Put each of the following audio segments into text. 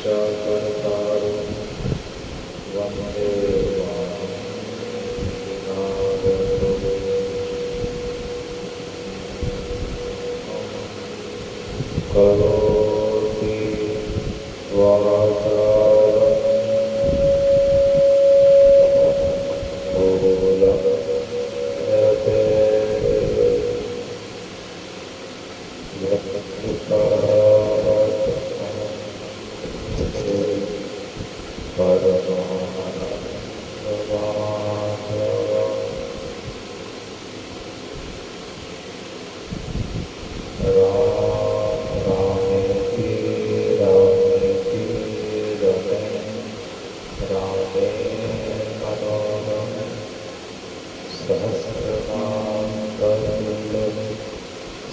कर्तारं वन्दे करोति वाचालं मूलयते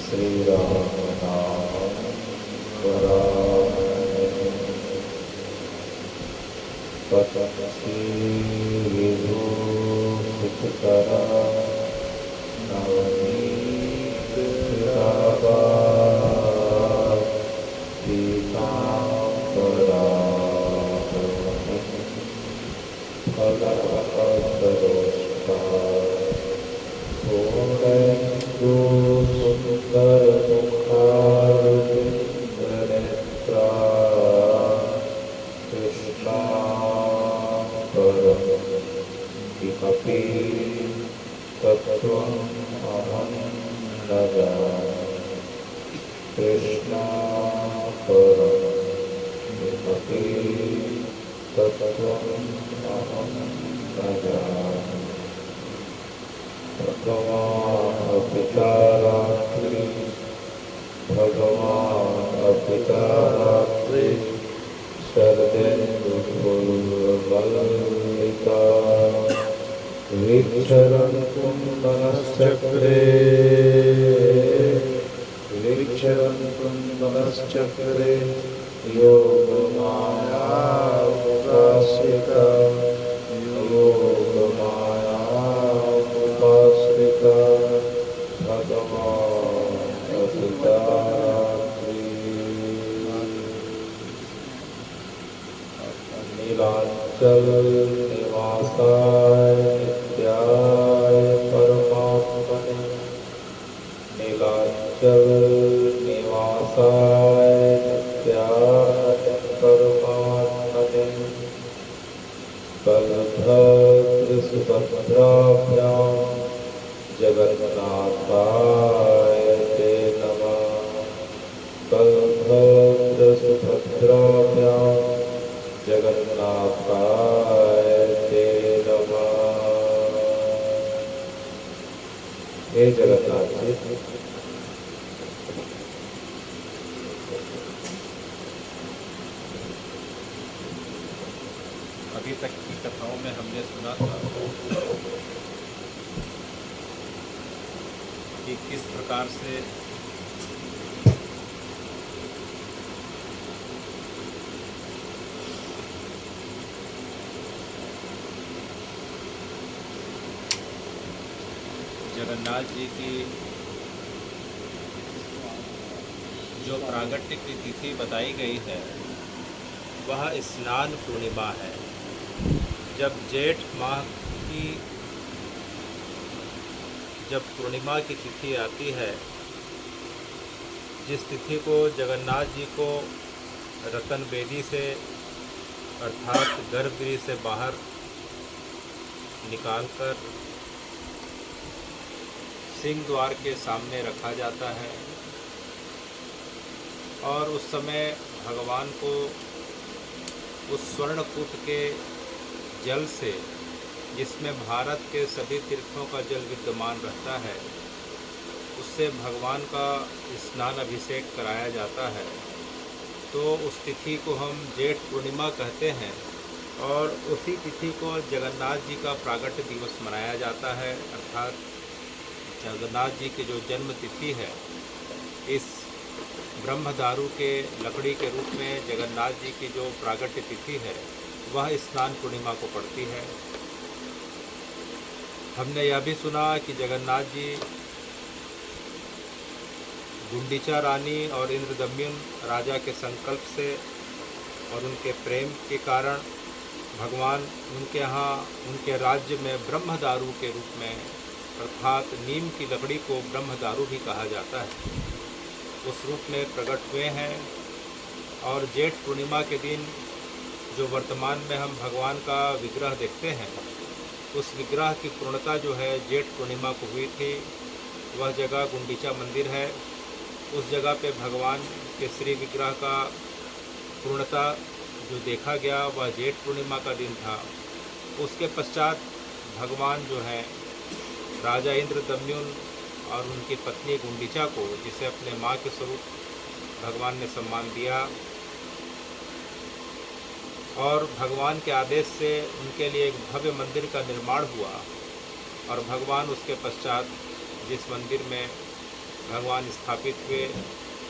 श्री राम नाम पतंसी विभूषितकरा नवनीत रागा पीतांबरा कलकत्तरोष्टा पूर्णेन्दु सुंदर मुखारविंदनेत्रा कृष्णांबरं किमपि तत्त्वम् अहं न जाने कृष्णांबरं किमपि तत्त्वम् अहं न जाने भगवान् पिता रात्रि शरदेन्दुर्मल्लिका वीक्षरन्तु मनश्चक्रे योगमाया उपासिता भगवान् पिता नीलाचल निवासाय नित्याय परमात्मने नीलाचल निवासाय नित्याय परमात्मने बलभद्र सुभद्राभ्यां जगन्नाथाय ते नमः बलभद्र सुभद्राभ्यां जगन्नाथाय ते नमः। हे जगन्नाथ जी, अभी तक की कथाओं में हमने सुना था कि किस प्रकार से जगन्नाथ जी की जो प्रागट्य की तिथि बताई गई है वह स्नान पूर्णिमा है। जब जेठ माह की जब पूर्णिमा की तिथि आती है, जिस तिथि को जगन्नाथ जी को रतन बेदी से अर्थात गर्भगृह से बाहर निकालकर सिंह द्वार के सामने रखा जाता है और उस समय भगवान को उस स्वर्णकूट के जल से, जिसमें भारत के सभी तीर्थों का जल विद्यमान रहता है, उससे भगवान का स्नान अभिषेक कराया जाता है। तो उस तिथि को हम जेठ पूर्णिमा कहते हैं और उसी तिथि को जगन्नाथ जी का प्रागट्य दिवस मनाया जाता है। अर्थात जगन्नाथ जी की जो जन्म तिथि है, इस ब्रह्मदारू के लकड़ी के रूप में जगन्नाथ जी की जो प्रागट्य तिथि है वह स्नान पूर्णिमा को पड़ती है। हमने यह भी सुना कि जगन्नाथ जी गुंडीचा रानी और इंद्रदम्युन राजा के संकल्प से और उनके प्रेम के कारण भगवान उनके यहाँ उनके राज्य में ब्रह्मदारू के रूप में, अर्थात नीम की लकड़ी को ब्रह्मदारू भी कहा जाता है, उस रूप में प्रकट हुए हैं। और जेठ पूर्णिमा के दिन जो वर्तमान में हम भगवान का विग्रह देखते हैं, उस विग्रह की पूर्णता जो है जेठ पूर्णिमा को हुई थी। वह जगह गुंडीचा मंदिर है। उस जगह पे भगवान के श्री विग्रह का पूर्णता जो देखा गया वह जेठ पूर्णिमा का दिन था। उसके पश्चात भगवान जो है राजा इंद्रदम्युन और उनकी पत्नी गुंडीचा को, जिसे अपने माँ के स्वरूप भगवान ने सम्मान दिया, और भगवान के आदेश से उनके लिए एक भव्य मंदिर का निर्माण हुआ। और भगवान उसके पश्चात जिस मंदिर में भगवान स्थापित हुए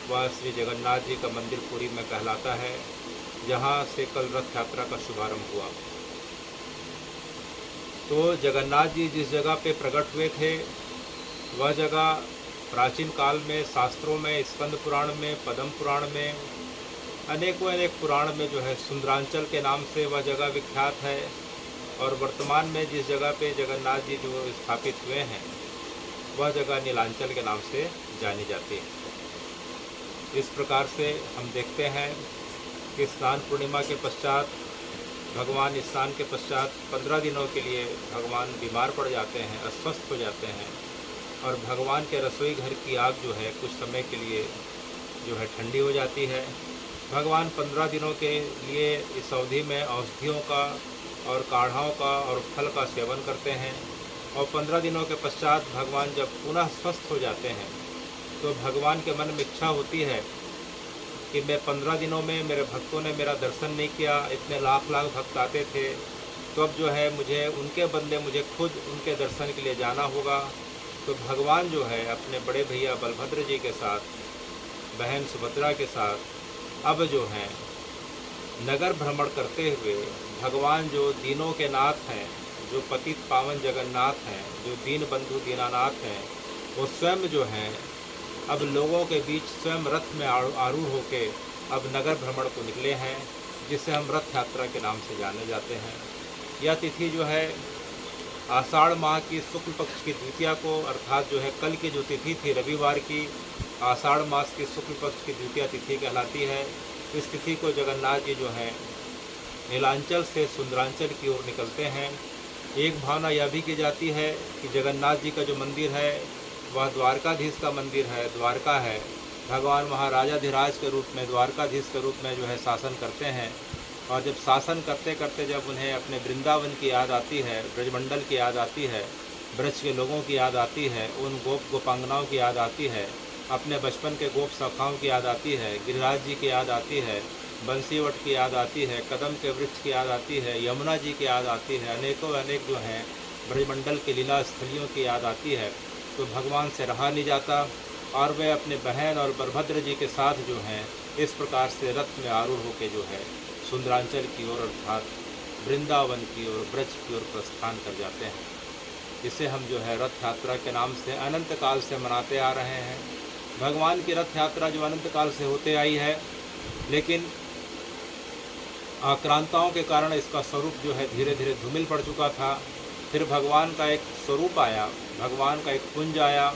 वह श्री जगन्नाथ जी का मंदिर पुरी में कहलाता है, जहाँ से कल रथ यात्रा का शुभारंभ हुआ। तो जगन्नाथ जी जिस जगह पे प्रकट हुए थे वह जगह प्राचीन काल में शास्त्रों में, स्कंद पुराण में, पद्म पुराण में, अनेकों अनेक पुराण में जो है सुंदरांचल के नाम से वह जगह विख्यात है। और वर्तमान में जिस जगह पे जगन्नाथ जी जो स्थापित हुए हैं वह जगह नीलांचल के नाम से जानी जाती है। इस प्रकार से हम देखते हैं कि स्नान पूर्णिमा के पश्चात भगवान स्नान के पश्चात 15 दिनों के लिए भगवान बीमार पड़ जाते हैं, अस्वस्थ हो जाते हैं। और भगवान के रसोई घर की आग जो है कुछ समय के लिए जो है ठंडी हो जाती है। भगवान 15 दिनों के लिए इस अवधि में औषधियों का और काढ़ाओं का और फल का सेवन करते हैं। और 15 दिनों के पश्चात भगवान जब पुनः स्वस्थ हो जाते हैं तो भगवान के मन में इच्छा होती है कि मैं 15 दिनों में मेरे भक्तों ने मेरा दर्शन नहीं किया, इतने लाख लाख भक्त आते थे, तो अब जो है मुझे उनके बदले मुझे खुद उनके दर्शन के लिए जाना होगा। तो भगवान जो है अपने बड़े भैया बलभद्र जी के साथ, बहन सुभद्रा के साथ अब जो हैं नगर भ्रमण करते हुए भगवान जो दीनों के नाथ हैं, जो पतित पावन जगन्नाथ हैं, जो दीन बंधु दीनानाथ हैं, वो स्वयं जो हैं अब लोगों के बीच स्वयं रथ में आरूढ़ होके अब नगर भ्रमण को निकले हैं, जिसे हम रथ यात्रा के नाम से जाने जाते हैं। यह तिथि जो है आषाढ़ माह की शुक्ल पक्ष की द्वितीया को, अर्थात जो है कल की जो तिथि थी रविवार की, आषाढ़ मास की शुक्ल पक्ष की द्वितीया तिथि कहलाती है। इस तिथि को जगन्नाथ जी जो है नीलांचल से सुंदरांचल की ओर निकलते हैं। एक भावना यह भी की जाती है कि जगन्नाथ जी का जो मंदिर है वह द्वारकाधीश का मंदिर है, द्वारका है। भगवान महाराजाधिराज के रूप में, द्वारकाधीश के रूप में जो है शासन करते हैं। और जब शासन करते करते जब उन्हें अपने वृंदावन की याद आती है, ब्रजमंडल की याद आती है, ब्रज के लोगों की याद आती है, उन गोपांगनाओं की याद आती है, अपने बचपन के गोप सखाओं की याद आती है, गिरिराज जी की याद आती है, बंसीवट की याद आती है, कदम के वृक्ष की याद आती है, यमुना जी की याद आती है, अनेकों अनेक जो हैं ब्रजमंडल के लीला स्थलियों की याद आती है, तो भगवान से रहा नहीं जाता। और वे अपने बहन और बलभद्र जी के साथ जो हैं इस प्रकार से रथ में आरूढ़ होकर जो है सुंदरांचल की ओर, अर्थात वृंदावन की ओर, ब्रज की ओर प्रस्थान कर जाते हैं। इसे हम जो है रथ यात्रा के नाम से अनंत काल से मनाते आ रहे हैं। भगवान की रथ यात्रा जो अनंत काल से होते आई है, लेकिन आक्रांताओं के कारण इसका स्वरूप जो है धीरे धीरे धूमिल पड़ चुका था। फिर भगवान का एक स्वरूप आया, भगवान का एक पुंज आया,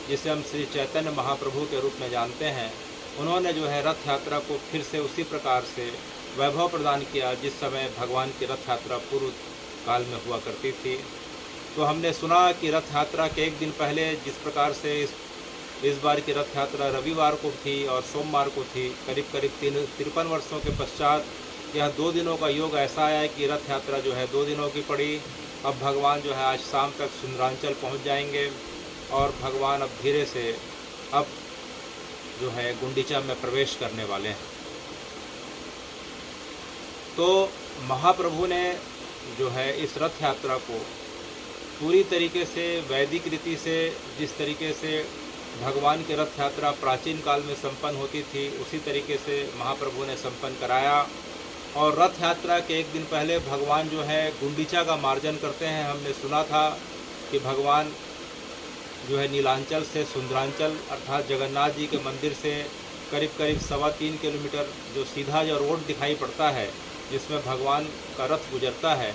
जिसे हम श्री चैतन्य महाप्रभु के रूप में जानते हैं। उन्होंने जो है रथ यात्रा को फिर से उसी प्रकार से वैभव प्रदान किया जिस समय भगवान की रथ यात्रा पूर्व काल में हुआ करती थी। तो हमने सुना कि रथ यात्रा के एक दिन पहले जिस प्रकार से इस बार की रथ यात्रा रविवार को थी और सोमवार को थी, करीब करीब 53 वर्षों के पश्चात यह 2 दिनों का योग ऐसा आया कि रथ यात्रा जो है 2 दिनों की पड़ी। अब भगवान जो है आज शाम तक सुंदरांचल पहुंच जाएंगे और भगवान अब धीरे से अब जो है गुंडीचा में प्रवेश करने वाले हैं। तो महाप्रभु ने जो है इस रथ यात्रा को पूरी तरीके से वैदिक रीति से, जिस तरीके से भगवान की रथ यात्रा प्राचीन काल में संपन्न होती थी, उसी तरीके से महाप्रभु ने संपन्न कराया। और रथ यात्रा के एक दिन पहले भगवान जो है गुंडीचा का मार्जन करते हैं। हमने सुना था कि भगवान जो है नीलांचल से सुंदरांचल, अर्थात जगन्नाथ जी के मंदिर से करीब करीब 3.25 किलोमीटर जो सीधा जो रोड दिखाई पड़ता है जिसमें भगवान का रथ गुजरता है,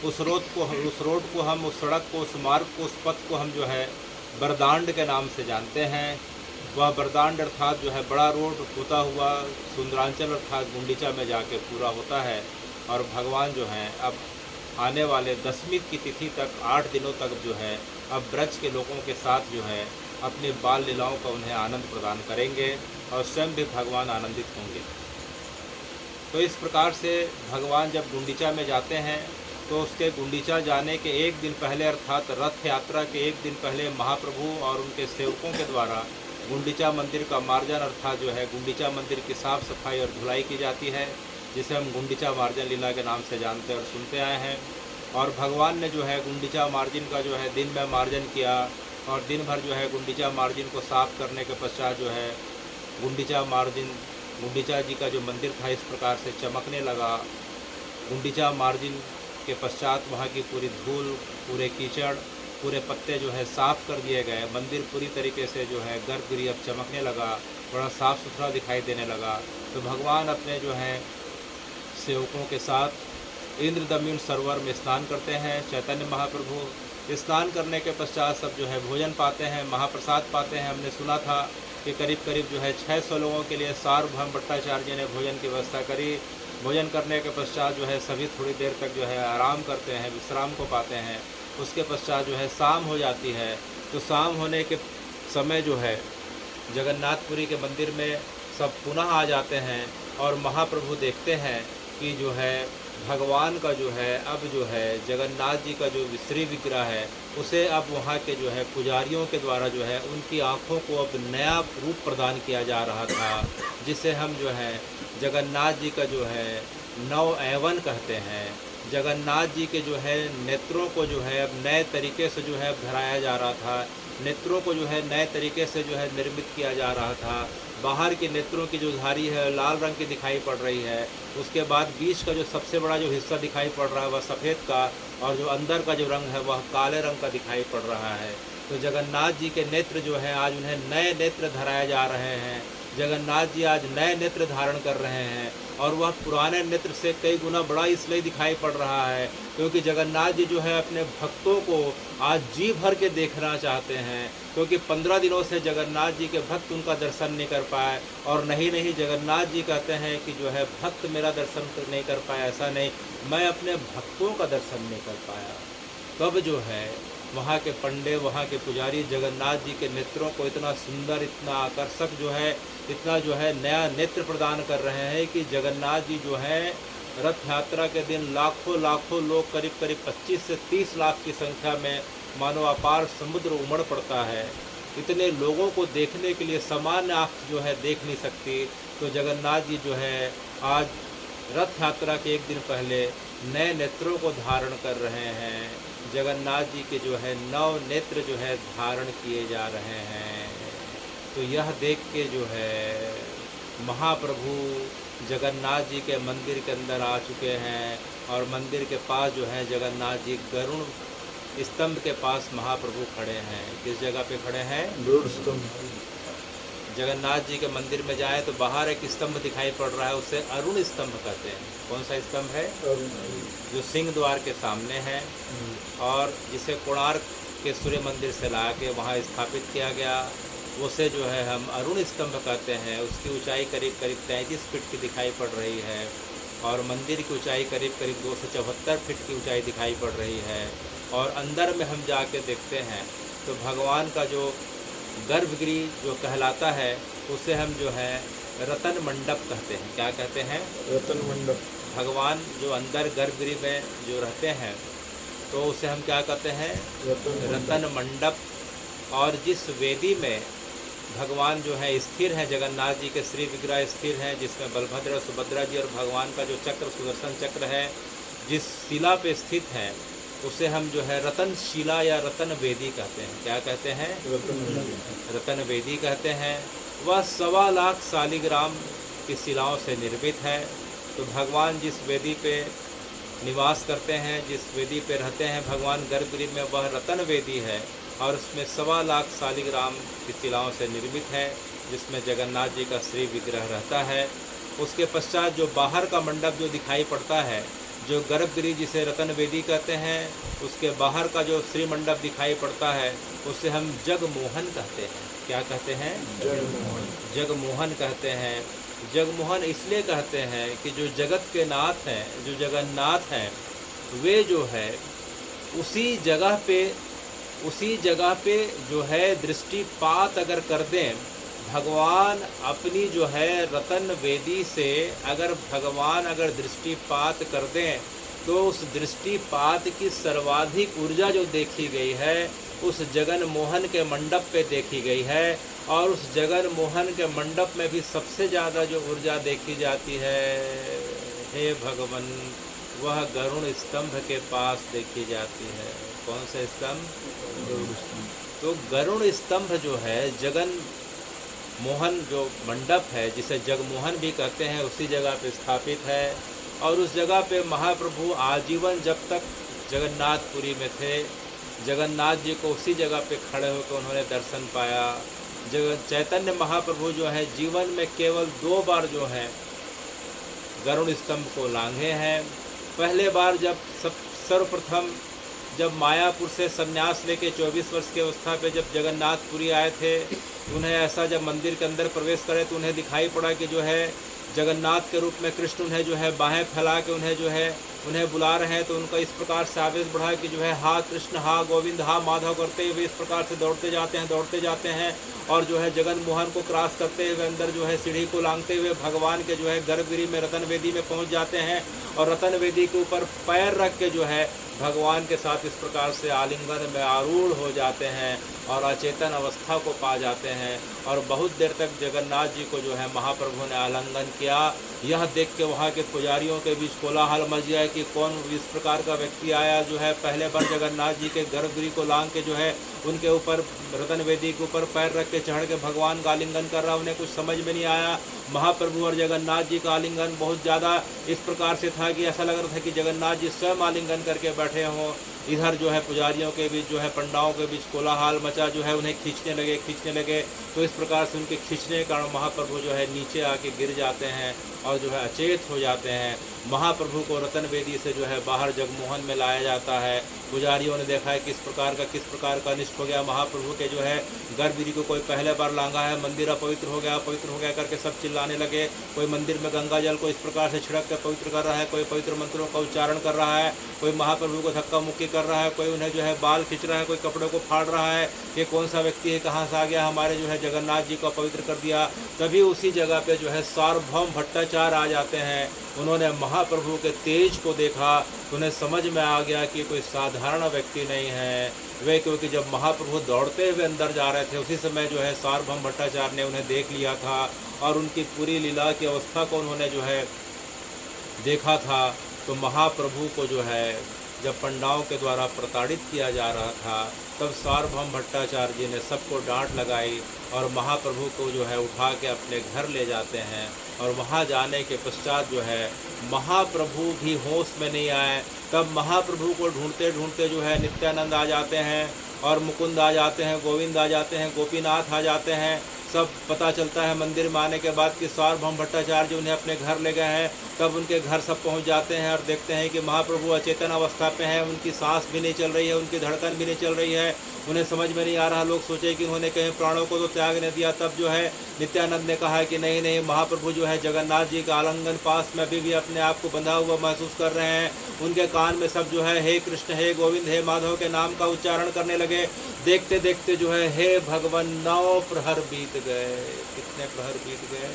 उस रोड को हम, उस सड़क को, उस मार्ग को, उस पथ को हम जो है बरदांड के नाम से जानते हैं। वह बरदांड अर्थात जो है बड़ा रोड होता हुआ सुंदरांचल अर्थात गुंडीचा में जाके पूरा होता है। और भगवान जो हैं अब आने वाले 10वीं की तिथि तक 8 दिनों तक जो है अब ब्रज के लोगों के साथ जो है अपनी बाल लीलाओं का उन्हें आनंद प्रदान करेंगे और स्वयं भी भगवान आनंदित होंगे। तो इस प्रकार से भगवान जब गुंडीचा में जाते हैं तो उसके गुंडीचा जाने के एक दिन पहले अर्थात रथ यात्रा के एक दिन पहले महाप्रभु और उनके सेवकों के द्वारा गुंडीचा मंदिर का मार्जन अर्थात जो है गुंडीचा मंदिर की साफ़ सफाई और धुलाई की जाती है, जिसे हम गुंडीचा मार्जन लीला के नाम से जानते और सुनते आए हैं। और भगवान ने जो है गुंडीचा मार्जिन का जो है दिन में मार्जन किया और दिन भर जो है गुंडीचा मार्जिन को साफ़ करने के पश्चात जो है गुंडीचा जी का जो मंदिर था इस प्रकार से चमकने लगा। गुंडीचा मार्जिन के पश्चात वहाँ की पूरी धूल, पूरे कीचड़, पूरे पत्ते जो है साफ़ कर दिए गए। मंदिर पूरी तरीके से जो है गर्भगृह अब चमकने लगा, बड़ा साफ़ सुथरा दिखाई देने लगा। तो भगवान अपने जो है सेवकों के साथ इंद्रदम्युन सरोवर में स्नान करते हैं। चैतन्य महाप्रभु स्नान करने के पश्चात सब जो है भोजन पाते हैं, महाप्रसाद पाते हैं। हमने सुना था कि करीब करीब जो है 600 लोगों के लिए सार्वभौम भट्टाचार्य ने भोजन की व्यवस्था करी। भोजन करने के पश्चात जो है सभी थोड़ी देर तक जो है आराम करते हैं, विश्राम को पाते हैं। उसके पश्चात जो है शाम हो जाती है। तो शाम होने के समय जो है जगन्नाथपुरी के मंदिर में सब पुनः आ जाते हैं और महाप्रभु देखते हैं कि जो है भगवान का जो है अब जो है जगन्नाथ जी का जो श्री विग्रह है उसे अब वहाँ के जो है पुजारियों के द्वारा जो है उनकी आँखों को अब नया रूप प्रदान किया जा रहा था, जिसे हम जो है जगन्नाथ जी का जो है नव ऐवन कहते हैं। जगन्नाथ जी के जो है नेत्रों को जो है अब नए तरीके से जो है अब धराया जा रहा था, नेत्रों को जो है नए तरीके से जो है निर्मित किया जा रहा था। बाहर के नेत्रों की जो धारी है लाल रंग की दिखाई पड़ रही है, उसके बाद बीच का जो सबसे बड़ा जो हिस्सा दिखाई पड़ रहा है वह सफ़ेद का, और जो अंदर का जो रंग है वह काले रंग का दिखाई पड़ रहा है। तो जगन्नाथ जी के नेत्र जो है आज उन्हें नए नेत्र धराए जा रहे हैं। जगन्नाथ जी आज नए नेत्र धारण कर रहे हैं और वह पुराने नेत्र से कई गुना बड़ा इसलिए दिखाई पड़ रहा है क्योंकि जगन्नाथ जी जो है अपने भक्तों को आज जी भर के देखना चाहते हैं, क्योंकि 15 दिनों से जगन्नाथ जी के भक्त उनका दर्शन नहीं कर पाए। और नहीं जगन्नाथ जी कहते हैं कि जो है भक्त मेरा दर्शन नहीं कर पाया, ऐसा नहीं, मैं अपने भक्तों का दर्शन नहीं कर पाया। तब जो है वहाँ के पंडे, वहाँ के पुजारी जगन्नाथ जी के नेत्रों को इतना सुंदर, इतना आकर्षक जो है, इतना जो है नया नेत्र प्रदान कर रहे हैं कि जगन्नाथ जी जो है रथ यात्रा के दिन लाखों लोग, करीब करीब 25 से 30 लाख की संख्या में मानो अपार समुद्र उमड़ पड़ता है। इतने लोगों को देखने के लिए सामान्य आँख जो है देख नहीं सकती। तो जगन्नाथ जी जो है आज रथ यात्रा के एक दिन पहले नए नेत्रों को धारण कर रहे हैं। जगन्नाथ जी के जो है नव नेत्र जो है धारण किए जा रहे हैं। तो यह देख के जो है महाप्रभु जगन्नाथ जी के मंदिर के अंदर आ चुके हैं और मंदिर के पास जो है जगन्नाथ जी गरुड़ स्तंभ के पास महाप्रभु खड़े हैं। किस जगह पे खड़े हैं? गरुड़ स्तंभ। जगन्नाथ जी के मंदिर में जाए तो बाहर एक स्तंभ दिखाई पड़ रहा है, उसे अरुण स्तंभ कहते हैं। कौन सा स्तंभ है? जो सिंह द्वार के सामने है और जिसे कोणार्क के सूर्य मंदिर से ला के वहाँ स्थापित किया गया, उसे जो है हम अरुण स्तंभ कहते हैं। उसकी ऊंचाई करीब करीब 33 फीट की दिखाई पड़ रही है और मंदिर की ऊंचाई करीब करीब 274 फीट की ऊंचाई दिखाई पड़ रही है। और अंदर में हम जाके देखते हैं तो भगवान का जो गर्भगृह जो कहलाता है उसे हम जो है रतन मंडप कहते हैं। क्या कहते हैं? रतन मंडप। भगवान जो अंदर गर्भगृह में जो रहते हैं तो उसे हम क्या कहते हैं? रतन मंडप। और जिस वेदी में भगवान जो है स्थिर हैं, जगन्नाथ जी के श्री विग्रह स्थिर हैं, जिसमें बलभद्र और सुभद्रा जी और भगवान का जो चक्र सुदर्शन चक्र है जिस शिला पे स्थित है उसे हम जो है रतन शिला या रतन वेदी कहते हैं। क्या कहते हैं? रतन वेदी कहते हैं। वह 1.25 लाख शालिग्राम की शिलाओं से निर्मित है। तो भगवान जिस वेदी पे निवास करते हैं, जिस वेदी पे रहते हैं भगवान गर्भगृह में, वह रतन वेदी है और उसमें 1.25 लाख शालिग्राम की शिलाओं से निर्मित है। जिसमें जगन्नाथ जी का श्री विग्रह रहता है। उसके पश्चात जो बाहर का मंडप जो दिखाई पड़ता है, जो गर्भगृह जिसे रतन वेदी कहते हैं, उसके बाहर का जो श्री मंडप दिखाई पड़ता है उसे हम जगमोहन कहते हैं। क्या कहते हैं? जगमोहन कहते हैं। जगमोहन इसलिए कहते हैं कि जो जगत के नाथ हैं, जो जगन्नाथ हैं, वे जो है उसी जगह पे जो है दृष्टिपात अगर कर दें, भगवान अपनी जो है रतन वेदी से भगवान अगर दृष्टिपात कर दें तो उस दृष्टिपात की सर्वाधिक ऊर्जा जो देखी गई है उस जगन मोहन के मंडप पे देखी गई है। और उस जगन मोहन के मंडप में भी सबसे ज़्यादा जो ऊर्जा देखी जाती है, हे भगवान, वह गरुण स्तंभ के पास देखी जाती है। कौन सा स्तंभ? तो गरुण स्तंभ जो है, जगन मोहन जो मंडप है, जिसे जगमोहन भी कहते हैं, उसी जगह पे स्थापित है। और उस जगह पे महाप्रभु आजीवन जब तक जगन्नाथपुरी में थे, जगन्नाथ जी को उसी जगह पे खड़े होकर उन्होंने दर्शन पाया। चैतन्य महाप्रभु जो है जीवन में केवल 2 बार जो है गरुड़ स्तंभ को लांघे हैं। पहले बार जब सर्वप्रथम जब मायापुर से संन्यास लेके 24 वर्ष की अवस्था पे जब जगन्नाथपुरी आए थे, उन्हें ऐसा जब मंदिर के अंदर प्रवेश करे तो उन्हें दिखाई पड़ा कि जो है जगन्नाथ के रूप में कृष्ण उन्हें जो है बाहें फैला के उन्हें बुला रहे हैं। तो उनका इस प्रकार से आवेश बढ़ा कि जो है हा कृष्ण, हा गोविंद, हा माधव करते हुए इस प्रकार से दौड़ते जाते हैं और जो है जगन मोहन को क्रॉस करते हुए अंदर जो है सीढ़ी को लांघते हुए भगवान के जो है गर्भगृह में रतन वेदी में पहुंच जाते हैं। और रतन वेदी के ऊपर पैर रख के जो है भगवान के साथ इस प्रकार से आलिंगन में आरूढ़ हो जाते हैं और अचेतन अवस्था को पा जाते हैं। और बहुत देर तक जगन्नाथ जी को जो है महाप्रभु ने आलिंगन किया। यह देख के वहाँ के पुजारियों के बीच कोलाहल मच गया कि कौन इस प्रकार का व्यक्ति आया जो है पहले बार जगन्नाथ जी के गर्भगृह को लांघ के जो है उनके ऊपर रतन वेदी के ऊपर पैर रख के चढ़ के भगवान का आलिंगन कर रहा। उन्हें कुछ समझ में नहीं आया। महाप्रभु और जगन्नाथ जी का आलिंगन बहुत ज़्यादा इस प्रकार से था कि ऐसा लग रहा था कि जगन्नाथ जी स्वयं आलिंगन करके बैठे हों। इधर जो है पुजारियों के बीच जो है पंडाओं के बीच कोलाहल मचा, जो है उन्हें खींचने लगे। तो इस प्रकार से उनके खींचने के कारण महाप्रभु जो है नीचे आके गिर जाते हैं और जो है अचेत हो जाते हैं। महाप्रभु को रतन वेदी से जो है बाहर जगमोहन में लाया जाता है। पुजारियों ने देखा है किस प्रकार का अनिष्ट हो गया। महाप्रभु के जो है गर्भगृह को कोई पहले बार लांघा है, मंदिर अपवित्र हो गया करके सब चिल्लाने लगे। कोई मंदिर में गंगा जल को इस प्रकार से छिड़क कर पवित्र कर रहा है, कोई पवित्र मंत्रों का उच्चारण कर रहा है, कोई महाप्रभु को धक्का मुक्की कर रहा है, कोई उन्हें जो है बाल खींच रहा है, कोई कपड़ों को फाड़ रहा है। ये कौन सा व्यक्ति है, कहाँ से आ गया, हमारे जो है जगन्नाथ जी को पवित्र कर दिया। तभी उसी जगह पे जो है सार्वभौम भट्टाचार्य आ जाते हैं। उन्होंने महाप्रभु के तेज को देखा, उन्हें समझ में आ गया कि कोई साधारण व्यक्ति नहीं है वे, क्योंकि जब महाप्रभु दौड़ते हुए अंदर जा रहे थे उसी समय जो है सार्वभौम भट्टाचार्य ने उन्हें देख लिया था और उनकी पूरी लीला की अवस्था को उन्होंने जो है देखा था। तो महाप्रभु को जो है जब पंडाओं के द्वारा प्रताड़ित किया जा रहा था तब सार्वभौम भट्टाचार्य जी ने सबको डांट लगाई और महाप्रभु को जो है उठा के अपने घर ले जाते हैं। और वहाँ जाने के पश्चात जो है महाप्रभु भी होश में नहीं आए। तब महाप्रभु को ढूंढते जो है नित्यानंद आ जाते हैं और मुकुंद आ जाते हैं, गोविंद आ जाते हैं, गोपीनाथ आ जाते हैं। सब पता चलता है मंदिर में आने के बाद कि सार्वभौम भट्टाचार्य उन्हें अपने घर ले गए हैं। तब उनके घर सब पहुंच जाते हैं और देखते हैं कि महाप्रभु अचेतन अवस्था पे हैं, उनकी सांस भी नहीं चल रही है, उनकी धड़कन भी नहीं चल रही है। उन्हें समझ में नहीं आ रहा। लोग सोचे कि उन्होंने कहीं प्राणों को तो त्याग नहीं दिया। तब जो है नित्यानंद ने कहा कि नहीं, महाप्रभु जो है जगन्नाथ जी का आलिंगन पास में अभी भी अपने आप को बंधा हुआ महसूस कर रहे हैं। उनके कान में सब जो है हे कृष्ण, हे गोविंद, हे माधव के नाम का उच्चारण करने लगे। देखते देखते जो है हे भगवान 9 प्रहर बीत गए। कितने प्रहर बीत गए?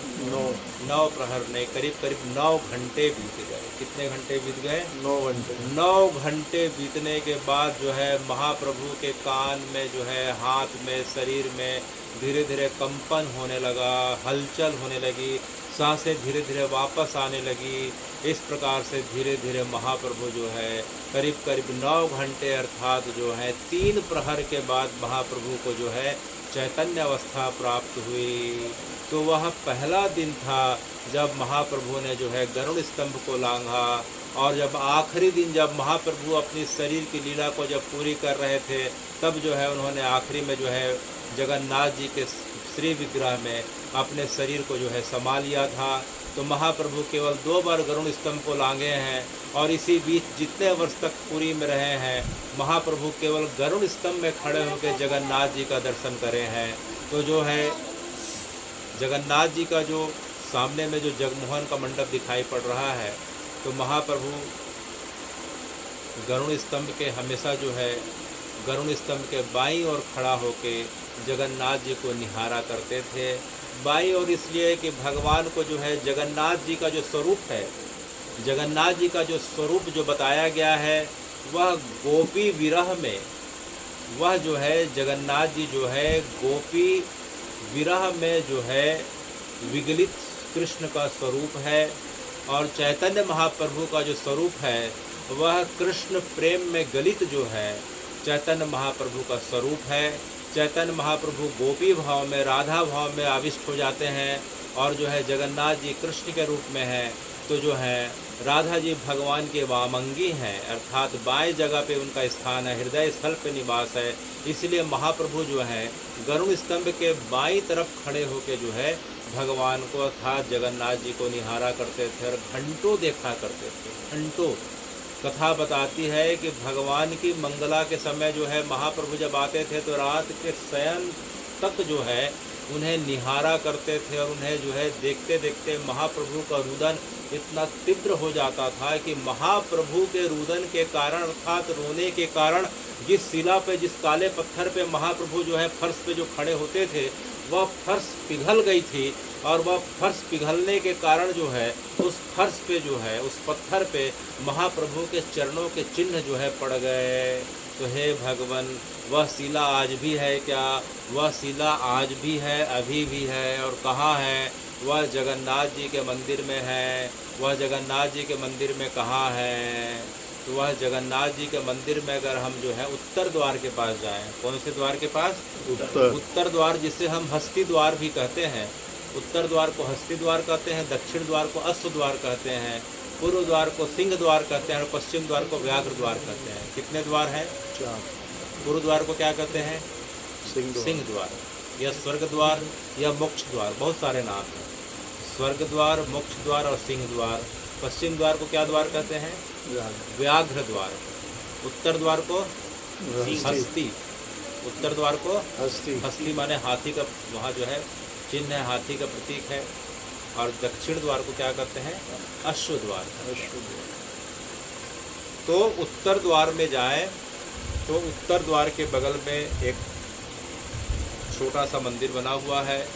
9 प्रहर नहीं, करीब 9 घंटे बीत गए। कितने घंटे बीत गए? 9 घंटे। 9 घंटे बीतने के बाद जो है महाप्रभु के कान में जो है, हाथ में, शरीर में धीरे धीरे कंपन होने लगा, हलचल होने लगी, सांसें धीरे धीरे वापस आने लगी। इस प्रकार से धीरे धीरे महाप्रभु जो है करीब 9 घंटे अर्थात जो है 3 प्रहर के बाद महाप्रभु को जो है चैतन्य अवस्था प्राप्त हुई। तो वह पहला दिन था जब महाप्रभु ने जो है गरुड़ स्तंभ को लांघा। और जब आखिरी दिन जब महाप्रभु अपनी शरीर की लीला को जब पूरी कर रहे थे तब जो है उन्होंने आखिरी में जो है जगन्नाथ जी के श्री विग्रह में अपने शरीर को जो है संभाल लिया था। तो महाप्रभु केवल 2 बार गरुड़ स्तंभ को लांघे हैं और इसी बीच जितने वर्ष तक पुरी में रहे हैं, महाप्रभु केवल गरुड़ स्तंभ में खड़े होकर जगन्नाथ जी का दर्शन करे हैं। तो जो है जगन्नाथ जी का जो सामने में जो जगमोहन का मंडप दिखाई पड़ रहा है, तो महाप्रभु गरुड़ स्तंभ के हमेशा जो है गरुड़ स्तंभ के बाईं ओर खड़ा होके जगन्नाथ जी को निहारा करते थे। बाईं ओर इसलिए कि भगवान को जो है जगन्नाथ जी का जो स्वरूप है, जगन्नाथ जी का जो स्वरूप जो बताया गया है, वह गोपी विरह में, वह जो है जगन्नाथ जी जो है गोपी विरह में जो है विगलित कृष्ण का स्वरूप है। और चैतन्य महाप्रभु का जो स्वरूप है वह कृष्ण प्रेम में गलित जो है चैतन्य महाप्रभु का स्वरूप है। चैतन्य महाप्रभु गोपी भाव में, राधा भाव में आविष्ट हो जाते हैं और जो है जगन्नाथ जी कृष्ण के रूप में हैं। तो जो है राधा जी भगवान के वामंगी हैं, अर्थात बाएं जगह पे उनका स्थान है, हृदय स्थल पे निवास है। इसलिए महाप्रभु जो है गरुड़ स्तंभ के बाईं तरफ खड़े होके जो है भगवान को अर्थात जगन्नाथ जी को निहारा करते थे और घंटों देखा करते थे। घंटों कथा बताती है कि भगवान की मंगला के समय जो है महाप्रभु जब आते थे तो रात के शयन तक जो है उन्हें निहारा करते थे और उन्हें जो है देखते देखते महाप्रभु का रुदन इतना तीव्र हो जाता था कि महाप्रभु के रुदन के कारण अर्थात रोने के कारण जिस शिला पे, जिस काले पत्थर पे महाप्रभु जो है फर्श पे जो खड़े होते थे वह फर्श पिघल गई थी और वह फर्श पिघलने के कारण जो है उस फर्श पे जो है उस पत्थर पे महाप्रभु के चरणों के चिन्ह जो है पड़ गए। तो हे भगवान, वह शिला आज भी है क्या? वह शिला आज भी है, अभी भी है। और कहाँ है? वह जगन्नाथ जी के मंदिर में है। वह जगन्नाथ जी के मंदिर में कहाँ है? तो वह जगन्नाथ जी के मंदिर में अगर हम जो है उत्तर द्वार के पास जाएं, कौन से द्वार के पास? उत्तर द्वार, जिसे हम हस्ती द्वार भी कहते हैं। उत्तर द्वार को हस्ती द्वार कहते हैं, दक्षिण द्वार को अश्व द्वार कहते हैं, पूर्व द्वार को सिंह द्वार कहते हैं और पश्चिम द्वार को व्याघ्र द्वार कहते हैं। कितने द्वार हैं? 4। पूर्व द्वार को क्या कहते हैं? सिंह द्वार, या स्वर्ग द्वार, या मोक्ष द्वार, बहुत सारे नाम हैं। स्वर्ग द्वार, मोक्ष द्वार और सिंह द्वार। पश्चिम द्वार को क्या द्वार कहते हैं? व्याघ्र द्वार। उत्तर द्वार को हस्ती। उत्तर द्वार को हस्ती माने हाथी का, वहाँ जो है चिन्ह है, हाथी का प्रतीक है। और दक्षिण द्वार को क्या कहते हैं? अश्व द्वार। तो उत्तर द्वार में जाएं तो उत्तर द्वार के बगल में एक छोटा सा मंदिर बना हुआ है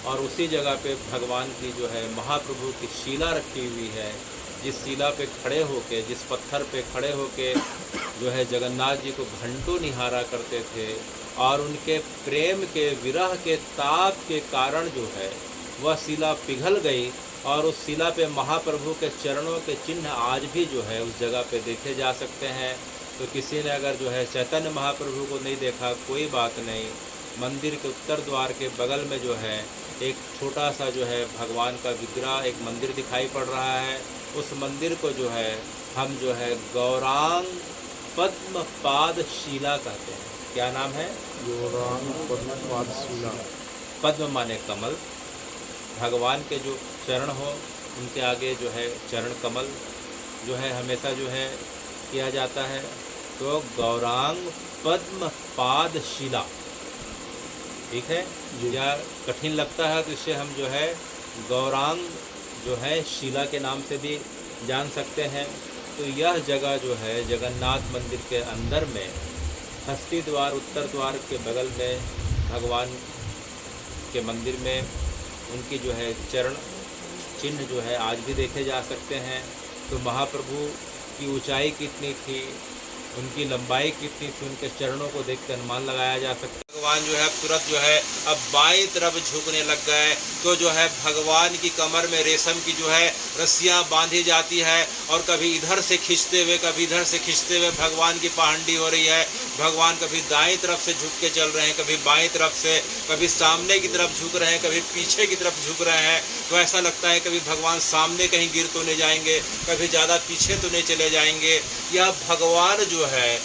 और उसी जगह पे भगवान की जो है महाप्रभु की शिला रखी हुई है। जिस शिला पे खड़े होके, जिस पत्थर पे खड़े होके जो है जगन्नाथ जी को घंटों निहारा करते थे और उनके प्रेम के, विरह के ताप के कारण जो है वह शिला पिघल गई और उस शिला पे महाप्रभु के चरणों के चिन्ह आज भी जो है उस जगह पे देखे जा सकते हैं। तो किसी ने अगर जो है चैतन्य महाप्रभु को नहीं देखा, कोई बात नहीं, मंदिर के उत्तर द्वार के बगल में जो है एक छोटा सा जो है भगवान का विग्रह, एक मंदिर दिखाई पड़ रहा है। उस मंदिर को जो है हम जो है गौरांग पद्म पाद शिला कहते हैं। क्या नाम है? गौरांग पद्म पाद शिला। पद्म माने कमल, भगवान के जो चरण हो उनके आगे जो है चरण कमल जो है हमेशा जो है किया जाता है। तो गौरांग पद्म पाद शिला, ठीक है। या कठिन लगता है तो इससे हम जो है गौरांग जो है शिला के नाम से भी जान सकते हैं। तो यह जगह जो है जगन्नाथ मंदिर के अंदर में हस्ती द्वार, उत्तर द्वार के बगल में भगवान के मंदिर में उनकी जो है चरण चिन्ह जो है आज भी देखे जा सकते हैं। तो महाप्रभु की ऊंचाई कितनी थी, उनकी लंबाई कितनी थी, उनके चरणों को देख कर अनुमान लगाया जा सकता है। भगवान जो है तुरंत जो है अब बाईं तरफ झुकने लग गए। तो जो है भगवान की कमर में रेशम की जो है रस्सियाँ बांधी जाती है और कभी इधर से खींचते हुए, कभी इधर से खींचते हुए भगवान की पहांडी हो रही है। भगवान कभी दाईं तरफ से झुक के चल रहे हैं, कभी बाईं तरफ से, कभी सामने की तरफ झुक रहे हैं, कभी पीछे की तरफ झुक रहे हैं। तो ऐसा लगता है कभी भगवान सामने कहीं गिर तो नहीं जाएंगे, कभी ज़्यादा पीछे तो नहीं चले जाएंगे। यह भगवान जो है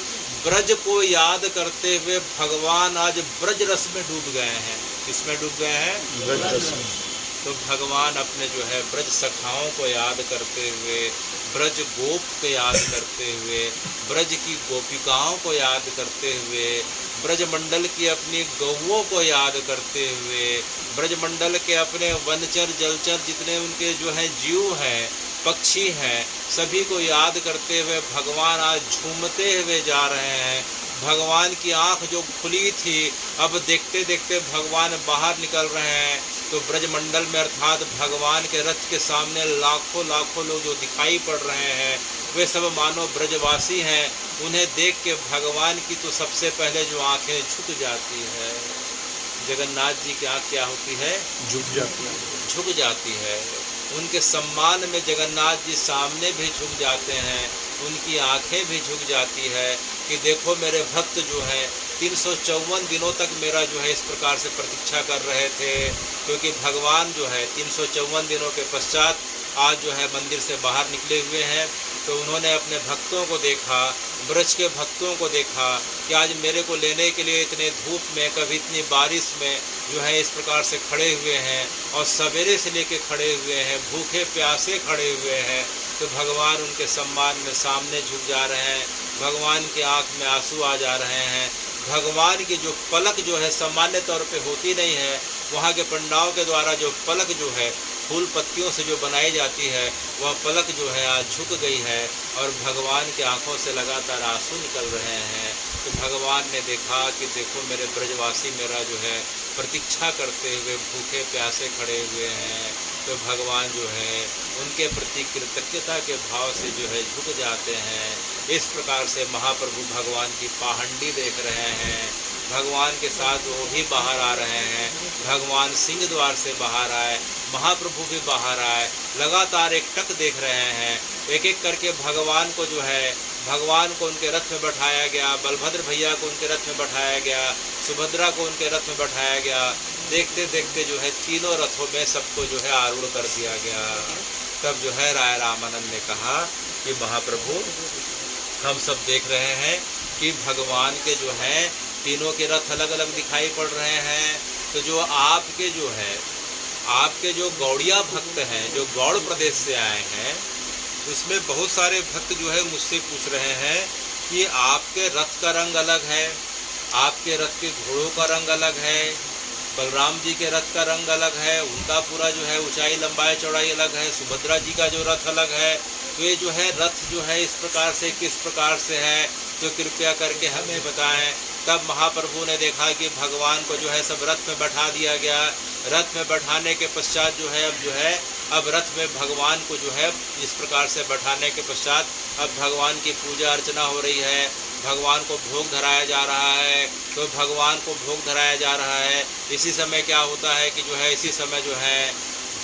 ब्रज को याद करते हुए भगवान आज ब्रज रस में डूब गए हैं। किसमें डूब गए हैं? ब्रज दर्शन। तो भगवान अपने जो है ब्रज सखाओं को याद करते हुए, ब्रज गोप को याद करते हुए, ब्रज की गोपिकाओं को याद करते हुए, ब्रज मंडल की अपनी गौओं को याद करते हुए, ब्रज मंडल के अपने वनचर जलचर जितने उनके जो हैं जीव हैं, पक्षी हैं, सभी को याद करते हुए भगवान आज झूमते हुए जा रहे हैं। भगवान की आंख जो खुली थी, अब देखते देखते भगवान बाहर निकल रहे हैं। तो ब्रजमंडल में अर्थात भगवान के रथ के सामने लाखों लाखों लोग जो दिखाई पड़ रहे हैं, वे सब मानो ब्रजवासी हैं। उन्हें देख के भगवान की तो सबसे पहले जो आंखें झुक जाती है। जगन्नाथ जी की आंख क्या होती है? झुक जाती है। झुक जाती है। उनके सम्मान में जगन्नाथ जी सामने भी झुक जाते हैं, उनकी आंखें भी झुक जाती है कि देखो मेरे भक्त जो हैं 354 दिनों तक मेरा जो है इस प्रकार से प्रतीक्षा कर रहे थे, क्योंकि भगवान जो है 354 दिनों के पश्चात आज जो है मंदिर से बाहर निकले हुए हैं। तो उन्होंने अपने भक्तों को देखा, ब्रज के भक्तों को देखा कि आज मेरे को लेने के लिए इतने धूप में, कभी इतनी बारिश में जो है इस प्रकार से खड़े हुए हैं, और सवेरे से लेके खड़े हुए हैं, भूखे प्यासे खड़े हुए हैं। तो भगवान उनके सम्मान में सामने झुक जा रहे हैं, भगवान की आंख में आंसू आ जा रहे हैं। भगवान की जो पलक जो है सामान्य तौर पे होती नहीं है, वहाँ के पंडाओं के द्वारा जो पलक जो है फूल पत्तियों से जो बनाई जाती है, वह पलक जो है आज झुक गई है और भगवान की आंखों से लगातार आंसू निकल रहे हैं। तो भगवान ने देखा कि देखो मेरे ब्रजवासी मेरा जो है प्रतीक्षा करते हुए भूखे प्यासे खड़े हुए हैं। तो भगवान जो है उनके प्रति कृतज्ञता के भाव से जो है झुक जाते हैं। इस प्रकार से महाप्रभु भगवान की पाहंडी देख रहे हैं, भगवान के साथ वो भी बाहर आ रहे हैं। भगवान सिंह द्वार से बाहर आए, महाप्रभु भी बाहर आए, लगातार एक टक देख रहे हैं। एक एक करके भगवान को जो है, भगवान को उनके रथ में बैठाया गया, बलभद्र भैया को उनके रथ में बैठाया गया, सुभद्रा को उनके रथ में बैठाया गया। देखते देखते जो है तीनों रथों में सबको जो है आरूढ़ कर दिया गया। तब जो है राय रामानंद ने कहा कि महाप्रभु हम सब देख रहे हैं कि भगवान के जो हैं तीनों के रथ अलग अलग दिखाई पड़ रहे हैं। तो जो आपके जो है, आपके जो गौड़िया भक्त हैं, जो गौड़ प्रदेश से आए हैं, उसमें बहुत सारे भक्त जो है मुझसे पूछ रहे हैं कि आपके रथ का रंग अलग है, आपके रथ के घोड़ों का रंग अलग है, बलराम जी के रथ का रंग अलग है, उनका पूरा जो है ऊंचाई लंबाई चौड़ाई अलग है, सुभद्रा जी का जो रथ अलग है। तो ये जो है रथ जो है इस प्रकार से किस प्रकार से है, तो कृपया करके हमें बताएं। तब महाप्रभु ने देखा कि भगवान को जो है सब रथ में बैठा दिया गया। रथ में बैठाने के पश्चात जो है अब रथ में भगवान को जो है इस प्रकार से बैठाने के पश्चात अब भगवान की पूजा अर्चना हो रही है, भगवान को भोग धराया जा रहा है। तो भगवान को भोग धराया जा रहा है। इसी समय क्या होता है कि जो है इसी समय जो है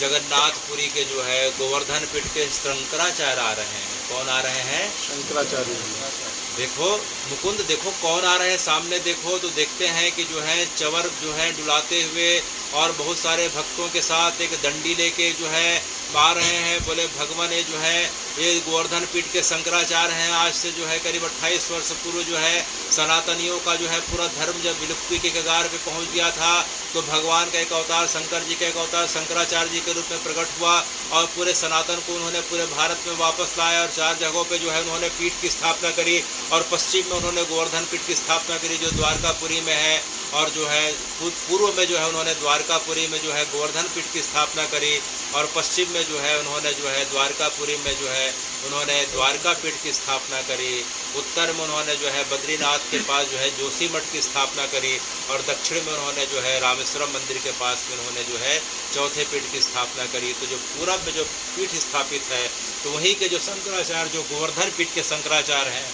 जगन्नाथपुरी के जो है गोवर्धन पीठ के शंकराचार्य आ रहे हैं। कौन आ रहे हैं? शंकराचार्य। देखो मुकुंद, देखो कौन आ रहे हैं सामने। देखो तो देखते हैं कि जो है चवर जो है डुलाते हुए और बहुत सारे भक्तों के साथ एक दंडी लेके जो है आ रहे हैं। बोले भगवान ये जो है ये गोवर्धन पीठ के शंकराचार्य हैं। आज से जो है करीब 28 वर्ष पूर्व जो है सनातनियों का जो है पूरा धर्म जब विलुप्ति के कगार पे पहुंच गया था, तो भगवान का एक अवतार, शंकर जी का एक अवतार शंकराचार्य जी के रूप में प्रकट हुआ और पूरे सनातन को उन्होंने पूरे भारत में वापस लाया और 4 जगहों पे जो है उन्होंने पीठ की स्थापना करी। और पश्चिम में उन्होंने गोवर्धन पीठ की स्थापना करी जो द्वारकापुरी में है, और जो है पूर्व में जो है उन्होंने द्वारकापुरी में जो है गोवर्धन पीठ की स्थापना करी, और पश्चिम में जो है उन्होंने जो है द्वारकापुरी में जो है उन्होंने द्वारका पीठ की स्थापना करी। उत्तर में उन्होंने जो है बद्रीनाथ के पास जो है जोशी मठ की स्थापना करी, और दक्षिण में उन्होंने जो है रामेश्वरम मंदिर के पास में उन्होंने जो है चौथे पीठ की स्थापना करी। तो जो पूरब में जो पीठ स्थापित है, तो वहीं के जो शंकराचार्य जो गोवर्धन पीठ के शंकराचार्य हैं,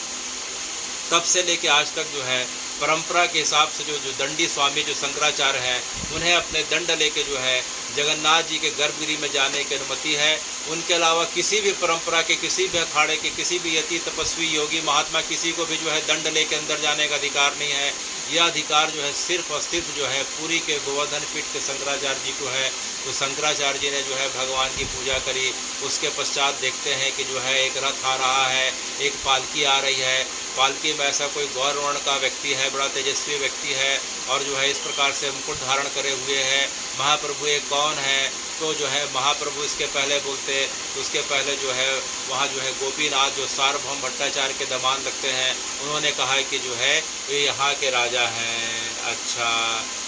तब से लेके आज तक जो है परंपरा के हिसाब से जो दंडी स्वामी जो शंकराचार्य हैं, उन्हें अपने दंड लेके जो है जगन्नाथ जी के गर्भगृह में जाने की अनुमति है। उनके अलावा किसी भी परंपरा के, किसी भी अखाड़े के, किसी भी यति तपस्वी योगी महात्मा किसी को भी जो है दंड लेके अंदर जाने का अधिकार नहीं है। यह अधिकार जो है सिर्फ और सिर्फ जो है पूरी के गोवर्धन पीठ के शंकराचार्य जी को है। तो शंकराचार्य जी ने जो है भगवान की पूजा करी। उसके पश्चात देखते हैं कि जो है एक रथ आ रहा है, एक पालकी आ रही है। पालकी में ऐसा कोई गौर वर्ण का व्यक्ति है, बड़ा तेजस्वी व्यक्ति है और जो है इस प्रकार से मुकुट धारण करे हुए है, महाप्रभु ये कौन है? तो जो है महाप्रभु इसके पहले बोलते, तो उसके पहले जो है वहाँ जो है गोपीनाथ जो सार्वभौम भट्टाचार्य के दामाद लगते हैं, उन्होंने कहा कि जो है ये यहाँ के राजा हैं। अच्छा,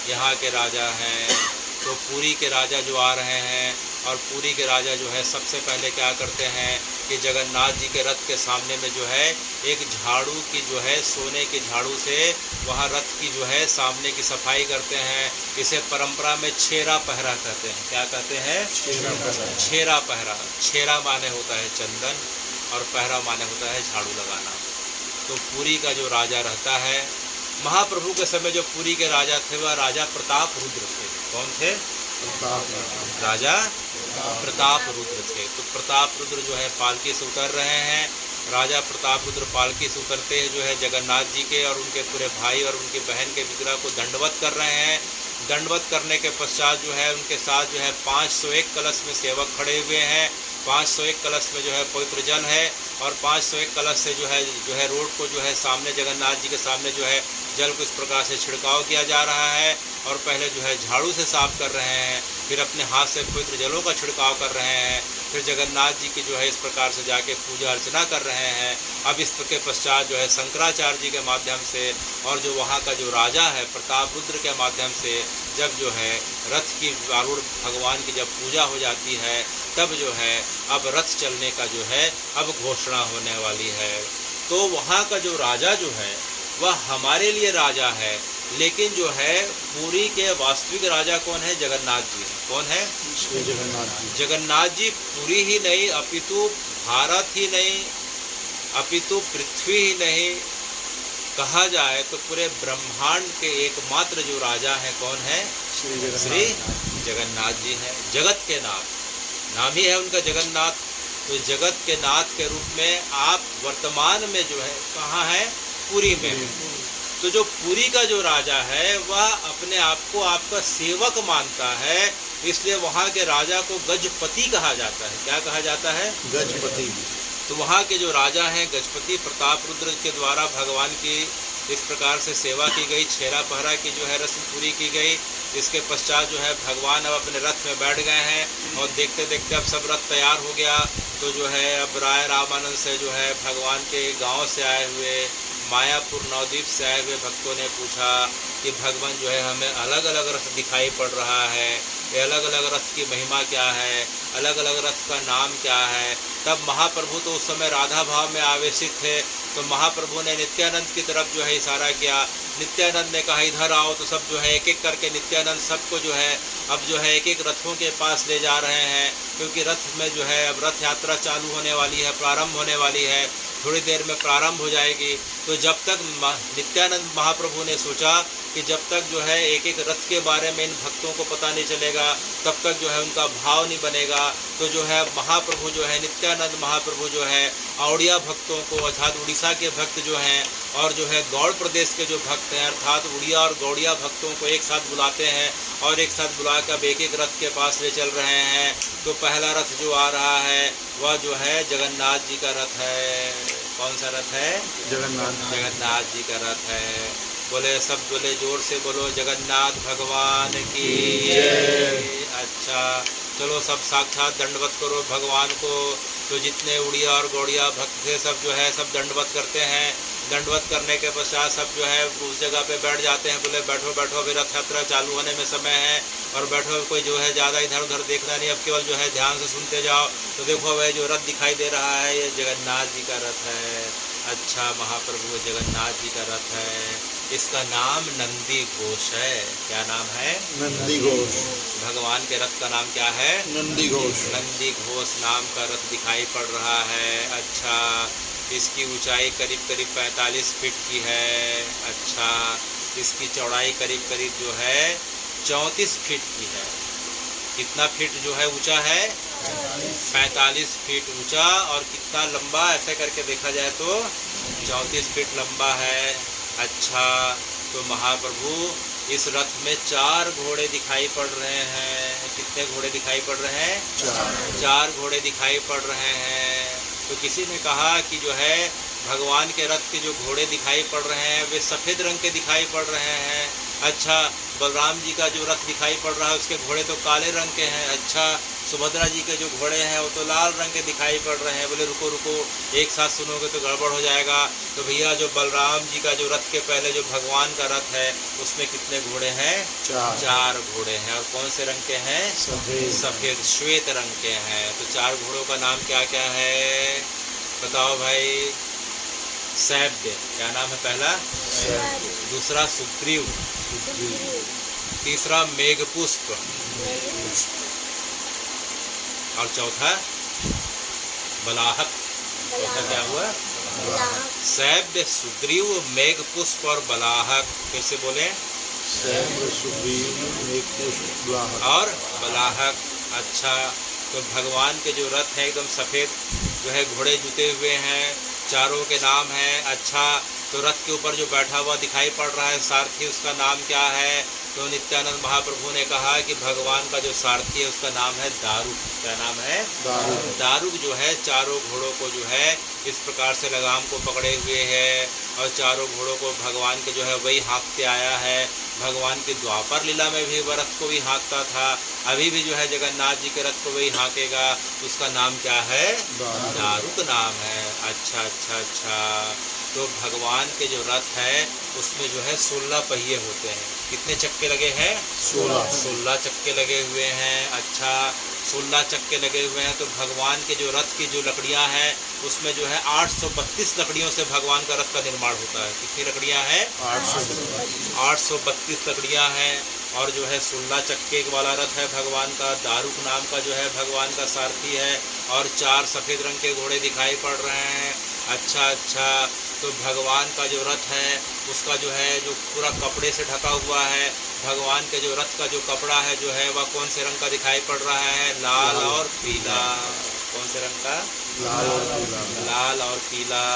यहाँ के राजा हैं। तो पुरी के राजा जो आ रहे हैं और पुरी के राजा जो है सबसे पहले क्या करते हैं कि जगन्नाथ जी के रथ के सामने में जो है एक झाड़ू की जो है सोने के झाड़ू से वहाँ रथ की जो है सामने की सफाई करते हैं। इसे परंपरा में छेरा पहरा कहते हैं। क्या कहते हैं? छेरा पहरा। छेरा माने होता है चंदन और पहरा माने होता है झाड़ू लगाना। तो पुरी का जो राजा रहता है, महाप्रभु के समय जो पुरी के राजा थे वह राजा प्रताप रुद्र थे। कौन थे? राजा प्रताप रुद्र थे। तो प्रताप रुद्र जो है पालकी से उतर रहे हैं। राजा प्रताप रुद्र पालकी से उतरते हैं जो है जगन्नाथ जी के और उनके पूरे भाई और उनकी बहन के विग्रह को दंडवत कर रहे हैं। दंडवत करने के पश्चात जो है उनके साथ जो है 501 कलश में सेवक खड़े हुए हैं। 501 कलश में जो है पवित्र जल है और 501 कलश से जो है रोड को जो है सामने जगन्नाथ जी के सामने जो है जल को इस प्रकार से छिड़काव किया जा रहा है और पहले जो है झाड़ू से साफ कर रहे हैं, फिर अपने हाथ से पवित्र जलों का छिड़काव कर रहे हैं, फिर जगन्नाथ जी की जो है इस प्रकार से जाके पूजा अर्चना कर रहे हैं। अब इसके पश्चात जो है शंकराचार्य जी के माध्यम से और जो वहाँ का जो राजा है प्रताप रुद्र के माध्यम से जब जो है रथ की आरूढ़ भगवान की जब पूजा हो जाती है तब जो है अब रथ चलने का जो है अब घोषणा होने वाली है। तो वहाँ का जो राजा जो है वह हमारे लिए राजा है, लेकिन जो है पुरी के वास्तविक राजा कौन है? जगन्नाथ जी। कौन है? जगन्नाथ जी। जगन्नाथ जी पुरी ही नहीं अपितु भारत ही नहीं अपितु पृथ्वी ही नहीं, कहा जाए तो पूरे ब्रह्मांड के एकमात्र जो राजा है कौन है? श्री जगन्नाथ जी हैं। जगत के नाथ, नाम ही है उनका जगन्नाथ। तो जगत के नाथ के रूप में आप वर्तमान में जो है कहाँ है? पुरी में। तो जो पुरी का जो राजा है वह अपने आप को आपका सेवक मानता है, इसलिए वहाँ के राजा को गजपति कहा जाता है। क्या कहा जाता है? गजपति। तो वहाँ के जो राजा हैं गजपति प्रताप रुद्र के द्वारा भगवान की इस प्रकार से सेवा की गई, छेरा पहरा की जो है रस्म पूरी की गई। इसके पश्चात जो है भगवान अब अपने रथ में बैठ गए हैं और देखते देखते अब सब रथ तैयार हो गया। तो जो है अब राय रामानंद से जो है भगवान के गांव से आए हुए मायापुर नवद्वीप से आए हुए भक्तों ने पूछा कि भगवान जो है हमें अलग अलग रथ दिखाई पड़ रहा है, ये अलग अलग रथ की महिमा क्या है, अलग अलग रथ का नाम क्या है। तब महाप्रभु तो उस समय राधा भाव में आवेशित थे, तो महाप्रभु ने नित्यानंद की तरफ जो है इशारा किया। नित्यानंद ने कहा इधर आओ, तो सब जो है एक एक करके नित्यानंद सबको जो है अब जो है एक एक रथों के पास ले जा रहे हैं, क्योंकि रथ में जो है अब रथ यात्रा चालू होने वाली है, प्रारंभ होने वाली है, थोड़ी देर में प्रारंभ हो जाएगी। तो जब तक नित्यानंद महाप्रभु ने सोचा कि जब तक जो है एक एक रथ के बारे में इन भक्तों को पता नहीं चलेगा तब तक जो है उनका भाव नहीं बनेगा। तो जो है महाप्रभु जो है नित्यानंद महाप्रभु जो है औड़िया भक्तों को अर्थात उड़ीसा के भक्त जो हैं और जो है गौड़ प्रदेश के जो भक्त हैं अर्थात उड़िया और गौड़िया भक्तों को एक साथ बुलाते हैं और एक साथ बुलाकर एक एक रथ के पास ले चल रहे हैं। तो पहला रथ जो आ रहा है वह जो है जगन्नाथ जी का रथ है। कौन सा रथ है? जगन्नाथ जी का रथ है। बोले सब, बोले जोर से बोलो जगन्नाथ भगवान की जय। अच्छा चलो सब साक्षात दंडवत करो भगवान को। तो जितने उड़िया और गौड़िया भक्त थे सब जो है सब दंडवत करते हैं। दंडवत करने के पश्चात सब जो है उस जगह पे बैठ जाते हैं। बोले बैठो बैठो, अभी रथ यात्रा चालू होने में समय है और बैठो, कोई जो है ज़्यादा इधर उधर देखना नहीं, अब केवल जो है ध्यान से सुनते जाओ। तो देखो वह जो रथ दिखाई दे रहा है ये जगन्नाथ जी का रथ है। अच्छा महाप्रभु जगन्नाथ जी का रथ है, इसका नाम नंदी घोष है। क्या नाम है? नंदी घोष। भगवान के रथ का नाम क्या है? नंदी घोष। नंदी घोष नाम का रथ दिखाई पड़ रहा है। अच्छा इसकी ऊंचाई करीब करीब 45 फीट की है। अच्छा इसकी चौड़ाई करीब करीब जो है 34 फीट की है। कितना फीट जो है ऊंचा है? 45 फीट ऊंचा। और कितना लंबा ऐसे करके देखा जाए तो 34 फीट लंबा है। अच्छा तो महाप्रभु इस रथ में 4 घोड़े दिखाई पड़ रहे हैं। कितने घोड़े दिखाई पड़ रहे हैं? 4 घोड़े दिखाई पड़ रहे हैं। तो किसी ने कहा कि जो है भगवान के रथ के जो घोड़े दिखाई पड़ रहे हैं वे सफ़ेद रंग के दिखाई पड़ रहे हैं। अच्छा, बलराम जी का जो रथ दिखाई पड़ रहा है उसके घोड़े तो काले रंग के हैं। अच्छा, सुभद्रा जी के जो घोड़े हैं वो तो लाल रंग के दिखाई पड़ रहे हैं। बोले रुको रुको, एक साथ सुनोगे तो गड़बड़ हो जाएगा। तो भैया जो बलराम जी का जो रथ के पहले जो भगवान का रथ है उसमें कितने घोड़े हैं? चार घोड़े हैं। और कौन से रंग के हैं? सफ़ेद श्वेत रंग के हैं। तो चार घोड़ों का नाम क्या क्या है बताओ भाई? सैब्य, क्या नाम है पहला? दूसरा सुग्रीव, तीसरा मेघपुष्प, और चौथा बलाहक। चौथा क्या हुआ? सैब्य, सुग्रीव, मेघपुष्प और बलाहक। फिर से बोले? सैब्य, सुग्रीव, मेघपुष्प, बलाहक और बलाहक। अच्छा, तो भगवान के जो रथ है एकदम सफ़ेद जो है घोड़े जुते हुए हैं, चारों के नाम हैं। अच्छा, तो रथ के ऊपर जो बैठा हुआ दिखाई पड़ रहा है सारथी, उसका नाम क्या है? तो नित्यानंद महाप्रभु ने कहा कि भगवान का जो सारथी है उसका नाम है दारुक। क्या नाम है? दारुक जो है चारों घोड़ों को जो है इस प्रकार से लगाम को पकड़े हुए है और चारों घोड़ों को भगवान के जो है वही हाँकते आया है। भगवान की द्वापर लीला में भी वह रथ को भी हाँकता था, अभी भी जो है जगन्नाथ जी के रथ को वही हाँकेगा। उसका नाम क्या है? दारुक नाम है। अच्छा अच्छा अच्छा, तो भगवान के जो रथ है उसमें जो है 16 पहिए होते हैं। कितने चक्के लगे हैं? 16 चक्के लगे हुए हैं। अच्छा, 16 चक्के लगे हुए हैं। तो भगवान के जो रथ की जो लकड़ियां हैं उसमें जो है 832 लकड़ियों से भगवान का रथ का निर्माण होता है। कितनी लकड़ियां हैं? 832 लकड़ियां हैं। और जो है 16 चक्के वाला रथ है भगवान का। दारुक नाम का जो है भगवान का सारथी है और 4 सफ़ेद रंग के घोड़े दिखाई पड़ रहे हैं। अच्छा अच्छा, तो भगवान का जो रथ है उसका जो है जो पूरा कपड़े से ढका हुआ है। भगवान के जो रथ का जो कपड़ा है जो है वह कौन से रंग का दिखाई पड़ रहा है? लाल और पीला। कौन से रंग का? लाल और पीला।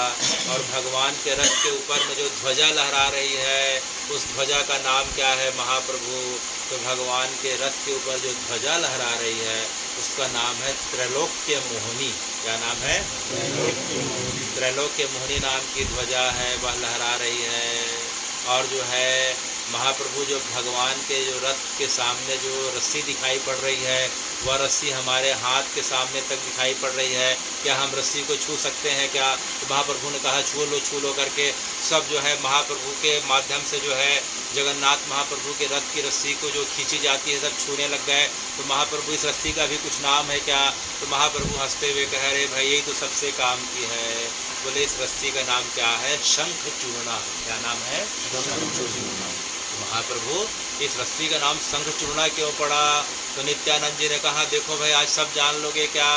और भगवान के रथ के ऊपर में जो ध्वजा लहरा रही है उस ध्वजा का नाम क्या है महाप्रभु? तो भगवान के रथ के ऊपर जो ध्वजा लहरा रही है उसका नाम है त्रैलोक्य मोहिनी। क्या नाम है? त्रैलोक्य मोहिनी नाम की ध्वजा है, वह लहरा रही है। और जो है महाप्रभु जो भगवान के जो रथ के सामने जो रस्सी दिखाई पड़ रही है वह रस्सी हमारे हाथ के सामने तक दिखाई पड़ रही है। क्या हम रस्सी को छू सकते हैं क्या? तो महाप्रभु ने कहा छू लो करके सब जो है महाप्रभु के माध्यम से जो है जगन्नाथ महाप्रभु के रथ की रस्सी को जो खींची जाती है सब छूने लग गए। तो महाप्रभु इस रस्सी का भी कुछ नाम है क्या? तो महाप्रभु हंसते हुए कह रहे भाई यही तो सबसे काम की है। बोले इस रस्सी का नाम क्या है? शंख चूर्णा। क्या नाम है? महाप्रभु इस रस्सी का नाम शंख चूर्णा क्यों पड़ा? तो नित्यानंद जी ने कहा देखो भाई आज सब जान लोगे क्या?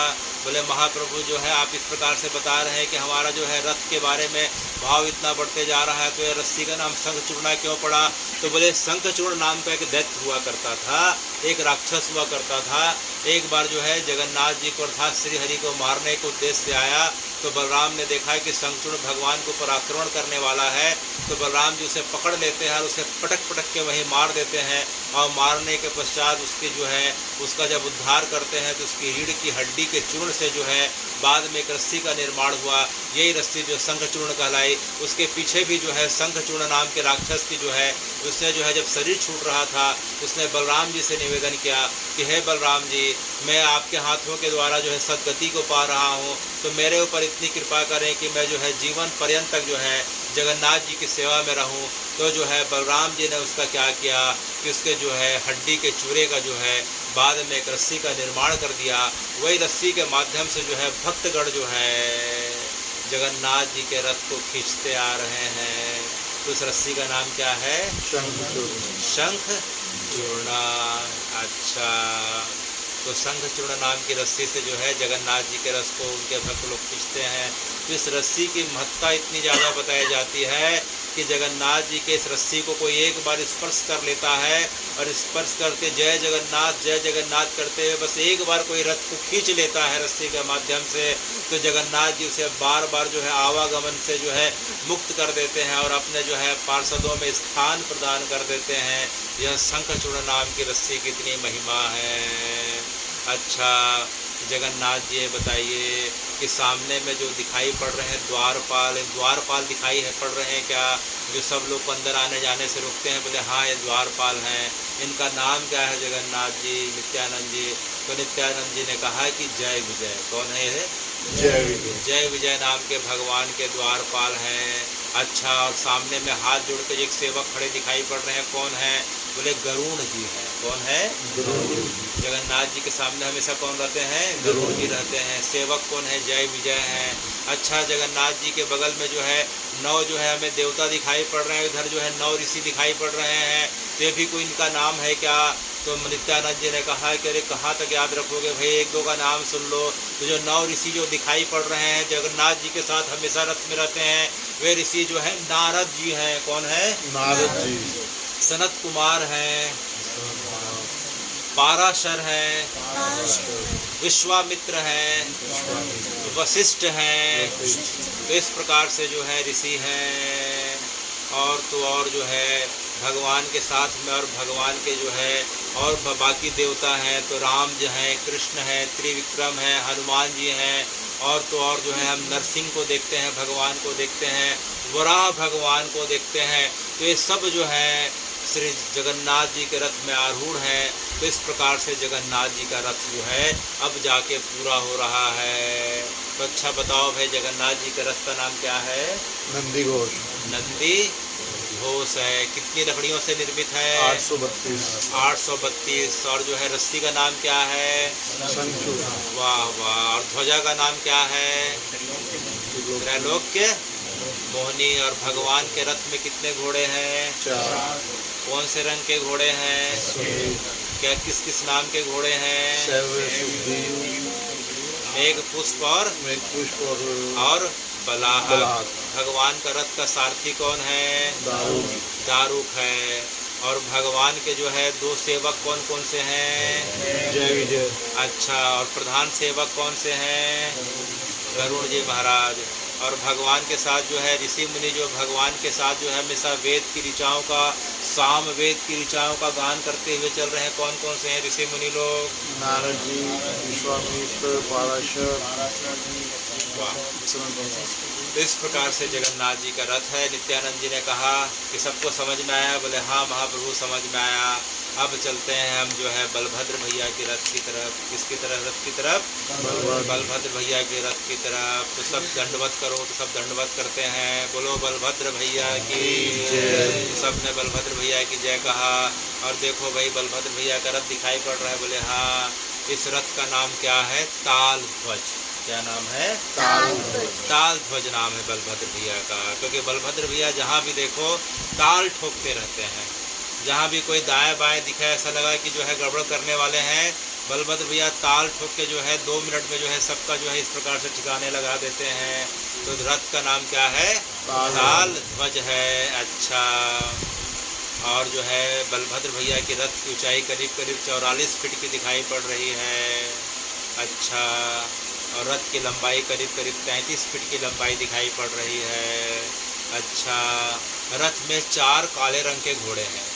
बोले महाप्रभु जो है आप इस प्रकार से बता रहे हैं कि हमारा जो है रथ के बारे में भाव इतना बढ़ते जा रहा है तो ये रस्सी का नाम शंख चूर्णा क्यों पड़ा? तो बोले शंख चूर्ण नाम का एक दैत्य हुआ करता था, एक राक्षस हुआ करता था। एक बार जो है जगन्नाथ जी को अर्थात श्री हरि को मारने के उद्देश्य से आया तो बलराम ने देखा कि शंखचूर्ण भगवान को पर आक्रमण करने वाला है। तो बलराम जी उसे पकड़ लेते हैं और उसे पटक के वहीं मार देते हैं। और मारने के पश्चात उसकी जो है उसका जब उद्धार करते हैं तो उसकी रीढ़ की हड्डी के चूर्ण से जो है बाद में एक रस्सी का निर्माण हुआ। यही रस्सी जो शंखचूर्ण कहलाई। उसके पीछे भी जो है शंखचूर्ण नाम के राक्षस की जो है उसने जो है जब शरीर छूट रहा था उसने बलराम जी से निवेदन किया कि हे बलराम जी, मैं आपके हाथों के द्वारा जो है सदगति को पा रहा हूँ, तो मेरे ऊपर इतनी कृपा करें कि मैं जो है जीवन पर्यंत तक जो है जगन्नाथ जी की सेवा में रहूं। तो जो है बलराम जी ने उसका क्या किया कि उसके जो है हड्डी के चूरे का जो है बाद में एक रस्सी का निर्माण कर दिया। वही रस्सी के माध्यम से जो है भक्तगण जो है जगन्नाथ जी के रथ को खींचते आ रहे हैं। तो उस रस्सी का नाम क्या है? शंख चूर्ण। अच्छा, तो शंख चूर्ण नाम की रस्सी से जो है जगन्नाथ जी के रस को उनके भक्त लोग खींचते हैं। तो इस रस्सी की महत्ता इतनी ज़्यादा बताई जाती है कि जगन्नाथ जी के इस रस्सी को कोई एक बार स्पर्श कर लेता है और स्पर्श करके जय जगन्नाथ करते हुए बस एक बार कोई रथ को खींच लेता है रस्सी के माध्यम से, तो जगन्नाथ जी उसे बार बार जो है आवागमन से जो है मुक्त कर देते हैं और अपने जो है पार्षदों में स्थान प्रदान कर देते हैं। यह शंखचूर्ण नाम की रस्सी की इतनी महिमा है। अच्छा, जगन्नाथ जी ये बताइए कि सामने में जो दिखाई पड़ रहे हैं द्वारपाल दिखाई पड़ रहे हैं क्या, जो सब लोग को अंदर आने जाने से रोकते हैं? बोले हाँ, ये द्वारपाल हैं। इनका नाम क्या है जगन्नाथ जी, नित्यानंद जी? तो नित्यानंद जी ने कहा कि जय विजय। कौन है ये? जय विजय। जय विजय नाम के भगवान के द्वारपाल हैं। अच्छा, और सामने में हाथ जोड़ के एक सेवक खड़े दिखाई पड़ रहे हैं, कौन है? बोले गरुड़ जी हैं। कौन है? जगन्नाथ जी के सामने हमेशा कौन रहते हैं? गरुड़ जी रहते हैं। सेवक कौन है? जय विजय हैं। अच्छा, जगन्नाथ जी के बगल में जो है 9 जो है हमें देवता दिखाई पड़ रहे हैं, इधर जो है 9 ऋषि दिखाई पड़ रहे हैं। तो ये भी कोई इनका नाम है क्या? तो नित्यानंद जी ने कहा कि अरे कहाँ तक याद रखोगे भाई, 1-2 का नाम सुन लो। तो जो 9 ऋषि जो दिखाई पड़ रहे हैं जगन्नाथ जी के साथ हमेशा रथ में रहते हैं, वे ऋषि जो है नारद जी हैं। कौन है? नारद जी। सनत कुमार हैं, पाराशर हैं, विश्वामित्र हैं, वशिष्ठ हैं। तो इस प्रकार से जो है ऋषि हैं। और तो और जो है भगवान के साथ में और भगवान के जो है और बाकी देवता हैं, तो राम जी हैं, कृष्ण हैं, त्रिविक्रम हैं, हनुमान जी हैं। और तो और जो है हम नरसिंह को देखते हैं, भगवान को देखते हैं, वराह भगवान को देखते हैं। तो ये सब जो है श्री जगन्नाथ जी के रथ में आरूढ़ हैं। तो इस प्रकार से जगन्नाथ जी का रथ जो है अब जाके पूरा हो रहा है। तो अच्छा बताओ भाई, जगन्नाथ जी के रथ का नाम क्या है? नंदी घोष। नंदी घोष है। कितनी लकड़ियों से निर्मित है? 832। 832। और जो है रस्सी का नाम क्या है? संचू। वाह वाह। और ध्वजा का नाम क्या है? त्रैलोक्य मोहिनी। और भगवान के रथ में कितने घोड़े हैं? 4। कौन से रंग के घोड़े हैं? क्या किस किस नाम के घोड़े हैं? शैव्य, सुग्रीव, मेघ पुष्प और बलाहक। भगवान का रथ का सारथी कौन है? दारुक है। और भगवान के जो है 2 सेवक कौन कौन से हैं? जय विजय। अच्छा, और प्रधान सेवक कौन से हैं? गरुड़ जी महाराज। और भगवान के साथ जो है ऋषि मुनि जो भगवान के साथ जो है हमेशा वेद की ऋचाओं का, साम वेद की ऋचाओं का गान करते हुए चल रहे हैं, कौन कौन से हैं ऋषि मुनि लोग? नारद जी, विश्वामित्र, पाराशर। तो इस प्रकार से जगन्नाथ जी का रथ है। नित्यानंद जी ने कहा कि सबको समझ में आया? बोले हाँ महाप्रभु, समझ में आया। अब चलते हैं हम जो है बलभद्र भैया के रथ की तरफ। किसकी तरफ? रथ की तरफ? बलभद्र भैया के रथ की तरफ। तो सब दंडवत करो। तो सब दंडवत करते हैं। बोलो बलभद्र भैया की जय। सब ने बलभद्र भैया की जय कहा। और देखो भाई, बलभद्र भैया का रथ दिखाई पड़ रहा है। बोले हाँ। इस रथ का नाम क्या है? ताल ध्वज। क्या नाम है? ताल ध्वज नाम है बलभद्र भैया का। क्योंकि बलभद्र भैया जहाँ भी देखो ताल ठोकते रहते हैं। जहाँ भी कोई दाएं बाएं दिखे, ऐसा लगा कि जो है गड़बड़ करने वाले हैं, बलभद्र भैया ताल ठोक के जो है 2 मिनट में जो है सबका जो है इस प्रकार से ठिकाने लगा देते हैं। तो रथ का नाम क्या है? ताल ध्वज है। अच्छा, और जो है बलभद्र भैया की रथ की ऊंचाई करीब करीब 44 फीट की दिखाई पड़ रही है। अच्छा, और रथ की लंबाई करीब करीब 33 फीट की लंबाई दिखाई पड़ रही है। अच्छा, रथ में 4 काले रंग के घोड़े हैं।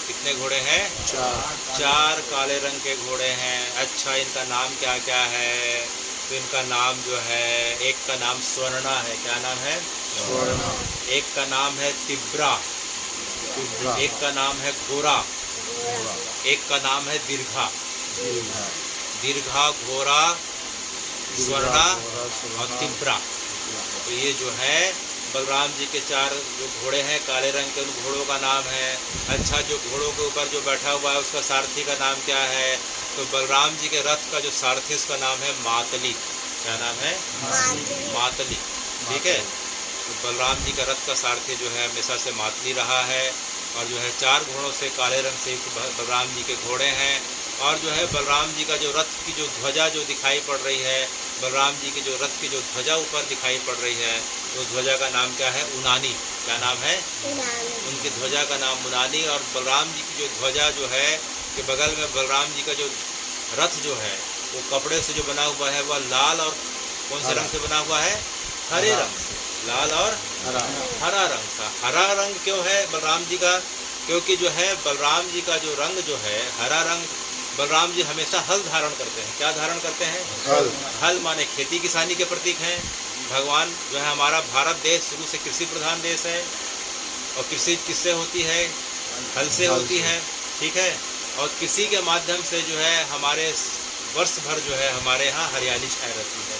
कितने घोड़े हैं? 4 काले रंग के घोड़े हैं। अच्छा, इनका नाम क्या क्या है? तो इनका नाम जो है, एक का नाम स्वर्णा है। क्या नाम है? स्वर्णा। एक का नाम है तिब्रा। एक का नाम है घोरा। एक का नाम है दीर्घा। दीर्घा, घोरा, स्वर्णा और तिब्रा। तो ये जो है बलराम जी के 4 जो घोड़े हैं काले रंग के, उन घोड़ों का नाम है। अच्छा, जो घोड़ों के ऊपर जो बैठा हुआ है उसका सारथी का नाम क्या है? तो बलराम जी के रथ का जो सारथी उसका नाम है मातली। क्या नाम है? मातली। ठीक है। तो बलराम जी का रथ का सारथी जो है हमेशा से मातली रहा है। और जो है 4 घोड़ों से काले रंग से बलराम जी के घोड़े हैं। और जो है बलराम जी का जो रथ की जो ध्वजा जो दिखाई पड़ रही है, बलराम जी की जो रथ की जो ध्वजा ऊपर दिखाई पड़ रही है, तो उस ध्वजा का नाम क्या है? उनानी। क्या नाम है? उनकी ध्वजा का नाम उनानी। और बलराम जी की जो ध्वजा जो है कि बगल में बलराम जी का जो रथ जो है वो कपड़े से जो बना हुआ है वह लाल और कौन से रंग से बना हुआ है? हरे रंग से। लाल और हरा रंग सा। हरा रंग क्यों है बलराम जी का? क्योंकि जो है बलराम जी का जो रंग जो है हरा रंग बलराम जी हमेशा हल धारण करते हैं। क्या धारण करते हैं? हल। हल माने खेती किसानी के प्रतीक हैं। भगवान जो है, हमारा भारत देश शुरू से कृषि प्रधान देश है, और कृषि किससे होती है? हल से होती है, ठीक है। और कृषि के माध्यम से जो है हमारे वर्ष भर जो है हमारे यहाँ हरियाली छाई रहती है।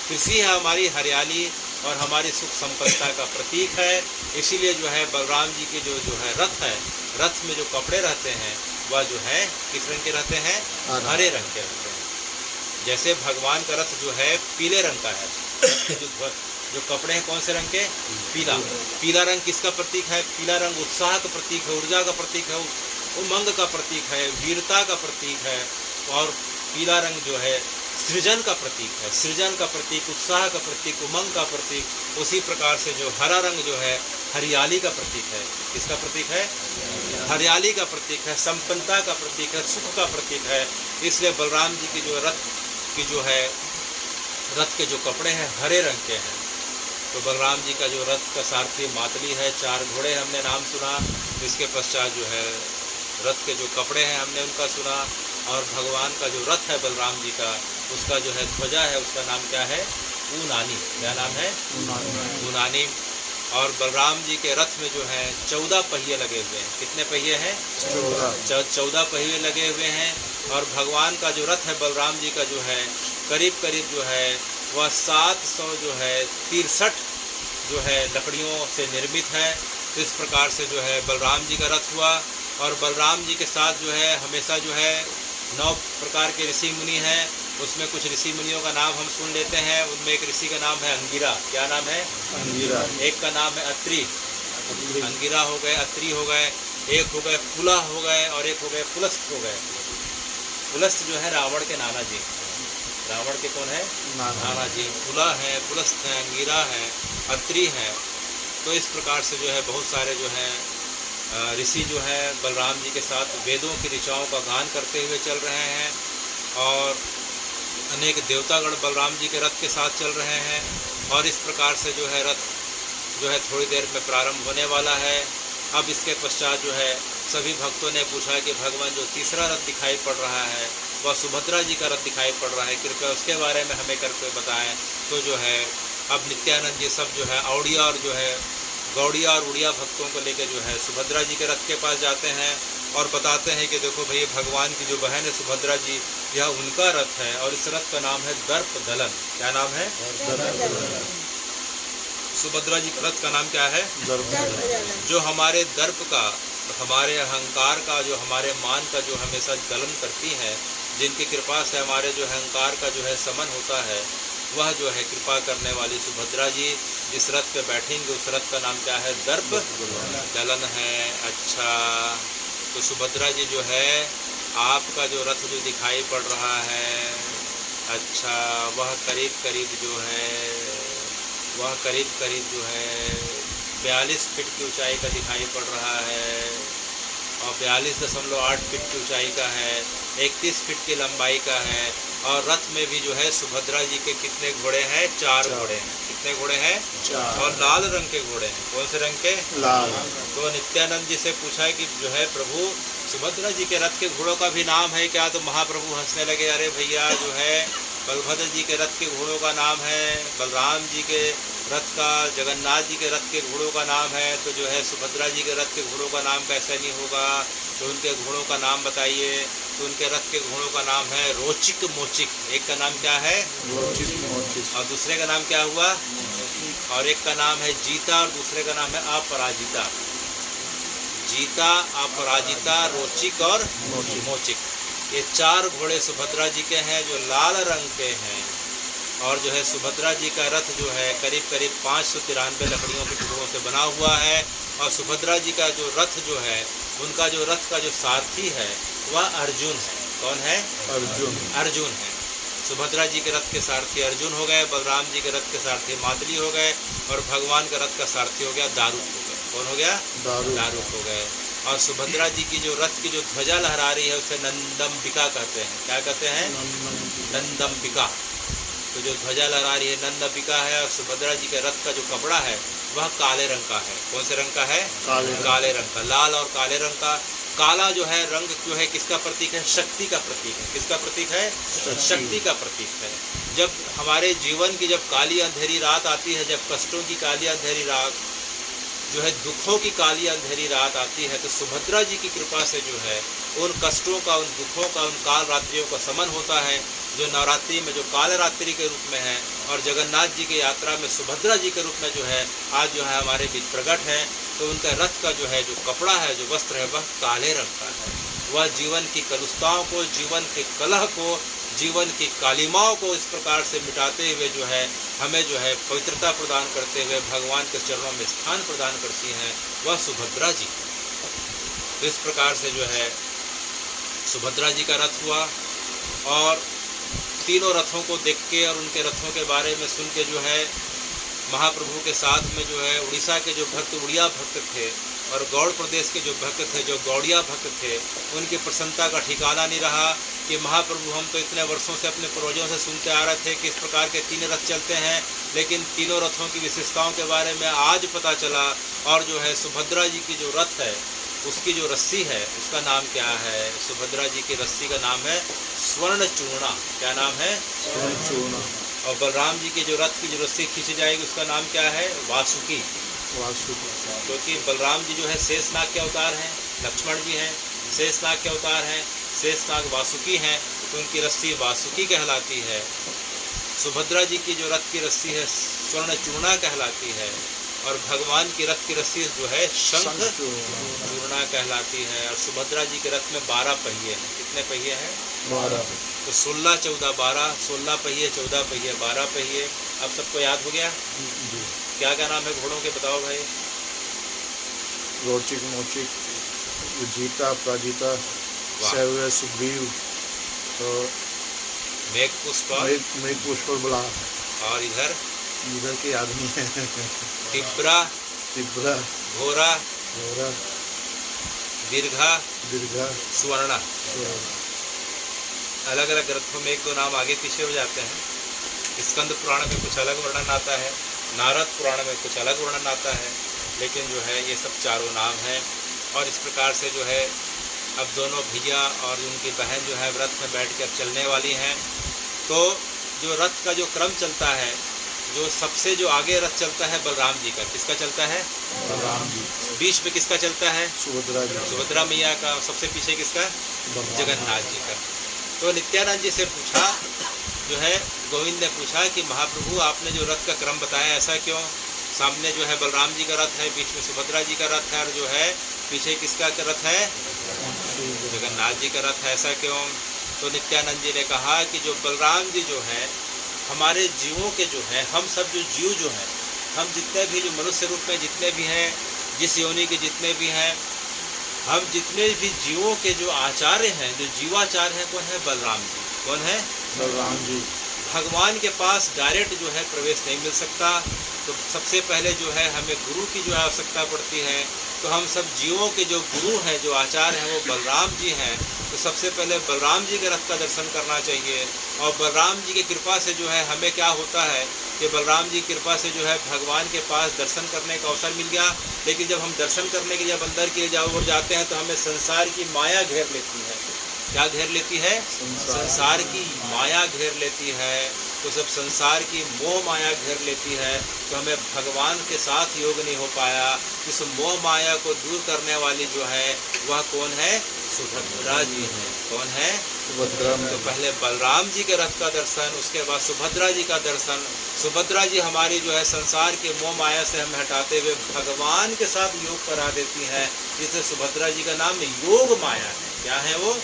कृषि है हमारी हरियाली और हमारी सुख संपन्नता का प्रतीक है। इसीलिए जो है बलराम जी के जो है रथ है, रथ में जो कपड़े रहते हैं वह जो है किस रंग के रहते हैं? हरे रंग के रहते हैं। जैसे भगवान का रथ जो है पीले रंग का है, जो कपड़े हैं कौन से रंग के? पीला। पीला रंग किसका प्रतीक है? पीला रंग उत्साह का प्रतीक है, ऊर्जा का प्रतीक है, उमंग का प्रतीक है, वीरता का प्रतीक है। और पीला रंग जो है सृजन का प्रतीक है, सृजन का प्रतीक, उत्साह का प्रतीक, उमंग का प्रतीक। उसी प्रकार से जो हरा रंग जो है हरियाली का प्रतीक है। किसका प्रतीक है? हरियाली का प्रतीक है, संपन्नता का प्रतीक है, सुख का प्रतीक है। इसलिए बलराम जी की जो रथ की जो है, रथ के जो कपड़े हैं हरे रंग के हैं। तो बलराम जी का जो रथ का सारथी मातली है, 4 घोड़े हमने नाम सुना। इसके पश्चात जो है रथ के जो कपड़े हैं हमने उनका सुना। और भगवान का जो रथ है बलराम जी का, उसका जो है ध्वजा है, उसका नाम क्या है? ऊनानी। क्या नाम है? ऊनानी। और बलराम जी के रथ में जो है 14 पहिए लगे हुए हैं। कितने पहिए हैं? 14 पहिए लगे हुए हैं। और भगवान का जो रथ है बलराम जी का जो है करीब करीब जो है वह 700 जो है 63 जो है लकड़ियों से निर्मित है। तो इस प्रकार से जो है बलराम जी का रथ हुआ। और बलराम जी के साथ जो है हमेशा जो है 9 प्रकार के ऋषि मुनि हैं। उसमें कुछ ऋषि मुनियों का नाम हम सुन लेते हैं। उनमें एक ऋषि का नाम है अंगिरा। क्या नाम है? अंगिरा। एक का नाम है अत्रि। अंगिरा हो गए, अत्रि हो गए, एक हो गए पुला हो गए, और एक हो गए पुलस्त हो गए। पुलस्त जो है रावण के नाना जी। रावण के कौन है? नाना जी। पुला है, पुलस्त है, अंगिरा है, अत्रि है। तो इस प्रकार से जो है बहुत सारे जो है ऋषि जो है बलराम जी के साथ वेदों की ऋचाओं का गान करते हुए चल रहे हैं। और अनेक देवतागण बलराम जी के रथ के साथ चल रहे हैं। और इस प्रकार से जो है रथ जो है थोड़ी देर में प्रारंभ होने वाला है। अब इसके पश्चात जो है सभी भक्तों ने पूछा कि भगवान जो तीसरा रथ दिखाई पड़ रहा है वह सुभद्रा जी का रथ दिखाई पड़ रहा है, कृपया उसके बारे में हमें करके बताएं। तो जो है अब नित्यानंद जी सब जो है औड़िया और जो है गौड़िया और उड़िया भक्तों को लेकर जो है सुभद्रा जी के रथ के पास जाते हैं और बताते हैं कि देखो भई भगवान की जो बहन है सुभद्रा जी, यह उनका रथ है और इस रथ का नाम है दर्प दलन। क्या नाम है? सुभद्रा जी के रथ का नाम क्या है? जो हमारे दर्प का, हमारे अहंकार का, जो हमारे मान का जो हमेशा दलन करती हैं, जिनकी कृपा से हमारे जो अहंकार का जो है समन होता है, वह जो है कृपा करने वाली सुभद्रा जी जिस रथ पे बैठेंगे उस रथ का नाम क्या है? दर्प दलन है। अच्छा, तो सुभद्रा जी जो है आपका जो रथ जो दिखाई पड़ रहा है, अच्छा वह करीब करीब जो है वह करीब करीब जो है 42 फीट की ऊंचाई का दिखाई पड़ रहा है और 42.8 फीट की ऊंचाई का है, 31 फीट की लंबाई का है। और रथ में भी जो है सुभद्रा जी के कितने घोड़े हैं? 4 घोड़े हैं। कितने घोड़े हैं? 4। और लाल रंग के घोड़े हैं। कौन से रंग के? लाल। तो नित्यानंद जी से पूछा कि जो है प्रभु सुभद्रा जी के रथ के घोड़ों का भी नाम है क्या? तो महाप्रभु हंसने लगे, अरे भैया जो है बलभद्र जी के रथ के घोड़ों का नाम है, बलराम जी के रथ का, जगन्नाथ जी के रथ के घोड़ों का नाम है, तो जो है सुभद्रा जी के रथ के घोड़ों का नाम कैसे नहीं होगा? तो उनके घोड़ों का नाम बताइए। तो उनके रथ के घोड़ों का नाम है रोचिक मोचिक। एक का नाम क्या है? रोचिक मोचिक। और दूसरे का नाम क्या हुआ? और एक का नाम है जीता और दूसरे का नाम है अपराजिता। जीता, अपराजिता, रोचिक और मोचिक, ये 4 घोड़े सुभद्रा जी के हैं जो लाल रंग के हैं। और जो है सुभद्रा जी का रथ जो है करीब करीब 593 लकड़ियों के टुकड़ों से बना हुआ है। और सुभद्रा जी का जो रथ जो है, उनका जो रथ का जो सारथी है वह अर्जुन है। कौन है? अर्जुन। अर्जुन है। सुभद्रा जी के रथ के सारथी अर्जुन हो गए, बलराम जी के रथ के सारथी मातली हो गए, और भगवान का रथ का सारथी हो गया दारूक हो गया। कौन हो गया? दारूक हो गए। और सुभद्रा जी की जो रथ की जो ध्वजा लहरा रही है उसे नंदम्बिका कहते हैं। क्या कहते हैं? नंदम्बिका। तो जो ध्वजा लहरा रही है नंदम्बिका है। और सुभद्रा जी के रथ का जो कपड़ा है वह काले रंग का है। कौन से रंग का है? काले रंग का। लाल और काले रंग का। काला जो है रंग जो है किसका प्रतीक है? शक्ति का प्रतीक है। किसका प्रतीक है? शक्ति का प्रतीक है। जब हमारे जीवन की जब काली अंधेरी रात आती है, जब कष्टों की काली अंधेरी रात जो है, दुखों की काली अंधेरी रात आती है, तो सुभद्रा जी की कृपा से जो है उन कष्टों का, उन दुखों का, उन काल रात्रियों का समन होता है, जो नवरात्रि में जो काल रात्रि के रूप में है, और जगन्नाथ जी की यात्रा में सुभद्रा जी के रूप में जो है आज जो है हमारे बीच प्रकट है। तो उनका रथ का जो है जो कपड़ा है, जो वस्त्र है, वह काले रंग का है। वह जीवन की कलुषताओं को, जीवन के कलह को, जीवन की कालिमाओं को इस प्रकार से मिटाते हुए जो है हमें जो है पवित्रता प्रदान करते हुए भगवान के चरणों में स्थान प्रदान करती हैं, वह सुभद्रा जी। तो इस प्रकार से जो है सुभद्रा जी का रथ हुआ, और तीनों रथों को देख के और उनके रथों के बारे में सुन के जो है महाप्रभु के साथ में जो है उड़ीसा के जो भक्त उड़िया भक्त थे, और गौड़ प्रदेश के जो भक्त थे, जो गौड़िया भक्त थे, उनकी प्रसन्नता का ठिकाना नहीं रहा कि महाप्रभु हम तो इतने वर्षों से अपने पूर्वजों से सुनते आ रहे थे कि इस प्रकार के 3 रथ चलते हैं, लेकिन तीनों रथों की विशेषताओं के बारे में आज पता चला। और जो है सुभद्रा जी की जो रथ है, उसकी जो रस्सी है, उसका नाम क्या है? सुभद्रा जी की रस्सी का नाम है स्वर्ण चूर्णा। क्या नाम है? स्वर्ण चूर्णा। और बलराम जी की जो रथ की जो रस्सी खींची जाएगी, उसका नाम क्या है? वासुकी। क्योंकि बलराम जी जो है शेषनाग के अवतार हैं, लक्ष्मण जी हैं शेषनाग के अवतार हैं, शेषनाग वासुकी हैं, तो उनकी रस्सी वासुकी कहलाती है। सुभद्रा जी की जो रथ की रस्सी है स्वर्ण चूर्णा कहलाती है, और भगवान की रथ की रस्सी जो है शंख चूर्णा कहलाती है। और सुभद्रा जी के रथ में 12 पहिए हैं। कितने पहिए हैं? 12। तो 16, 14, 12, 16 पहिए, 14 पहिए, 12 पहिए। अब सबको याद हो गया? क्या क्या नाम है घोड़ों के, बताओ भाई। रोचिक, मोचिक, जीता, प्राजिता, सैव्य, सुग्रीव, तो मेघ पुष्प, मेघ पुष्प बला, और इधर के आदमी है तिब्रा, घोरा, दीर्घा, सुवर्णा। अलग अलग ग्रंथों में 1-2 नाम आगे पीछे हो जाते हैं। स्कंद पुराण में कुछ अलग वर्णन आता है, नारद पुराण में कुछ अलग वर्णन आता है, लेकिन जो है ये सब चारों नाम हैं। और इस प्रकार से जो है अब दोनों भैया और उनकी बहन जो है रथ में बैठ कर चलने वाली हैं। तो जो रथ का जो क्रम चलता है, जो सबसे जो आगे रथ चलता है बलराम जी का। किसका चलता है? बलराम जी। बीच में किसका चलता है? सुभद्रा जी। सुभद्रा मैया का। सबसे पीछे किसका? जगन्नाथ जी का। तो नित्यानंद जी से पूछा, जो है गोविंद ने पूछा कि महाप्रभु आपने जो रथ का क्रम बताया ऐसा क्यों? सामने जो है बलराम जी का रथ है, बीच में सुभद्रा जी का रथ है, और जो है पीछे किसका रथ है? जगन्नाथ जी का रथ है, ऐसा क्यों? तो नित्यानंद जी ने कहा कि जो बलराम जी जो है हमारे जीवों के जो है, हम सब जो जीव जो हैं, हम जितने भी जो मनुष्य रूप में जितने भी हैं, जिस योनि के जितने भी हैं, हम जितने भी जीवों के जो आचार्य हैं, जो जीवाचार्य हैं, कौन है? बलराम जी। कौन है? बलराम जी। भगवान के पास डायरेक्ट जो है प्रवेश नहीं मिल सकता, तो सबसे पहले जो है हमें गुरु की जो है आवश्यकता पड़ती है। तो हम सब जीवों के जो गुरु हैं, जो आचार्य हैं, वो बलराम जी हैं। तो सबसे पहले बलराम जी के रथ का दर्शन करना चाहिए। और बलराम जी की कृपा से जो है हमें क्या होता है कि बलराम जी की कृपा से जो है भगवान के पास दर्शन करने का अवसर मिल गया। लेकिन जब हम दर्शन करने के लिए जब अंदर की ओर जाते हैं, तो हमें संसार की माया घेर लेती है। क्या घेर लेती है? संसार की माया घेर लेती है। तो जब संसार की मोह माया घेर लेती है, तो हमें भगवान के साथ योग नहीं हो पाया। इस मोह माया को दूर करने वाली जो है वह कौन है? सुभद्रा जी हैं। कौन है? सुभद्रा। तो पहले बलराम जी के रथ का दर्शन, उसके बाद सुभद्रा जी का दर्शन। सुभद्रा जी हमारी जो है संसार के मोह माया से हमें हटाते हुए भगवान के साथ योग करा देती हैं, जिससे सुभद्रा जी का नाम योग माया है। क्या है वो?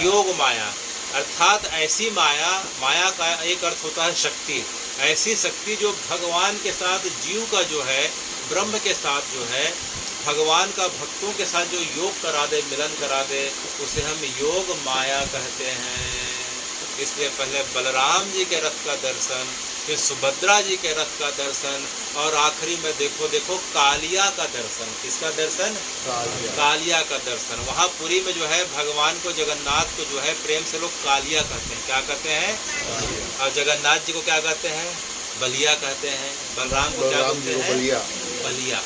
योग माया। अर्थात ऐसी माया, माया का एक अर्थ होता है शक्ति। ऐसी शक्ति जो भगवान के साथ जीव का जो है, ब्रह्म के साथ जो है, भगवान का भक्तों के साथ जो योग करा दे, मिलन करा दे, उसे हम योग माया कहते हैं। इसलिए पहले बलराम जी के रथ का दर्शन, फिर सुभद्रा जी के रथ का दर्शन, और आखिरी में देखो कालिया का दर्शन। किसका दर्शन? कालिया का दर्शन। वहाँ पुरी में जो है भगवान को, जगन्नाथ को जो है प्रेम से लोग कालिया कहते हैं। क्या कहते हैं? और जगन्नाथ जी को क्या कहते हैं? बलिया कहते हैं। बलराम को क्या कहते हैं? बलिया।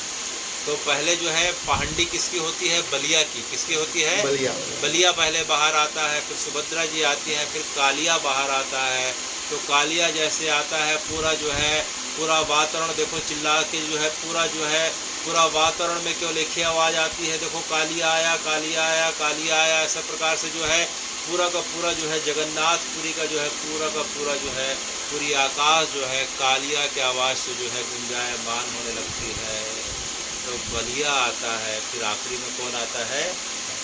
तो पहले जो है पहांडी किसकी होती है? बलिया की। किसकी होती है? बलिया। बलिया पहले बाहर आता है, फिर सुभद्रा जी आती हैं, फिर कालिया बाहर आता है। तो कालिया जैसे आता है पूरा जो है पूरा वातावरण देखो चिल्ला के जो है पूरा वातावरण में केवल एक ही आवाज़ आती है, देखो कालिया आया, कालिया आया, कालिया आया। ऐसा प्रकार से जो है पूरा का पूरा जो है जगन्नाथपुरी का जो है पूरा का पूरा जो है पूरी आकाश जो है कालिया के आवाज़ से जो है गुंजायमान होने लगती है। तो बलिया आता है, फिर आखिरी में कौन आता है?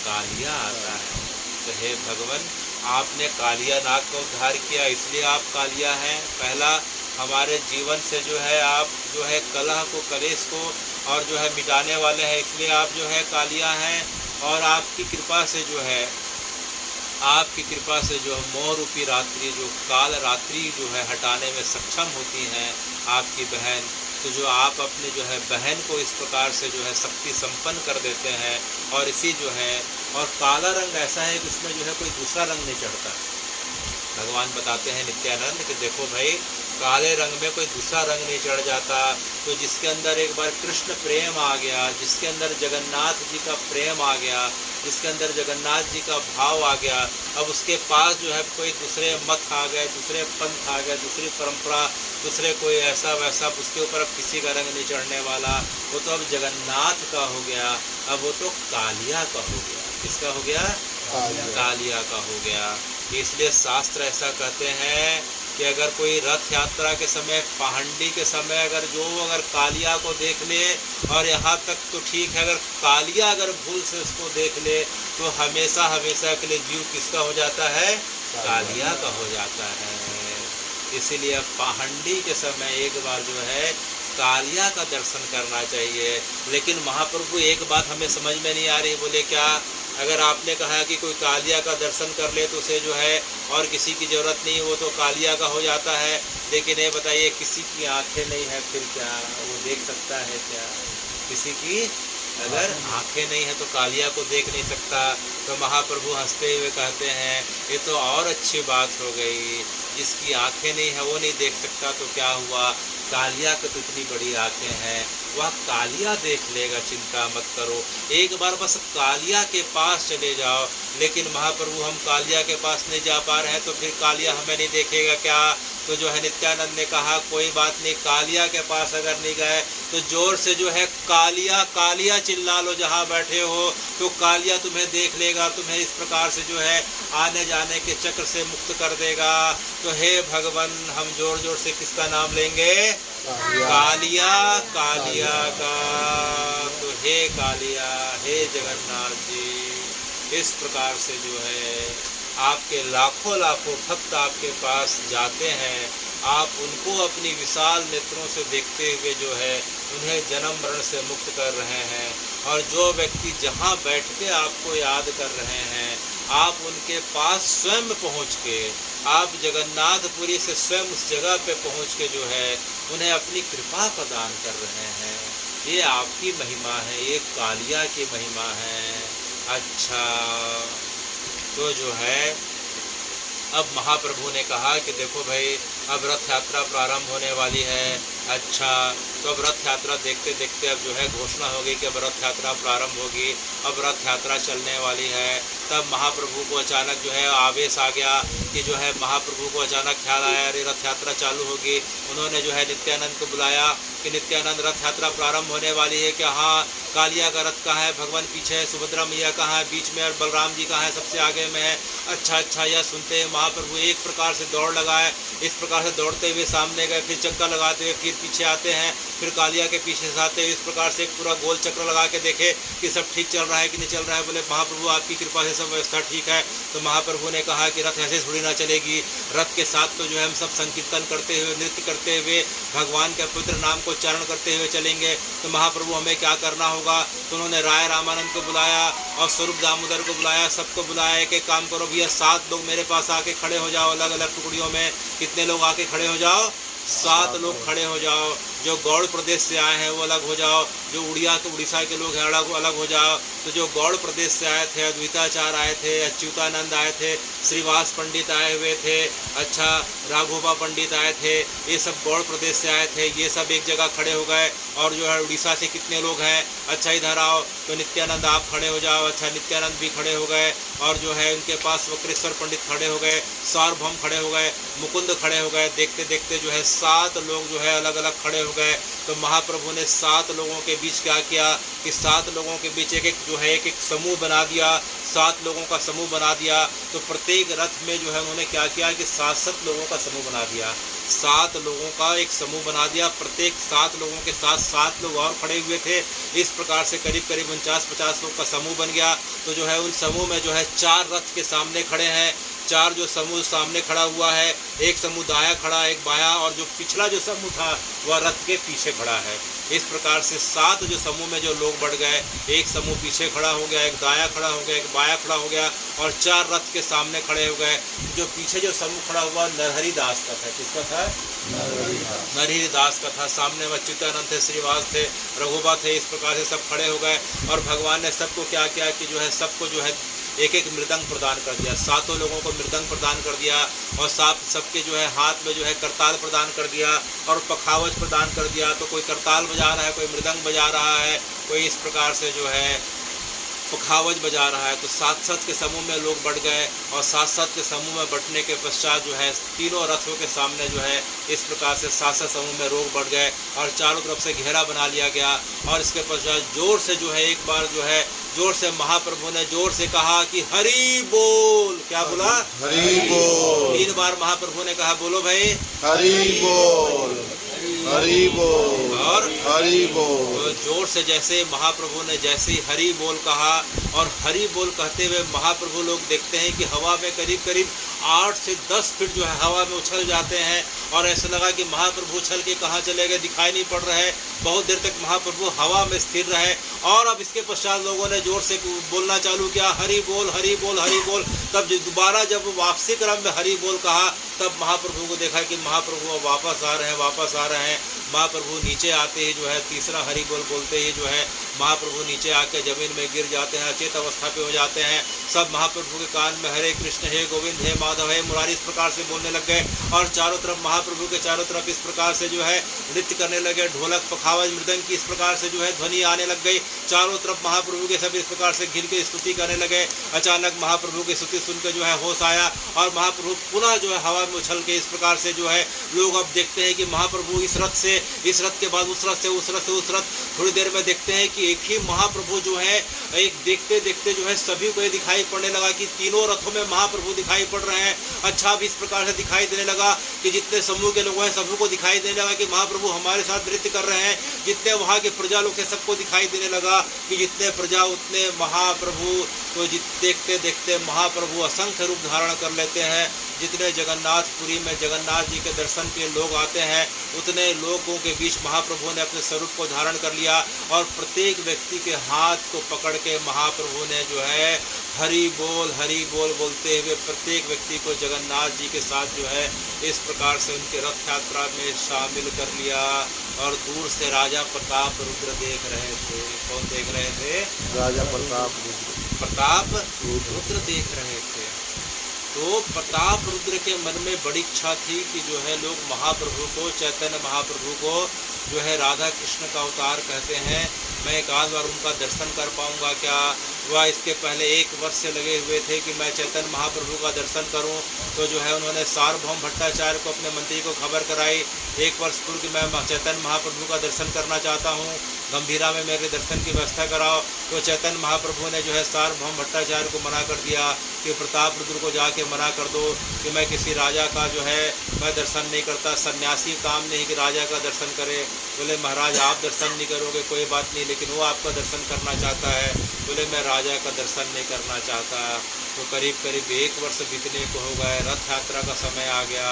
कालिया आता है। तो हे भगवान, आपने कालिया नाग का उद्धार किया, इसलिए आप कालिया हैं। पहला हमारे जीवन से जो है आप जो है कलह को, कलेश को और जो है मिटाने वाले हैं, इसलिए आप जो है कालिया हैं। और आपकी कृपा से जो है मोह रूपी रात्रि, जो काल रात्रि जो है हटाने में सक्षम होती हैं आपकी बहन। तो जो आप अपने जो है बहन को इस प्रकार से जो है शक्ति संपन्न कर देते हैं। और इसी जो है और काला रंग ऐसा है कि उसमें जो है कोई दूसरा रंग नहीं चढ़ता। भगवान बताते हैं नित्यानंद कि देखो भाई, काले रंग में कोई दूसरा रंग नहीं चढ़ जाता। तो जिसके अंदर एक बार कृष्ण प्रेम आ गया, जिसके अंदर जगन्नाथ जी का प्रेम आ गया, जिसके अंदर जगन्नाथ जी का भाव आ गया, अब उसके पास जो है कोई दूसरे मत आ गए, दूसरे पंथ आ गए, दूसरी परंपरा, दूसरे कोई ऐसा वैसा, उसके ऊपर अब किसी का रंग नहीं चढ़ने वाला। वो तो अब जगन्नाथ का हो गया, अब वो तो कालिया का हो गया। किसका हो गया? कालिया का हो गया। इसलिए शास्त्र ऐसा कहते हैं कि अगर कोई रथ यात्रा के समय, पहांडी के समय अगर कालिया को देख ले, और यहाँ तक तो ठीक है, अगर कालिया अगर भूल से उसको देख ले तो हमेशा हमेशा के लिए जीव किसका हो जाता है? कालिया का हो जाता है। इसीलिए पहांडी के समय एक बार जो है कालिया का दर्शन करना चाहिए। लेकिन महाप्रभु एक बात हमें समझ में नहीं आ रही, बोले क्या? अगर आपने कहा कि कोई कालिया का दर्शन कर ले तो उसे जो है और किसी की ज़रूरत नहीं, वो तो कालिया का हो जाता है। लेकिन ये बताइए, किसी की आंखें नहीं है फिर क्या वो देख सकता है क्या? किसी की अगर आंखें नहीं है तो कालिया को देख नहीं सकता। तो महाप्रभु हंसते हुए कहते हैं, ये तो और अच्छी बात हो गई, जिसकी आंखें नहीं है वो नहीं देख सकता तो क्या हुआ? कालिया की तो इतनी बड़ी आंखें हैं, वह कालिया देख लेगा, चिंता मत करो। एक बार बस कालिया के पास चले जाओ। लेकिन महाप्रभु हम कालिया के पास नहीं जा पा रहे हैं, तो फिर कालिया हमें नहीं देखेगा क्या? तो जो है नित्यानंद ने कहा कोई बात नहीं, कालिया के पास अगर नहीं गए तो जोर से जो है कालिया कालिया चिल्ला लो जहाँ बैठे हो, तो कालिया तुम्हें देख लेगा, तुम्हें इस प्रकार से जो है आने जाने के चक्र से मुक्त कर देगा। तो हे भगवान, हम जोर जोर से किसका नाम लेंगे? कालिया कालिया का। तो हे कालिया, हे जगन्नाथ जी, इस प्रकार से जो है आपके लाखों लाखों भक्त आपके पास जाते हैं, आप उनको अपनी विशाल नेत्रों से देखते हुए जो है उन्हें जन्म मरण से मुक्त कर रहे हैं। और जो व्यक्ति जहाँ बैठ के आपको याद कर रहे हैं, आप उनके पास स्वयं पहुँच के, आप जगन्नाथपुरी से स्वयं उस जगह पे पहुँच के जो है उन्हें अपनी कृपा प्रदान कर रहे हैं। ये आपकी महिमा है, ये कालिया की महिमा है। अच्छा, तो जो है अब महाप्रभु ने कहा कि देखो भाई, अब रथ यात्रा प्रारंभ होने वाली है। अच्छा, तो अब रथ यात्रा देखते देखते अब जो है घोषणा होगी कि अब रथ यात्रा प्रारंभ होगी, अब रथ यात्रा चलने वाली है। तब महाप्रभु को अचानक जो है आवेश आ गया कि जो है महाप्रभु को अचानक ख्याल आया, अरे रथ यात्रा चालू होगी। उन्होंने जो है नित्यानंद को बुलाया कि नित्यानंद, रथ यात्रा प्रारंभ होने वाली है क्या? हाँ। कालिया का रथ कहाँ है? भगवान पीछे है। सुभद्रा मैया कहाँ है? बीच में। और बलराम जी कहाँ है? सबसे आगे में है। अच्छा, यह सुनते हैं महाप्रभु एक प्रकार से दौड़ लगाए। इस प्रकार से दौड़ते हुए सामने गए, फिर चक्का लगाते हुए फिर पीछे आते हैं, फिर कालिया के पीछे से आते हुए इस प्रकार से एक पूरा गोल चक्र लगा के देखे कि सब ठीक चल रहा है कि नहीं चल रहा है। बोले महाप्रभु आपकी कृपा से सब व्यवस्था ठीक है। तो महाप्रभु ने कहा कि रथ ऐसे थोड़ी ना चलेगी, रथ के साथ तो जो है हम सब संकीर्तन करते हुए, नृत्य करते हुए, भगवान के पवित्र नाम को उच्चारण करते हुए चलेंगे। तो महाप्रभु हमें क्या करना होगा? तो उन्होंने राय रामानंद को बुलाया और स्वरूप दामोदर को बुलाया, सबको बुलाया। एक काम करो भैया, 7 लोग मेरे पास आके खड़े हो जाओ, अलग अलग टुकड़ियों में। कितने लोग आके खड़े हो जाओ? 7 लोग खड़े हो जाओ। जो गौड़ प्रदेश से आए हैं वो अलग हो जाओ, जो उड़ीसा के लोग हैं अलग हो जाओ। तो जो गौड़ प्रदेश से आए थे, अद्वैताचार्य आए थे, अच्युतानंद आए थे, श्रीवास पंडित आए हुए थे, अच्छा राघोबा पंडित आए थे, ये सब गौड़ प्रदेश से आए थे, ये सब एक जगह खड़े हो गए। और जो है उड़ीसा से कितने लोग हैं, अच्छा इधर आओ, तो नित्यानंद आप खड़े हो जाओ, अच्छा नित्यानंद भी खड़े हो गए। और जो है उनके पास वक्रेश्वर पंडित खड़े हो गए, सार्वभौम खड़े हो गए, मुकुंद खड़े हो गए। देखते देखते जो है 7 लोग जो है अलग अलग खड़े हो गए। तो महाप्रभु ने 7 लोगों के बीच क्या किया कि 7 लोगों के बीच एक जो है एक समूह बना दिया, 7 लोगों का समूह बना दिया। तो प्रत्येक रथ में जो है उन्होंने क्या किया कि 7 लोगों का समूह बना दिया, 7 लोगों का एक समूह बना दिया। प्रत्येक 7 लोगों के साथ 7 लोग और खड़े हुए थे। इस प्रकार से करीब 49-50 लोग का समूह बन गया। तो जो है उन समूह में जो है 4 रथ के सामने खड़े हैं, 4 जो समूह सामने खड़ा हुआ है, एक समूह दाया खड़ा, एक बाया, और जो पिछला जो समूह था वह रथ के पीछे खड़ा है। इस प्रकार से 7 जो समूह में जो लोग बढ़ गए, एक समूह पीछे खड़ा हो गया, एक दाया खड़ा हो गया, एक बाया खड़ा हो गया, और 4 रथ के सामने खड़े हो गए। जो पीछे जो समूह खड़ा हुआ नरहरि दास का था। किसका था? नरहरि दास का था। सामने में अच्युतानंद थे, श्रीवास थे, रघुबा थे। इस प्रकार से सब खड़े हो गए। और भगवान ने सबको क्या किया कि जो है सबको जो है एक एक मृदंग प्रदान कर दिया, 7 लोगों को मृदंग प्रदान कर दिया। और सबके जो है हाथ में जो है करताल प्रदान कर दिया और पखावज प्रदान कर दिया। तो कोई करताल बजा रहा है, कोई मृदंग बजा रहा है, कोई इस प्रकार से जो है पखावज बजा रहा है। तो 7 के समूह में लोग बढ़ गए। और 7 के समूह में बढ़ने के पश्चात जो है तीनों रथों के सामने जो है इस प्रकार से 7 समूह में लोग बढ़ गए और चारों तरफ से घेरा बना लिया गया। और इसके पश्चात जोर से जो है एक बार जो है जोर से महाप्रभु ने जोर से कहा कि हरि बोल। क्या बोला? हरि बोल। 3 बार महाप्रभु ने कहा, बोलो भाई हरि बोल, हरि बोल और हरि बोल। तो जोर से जैसे महाप्रभु ने जैसे ही हरि बोल कहा, और हरि बोल कहते हुए महाप्रभु लोग देखते हैं कि हवा में करीब करीब 8 से 10 फीट जो है हवा में उछल जाते हैं। और ऐसा लगा कि महाप्रभु उछल के कहाँ चले गए, दिखाई नहीं पड़ रहे। बहुत देर तक महाप्रभु हवा में स्थिर रहे। और अब इसके पश्चात लोगों ने जोर से बोलना चालू किया, हरि बोल हरि बोल हरि बोल। तब दोबारा जब वापसी क्रम में हरि बोल कहा, तब महाप्रभु को देखा कि महाप्रभु वापस आ रहे हैं, वापस आ रहे हैं। महाप्रभु नीचे आते ही जो है तीसरा हरि बोल बोलते ही जो है महाप्रभु नीचे आके जमीन में गिर जाते हैं, अचेत अवस्था पे हो जाते हैं। सब महाप्रभु के कान में हरे कृष्ण, हे गोविंद, हे माधव, हे मुरारी इस प्रकार से बोलने लग गए। और चारों तरफ महाप्रभु के चारों तरफ इस प्रकार से जो है नृत्य करने लगे, ढोलक पखावज मृदंग की इस प्रकार से जो है ध्वनि आने लग गई। चारों तरफ महाप्रभु के सब इस प्रकार से घिर के स्तुति करने लगे। अचानक महाप्रभु की स्तुति सुनकर जो है होश आया और महाप्रभु पुनः जो है हवा में उछल के इस प्रकार से जो है लोग अब देखते हैं कि महाप्रभु इस रथ से, इस रथ के बाद उस रथ से, उस रथ से उस रथ। थोड़ी देर में देखते हैं कि एक ही महाप्रभु जो है एक देखते देखते जो है सभी को ये दिखाई पड़ने लगा कि तीनों रथों में महाप्रभु दिखाई पड़ रहे हैं। अच्छा अब इस प्रकार से दिखाई देने लगा कि जितने समूह के लोग हैं सभी को दिखाई देने लगा कि महाप्रभु हमारे साथ नृत्य कर रहे हैं। जितने वहाँ के प्रजा लोग थे सबको दिखाई देने लगा कि जितने प्रजा उतने महाप्रभु। तो देखते देखते महाप्रभु असंख्य रूप धारण कर लेते हैं। जितने जगन्नाथपुरी में जगन्नाथ जी के दर्शन के लोग आते हैं उतने लोगों के बीच महाप्रभु ने अपने स्वरूप को धारण कर लिया। और प्रत्येक व्यक्ति के हाथ को पकड़ के महाप्रभु ने जो है हरि बोल बोलते हुए प्रत्येक व्यक्ति को जगन्नाथ जी के साथ जो है इस प्रकार से उनके रथ यात्रा में शामिल कर लिया। और दूर से राजा प्रताप रुद्र देख रहे थे। कौन देख रहे थे? राजा प्रताप रुद्र देख रहे थे। तो प्रताप रुद्र के मन में बड़ी इच्छा थी कि जो है लोग महाप्रभु को, चैतन्य महाप्रभु को जो है राधा कृष्ण का अवतार कहते हैं, मैं एक आध बार उनका दर्शन कर पाऊंगा क्या। वह इसके पहले 1 वर्ष से लगे हुए थे कि मैं चैतन्य महाप्रभु का दर्शन करूं। तो जो है उन्होंने सार्वभौम भट्टाचार्य को, अपने मंत्री को खबर कराई 1 वर्ष पूर्व कि मैं चैतन्य महाप्रभु का दर्शन करना चाहता हूं, गंभीरा में मेरे दर्शन की व्यवस्था कराओ। तो चैतन्य महाप्रभु ने जो है सार्वभौम भट्टाचार्य को मना कर दिया कि प्रताप रुद्र को जाके मना कर दो कि मैं किसी राजा का जो है मैं दर्शन नहीं करता, सन्यासी काम नहीं कि राजा का दर्शन करे। बोले महाराज आप दर्शन नहीं करोगे कोई बात नहीं, लेकिन वो आपका दर्शन करना चाहता है। बोले मैं राजा का दर्शन नहीं करना चाहता। तो करीब करीब 1 वर्ष बीतने को हो गए, रथ यात्रा का समय आ गया।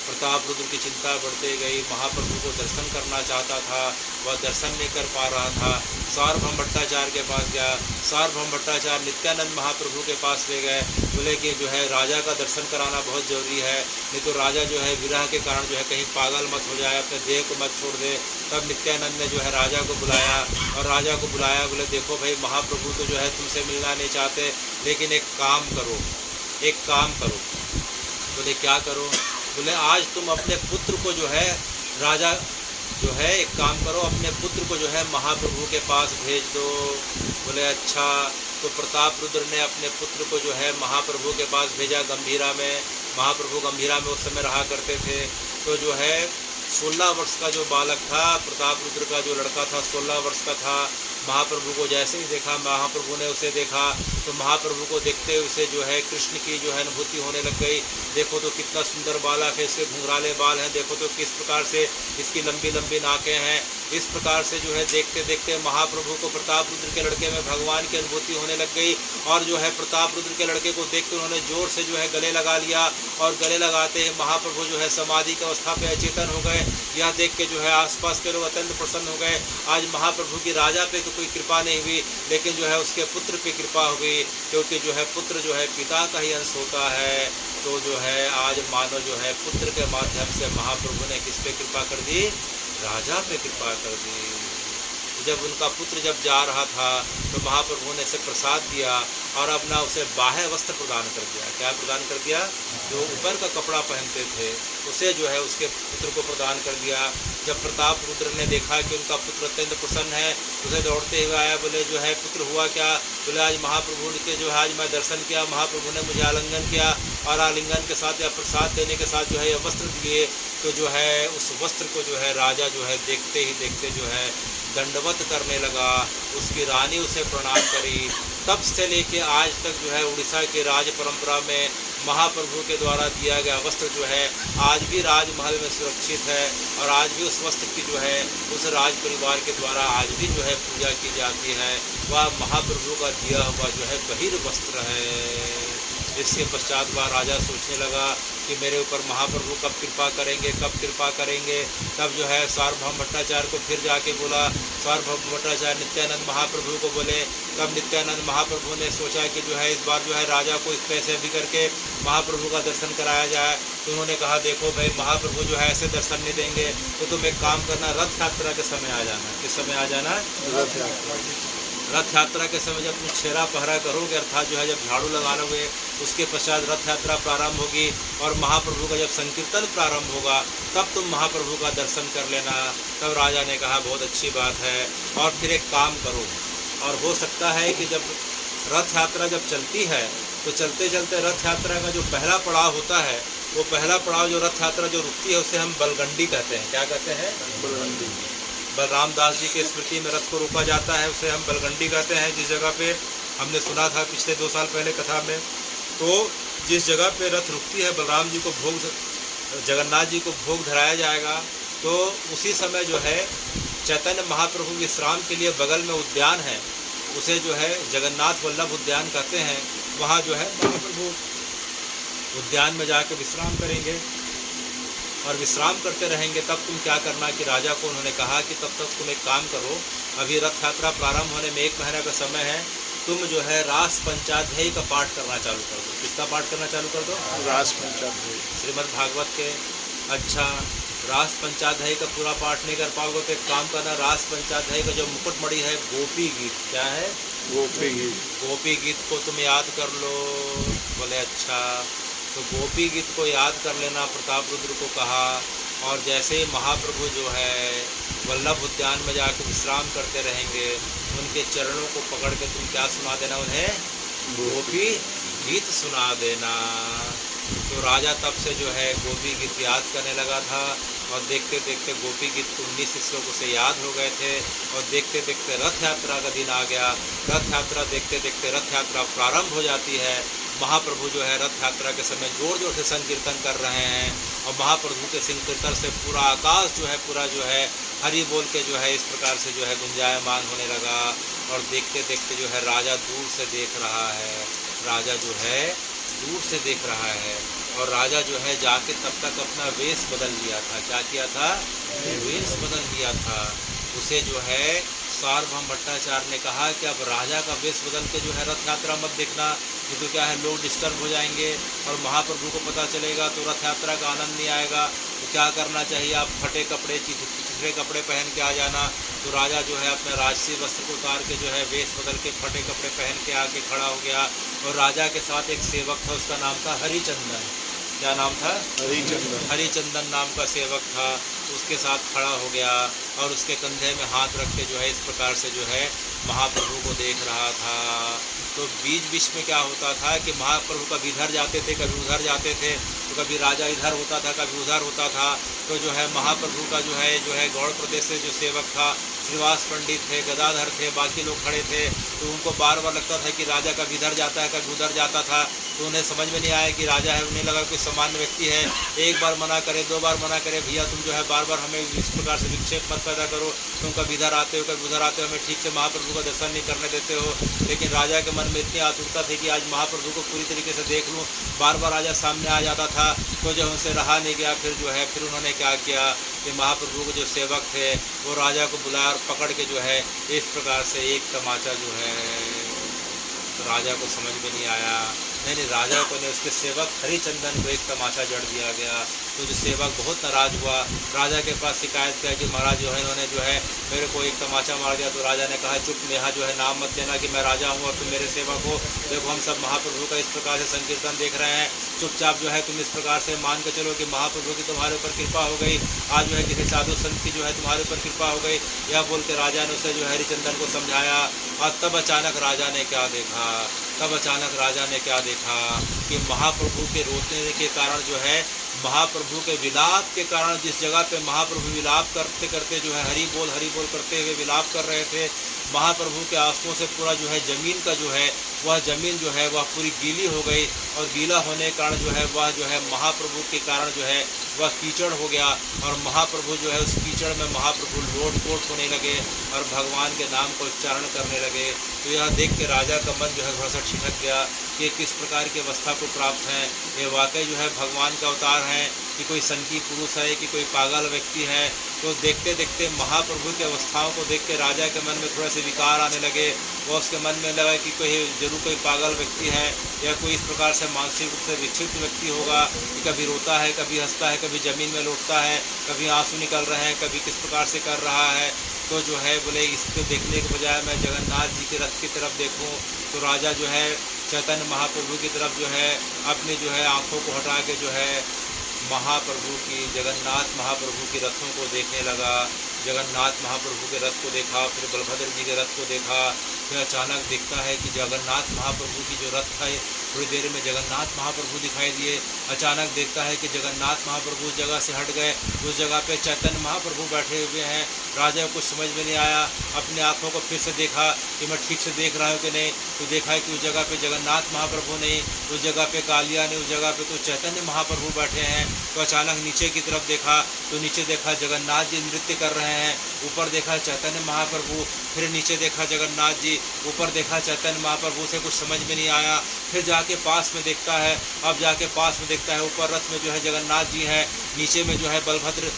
प्रताप रुद्र की चिंता बढ़ते गई, महाप्रभु को दर्शन करना चाहता था, वह दर्शन नहीं कर पा रहा था। सार्वभौम भट्टाचार्य के पास गया, सार्वभौम भट्टाचार्य नित्यानंद महाप्रभु के पास ले गए। बोले कि जो है राजा का दर्शन कराना बहुत ज़रूरी है, नहीं तो राजा जो है विरह के कारण जो है कहीं पागल मत हो जाए, अपने देह को मत छोड़ दे। तब नित्यानंद ने जो है राजा को बुलाया और राजा को बुलाया, बोले देखो भाई महाप्रभु तो जो है तुमसे मिलना नहीं चाहते, लेकिन एक काम करो, एक काम करो। बोले क्या करो? बोले आज तुम अपने पुत्र को जो है राजा जो है एक काम करो, अपने पुत्र को जो है महाप्रभु के पास भेज दो। बोले अच्छा। तो प्रताप रुद्र ने अपने पुत्र को जो है महाप्रभु के पास भेजा गंभीरा में। महाप्रभु गंभीरा में उस समय रहा करते थे। तो जो है 16 वर्ष का जो बालक था, प्रताप रुद्र का जो लड़का था 16 वर्ष का था। महाप्रभु को जैसे ही देखा, महाप्रभु ने उसे देखा तो महाप्रभु को देखते हुए उसे जो है कृष्ण की जो है अनुभूति होने लग गई। देखो तो कितना सुंदर बालक है, इसके घुंघराले बाल हैं, देखो तो किस प्रकार से इसकी लंबी लंबी नाकें हैं। इस प्रकार से जो है देखते देखते महाप्रभु को प्रताप रुद्र के लड़के में भगवान की अनुभूति होने लग गई। और जो है प्रताप रुद्र के लड़के को देख कर उन्होंने जोर से जो है गले लगा लिया और गले लगाते ही महाप्रभु जो है समाधि की अवस्था पे अचेतन हो गए। यह देख के जो है आसपास के लोग अत्यंत प्रसन्न हो गए। आज महाप्रभु की राजा पे तो कोई कृपा नहीं हुई, लेकिन जो है उसके पुत्र पे कृपा हुई, क्योंकि जो है पुत्र जो है पिता का ही अंश होता है। तो जो है आज मानो जो है पुत्र के माध्यम से महाप्रभु ने किस पे कृपा कर दी? राजा पे कृपा कर दी। जब उनका पुत्र जब जा रहा था तो महाप्रभु ने उसे प्रसाद दिया और अपना उसे बाह्य वस्त्र प्रदान कर दिया। क्या प्रदान कर दिया? जो ऊपर का कपड़ा पहनते थे उसे जो है उसके पुत्र को प्रदान कर दिया। जब प्रताप रुद्र ने देखा कि उनका पुत्र अत्यंत प्रसन्न है, उसे दौड़ते हुए आया। बोले जो है पुत्र हुआ क्या? बोले आज महाप्रभु के जो है आज मैं दर्शन किया, महाप्रभु ने मुझे आलिंगन किया और आलिंगन के साथ या प्रसाद देने के साथ जो है ये वस्त्र दिए। तो जो है उस वस्त्र को जो है राजा जो है देखते ही देखते जो है दंडवत करने लगा। उसकी रानी उसे प्रणाम करी। तब से लेके आज तक जो है उड़ीसा की राज परंपरा में महाप्रभु के द्वारा दिया गया वस्त्र जो है आज भी राजमहल में सुरक्षित है और आज भी उस वस्त्र की जो है उस राज परिवार के द्वारा आज भी जो है पूजा की जाती है। वह महाप्रभु का दिया हुआ जो है बहिर वस्त्र है। इसके पश्चात वह राजा सोचने लगा कि मेरे ऊपर महाप्रभु कब कृपा करेंगे, कब कृपा करेंगे। तब जो है सार्वभौम भट्टाचार्य को फिर जाके बोला। सार्वभौम भट्टाचार्य नित्यानंद महाप्रभु को बोले। तब नित्यानंद महाप्रभु ने सोचा कि जो है इस बार जो है राजा को इस पैसे भी करके महाप्रभु का दर्शन कराया जाए। तो उन्होंने कहा देखो भाई महाप्रभु जो है ऐसे दर्शन नहीं देंगे, तो तुम एक काम करना, रथ यात्रा के समय आ जाना। किस समय आ जाना? रथ यात्रा के समय जब तुम छेरा पहरा करोगे, अर्थात जो है जब झाड़ू लगा लोगे, उसके पश्चात रथ यात्रा प्रारंभ होगी और महाप्रभु का जब संकीर्तन प्रारंभ होगा तब तुम महाप्रभु का दर्शन कर लेना। तब राजा ने कहा बहुत अच्छी बात है। और फिर एक काम करो, और हो सकता है कि जब रथ यात्रा जब चलती है तो चलते चलते रथ यात्रा का जो पहला पड़ाव होता है, वो पहला पड़ाव जो रथ यात्रा जो रुकती है उसे हम बलगंडी कहते हैं। क्या कहते हैं? बलगंडी। बलराम दास जी के स्मृति में रथ को रोका जाता है, उसे हम बलगंडी कहते हैं। जिस जगह पे हमने सुना था पिछले 2 साल पहले कथा में, तो जिस जगह पे रथ रुकती है बलराम जी को भोग, जगन्नाथ जी को भोग धराया जाएगा, तो उसी समय जो है चैतन्य महाप्रभु विश्राम के लिए बगल में उद्यान है, उसे जो है जगन्नाथ वल्लभ उद्यान कहते हैं। वहाँ जो है महाप्रभु उद्यान में जाकर विश्राम करेंगे और विश्राम करते रहेंगे। तब तुम क्या करना कि राजा को उन्होंने कहा कि तब तक तुम एक काम करो, अभी रथ यात्रा प्रारंभ होने में 1 महीने का समय है, तुम जो है रास पंचाध्यायी का पाठ करना चालू कर दो। किसका पाठ करना चालू कर दो? रास पंचाध्यायी, श्रीमद् भागवत के। अच्छा, रास पंचाध्यायी का पूरा पाठ नहीं कर पाओगे तो एक काम करना, रास पंचाध्यायी का जो मुकुटमणि है गोपी गीत, क्या है? गोपी गीत। गोपी गीत को तुम याद कर लो। बोले अच्छा। तो गोपी गीत को याद कर लेना, प्रताप रुद्र को कहा। और जैसे ही महाप्रभु जो है वल्लभ उद्यान में जाकर विश्राम करते रहेंगे, उनके चरणों को पकड़ के तुम क्या सुना देना उन्हें? गोपी गीत सुना देना। तो राजा तब से जो है गोपी गीत याद करने लगा था और देखते देखते गोपी गीत 19 श्लोक से याद हो गए थे। और देखते देखते रथ यात्रा का दिन आ गया। रथ यात्रा देखते देखते रथ यात्रा प्रारंभ हो जाती है। महाप्रभु जो है रथ यात्रा के समय जोर जोर से संकीर्तन कर रहे हैं और महाप्रभु के संकीर्तन से पूरा आकाश जो है पूरा जो है हरि बोल के जो है इस प्रकार से जो है गुंजायमान होने लगा। और देखते देखते जो है राजा दूर से देख रहा है, राजा जो है दूर से देख रहा है। और राजा जो है जाके तब तक अपना वेश बदल लिया था। क्या किया था? वेश बदल लिया था। उसे जो है सार्वभौम भट्टाचार्य ने कहा कि अब राजा का वेश बदल के जो है रथ यात्रा मत देखना, नहीं तो क्या है, लोग डिस्टर्ब हो जाएंगे और महाप्रभु को पता चलेगा तो रथ यात्रा का आनंद नहीं आएगा। तो क्या करना चाहिए, आप फटे कपड़े चिथड़े कपड़े पहन के आ जाना। तो राजा जो है अपने राजसी वस्त्र को उतार के जो है वेश बदल के फटे कपड़े पहन के आके खड़ा हो गया। और राजा के साथ एक सेवक था, उसका नाम था हरिचंदन। क्या नाम था? हरिचंदन। हरिचंदन नाम का सेवक था। उसके साथ खड़ा हो गया और उसके कंधे में हाथ रख के जो है इस प्रकार से जो है महाप्रभु को देख रहा था। तो बीच बीच में क्या होता था कि महाप्रभु कभी इधर जाते थे, कभी उधर जाते थे। तो कभी राजा इधर होता था, कभी उधर होता था। तो जो है महाप्रभु का जो है गौड़ प्रदेश से जो सेवक था, श्रीवास पंडित थे, गदाधर थे, बाकी लोग खड़े थे। तो उनको बार बार लगता था कि राजा कभी इधर जाता है, कभी उधर जाता था। तो उन्हें समझ में नहीं आया कि राजा है। उन्हें लगा कोई सामान्य व्यक्ति है। एक बार मना करे, दो बार मना करे, भैया तुम जो है बार बार हमें इस प्रकार से विक्षेप मत पैदा करो, तुम कभी इधर आते हो, कभी उधर आते हो, हमें ठीक से महाप्रभु का दर्शन नहीं करने देते हो। लेकिन राजा के मन में इतनी आतुरता थी कि आज महाप्रभु को पूरी तरीके से देख लूँ। बार बार राजा सामने आ जाता था। तो जब उनसे रहा नहीं गया, फिर उन्होंने क्या किया कि महाप्रभु के जो सेवक थे वो राजा को बुलाया और पकड़ के जो है इस प्रकार से एक तमाचा जो है, तो राजा को समझ में नहीं आया। नहीं, राजा को ने उसके सेवक हरिचंदन को एक तमाचा जड़ दिया गया। तो जो सेवक बहुत नाराज़ हुआ, राजा के पास शिकायत किया कि महाराज जो है इन्होंने जो है मेरे को एक तमाचा मार दिया। तो राजा ने कहा चुप, यहाँ जो है नाम मत लेना कि मैं राजा हूँ और तुम मेरे सेवक हो। देखो हम सब महाप्रभु का इस प्रकार से संकीर्तन देख रहे हैं, चुपचाप जो है तुम इस प्रकार से मान के चलो कि महाप्रभु की तुम्हारे ऊपर कृपा हो गई। आज जो है किसी साधु संत की जो है तुम्हारे ऊपर कृपा हो गई। यह बोल के राजा ने उसे जो है हरिचंदन को समझाया। और तब अचानक राजा ने क्या देखा, कि महाप्रभु के रोने के कारण जो है, महाप्रभु के विलाप के कारण, जिस जगह पे महाप्रभु विलाप करते करते जो है हरि बोल करते हुए विलाप कर रहे थे, महाप्रभु के आंसुओं से पूरा जो है ज़मीन का जो है वह ज़मीन जो है वह पूरी गीली हो गई। और गीला होने के कारण जो है वह जो है महाप्रभु के कारण जो है वह कीचड़ हो गया। और महाप्रभु जो है उस कीचड़ में महाप्रभु लोट-पोट होने लगे और भगवान के नाम का उच्चारण करने लगे। तो यह देख के राजा का मन जो है थोड़ा सा ठिठक गया कि किस प्रकार की अवस्था को प्राप्त हैं। ये वाकई जो है भगवान का अवतार हैं कि कोई संकी पुरुष है कि कोई पागल व्यक्ति है। तो देखते देखते महाप्रभु की अवस्थाओं को देख के राजा के मन में थोड़ा से विकार आने लगे। वह उसके मन में लगा कि कोई पागल व्यक्ति है या कोई इस प्रकार से मानसिक रूप से विक्षिप्त व्यक्ति होगा कि कभी रोता है, कभी हंसता है, कभी ज़मीन में लौटता है, कभी आंसू निकल रहे हैं, कभी किस प्रकार से कर रहा है। तो जो है बोले इसको देखने के बजाय मैं जगन्नाथ जी के रथ की तरफ देखूं। तो राजा जो है चैतन्य महाप्रभु की तरफ जो है अपनी जो है आँखों को हटा के जो है महाप्रभु की, जगन्नाथ महाप्रभु की रथों को देखने लगा। जगन्नाथ महाप्रभु के रथ को देखा, फिर बलभद्र जी के रथ को देखा। फिर अचानक दिखता है कि जगन्नाथ महाप्रभु की जो रथ है, थोड़ी देर में जगन्नाथ महाप्रभु दिखाई दिए। अचानक देखता है कि जगन्नाथ महाप्रभु उस जगह से हट गए, उस जगह पे चैतन्य महाप्रभु बैठे हुए हैं। राजा को समझ में नहीं आया, अपने आँखों को फिर से देखा कि मैं ठीक से देख रहा हूँ कि नहीं। तो देखा है कि उस जगह पे जगन्नाथ महाप्रभु नहीं, उस जगह पे कालिया नहीं, उस जगह पे तो चैतन्य महाप्रभु बैठे हैं। तो अचानक नीचे की तरफ देखा तो नीचे देखा जगन्नाथ जी नृत्य कर रहे हैं। ऊपर देखा चैतन्य महाप्रभु, फिर नीचे देखा जगन्नाथ जी, ऊपर देखा चैतन्य महाप्रभु। से कुछ समझ में नहीं आया। फिर जाके पास में देखता है, अब जाके पास में देखता है ऊपर रथ में जो है जगन्नाथ जी है, नीचे में जो है बलभद्र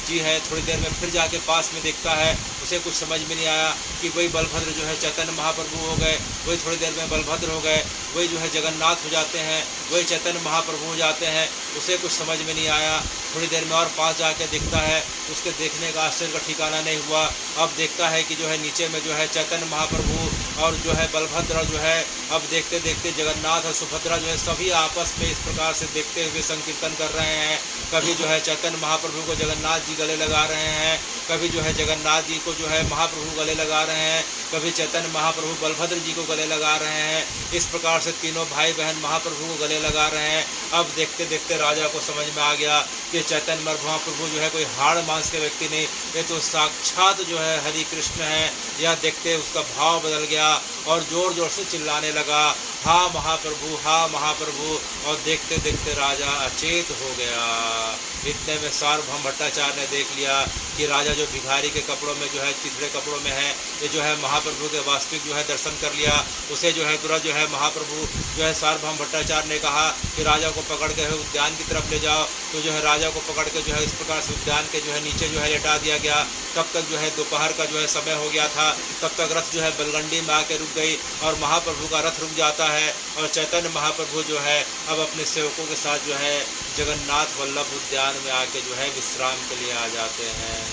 जी है। थोड़ी देर में फिर जाके पास में देखता है, उसे कुछ समझ में नहीं आया कि वही बलभद्र जो है चैतन्य महाप्रभु हो गए, वही थोड़ी देर में बलभद्र हो गए, वही जो है जगन्नाथ हो जाते हैं, वही चैतन्य महाप्रभु हो जाते हैं। उसे कुछ समझ में नहीं आया। थोड़ी देर में और पास जाके देखता है, उसके देखने का आश्चर्य का ठिकाना नहीं हुआ। अब देखता है कि जो है नीचे में जो है चैतन्य महाप्रभु और जो है बलभद्र जो है, अब देखते देखते जगन्नाथ और सुभद्रा जो है सभी आपस में इस प्रकार से देखते हुए संकीर्तन कर रहे हैं। कभी जो है चैतन्य महाप्रभु को जगन्नाथ जी गले लगा रहे हैं, कभी जो है जगन्नाथ जी को जो है महाप्रभु गले लगा रहे हैं, कभी चैतन्य महाप्रभु बलभद्र जी को गले लगा रहे हैं। इस प्रकार से तीनों भाई बहन महाप्रभु को गले लगा रहे हैं। अब देखते देखते राजा को समझ में आ गया कि चैतन्य महाप्रभु जो है कोई हाड़ मांस के व्यक्ति नहीं, ये तो साक्षात जो है हरि कृष्ण है। यह देखते उसका भाव बदल गया और जोर जोर से चिल्लाने लगा, हाँ महाप्रभु, हाँ महाप्रभु। और देखते देखते राजा अचेत हो गया। इतने में सार्वभौम भट्टाचार्य ने देख लिया कि राजा जो भिखारी के कपड़ों में जो है, चिथड़े कपड़ों में है, ये जो है महाप्रभु के वास्तविक जो है दर्शन कर लिया। उसे जो है तुरंत जो है महाप्रभु जो है सार्वभौम भट्टाचार्य ने कहा कि राजा को पकड़ के उद्यान की तरफ ले जाओ। तो जो है राजा को पकड़ के जो है इस प्रकार से उद्यान के जो है नीचे जो है लेटा दिया गया। तब तक जो है दोपहर का जो है समय हो गया था। तब तक रथ जो है बलगंडी में आके रुक गई और महाप्रभु का रथ रुक जाता है और चैतन्य महाप्रभु जो है अब अपने सेवकों के साथ जो है जगन्नाथ वल्लभ उद्यान में आके जो है विश्राम के लिए आ जाते हैं।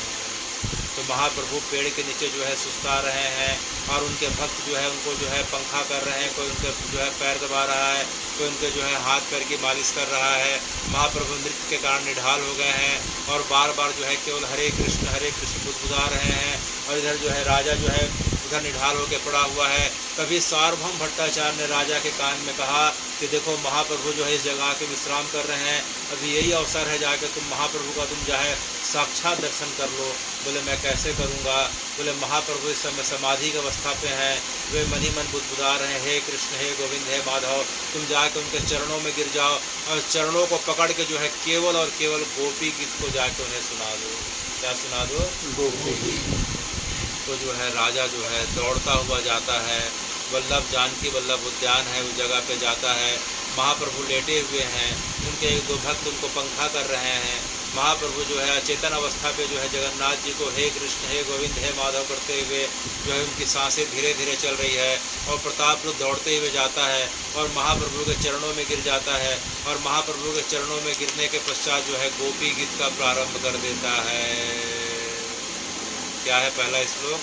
तो महाप्रभु पेड़ के नीचे जो है सुस्ता रहे हैं और उनके भक्त जो है उनको जो है पंखा कर रहे हैं, कोई उनके जो है पैर दबा रहा है, कोई उनके जो है हाथ पैर की मालिश कर रहा है। महाप्रभु नृत्य के कारण निढाल हो गए हैं और बार बार जो है केवल हरे कृष्ण बुदबुदा रहे हैं और इधर जो है राजा जो है उधर निढाल होकर पड़ा हुआ है। तभी सार्वभौम भट्टाचार्य ने राजा के कान में कहा कि देखो महाप्रभु जो है इस जगह के विश्राम कर रहे हैं, अभी यही अवसर है जाकर तुम महाप्रभु का तुम जो है साक्षात दर्शन कर लो। बोले मैं कैसे करूँगा? बोले महाप्रभु इस समय समाधि की अवस्था पे हैं, वे मन ही मन बुदबुदा रहे हैं, हे कृष्ण हे गोविंद हे माधव। तुम जाके उनके चरणों में गिर जाओ और चरणों को पकड़ के जो है केवल और केवल गोपी गीत को जाके उन्हें सुना दो। क्या सुना दो? गोपी गीत। तो जो है राजा जो है दौड़ता हुआ जाता है, वल्लभ जानकी वल्लभ उद्यान है उस जगह पे जाता है। महाप्रभु लेटे हुए हैं, उनके एक दो भक्त उनको पंखा कर रहे हैं। महाप्रभु जो है अचेतन अवस्था पे जो है जगन्नाथ जी को हे कृष्ण हे गोविंद हे माधव करते हुए जो है उनकी सांसें धीरे धीरे चल रही है और प्रताप रूप दौड़ते हुए जाता है और महाप्रभु के चरणों में गिर जाता है और महाप्रभु के चरणों में गिरने के पश्चात जो है गोपी गीत का प्रारंभ कर देता है। क्या है पहला श्लोक?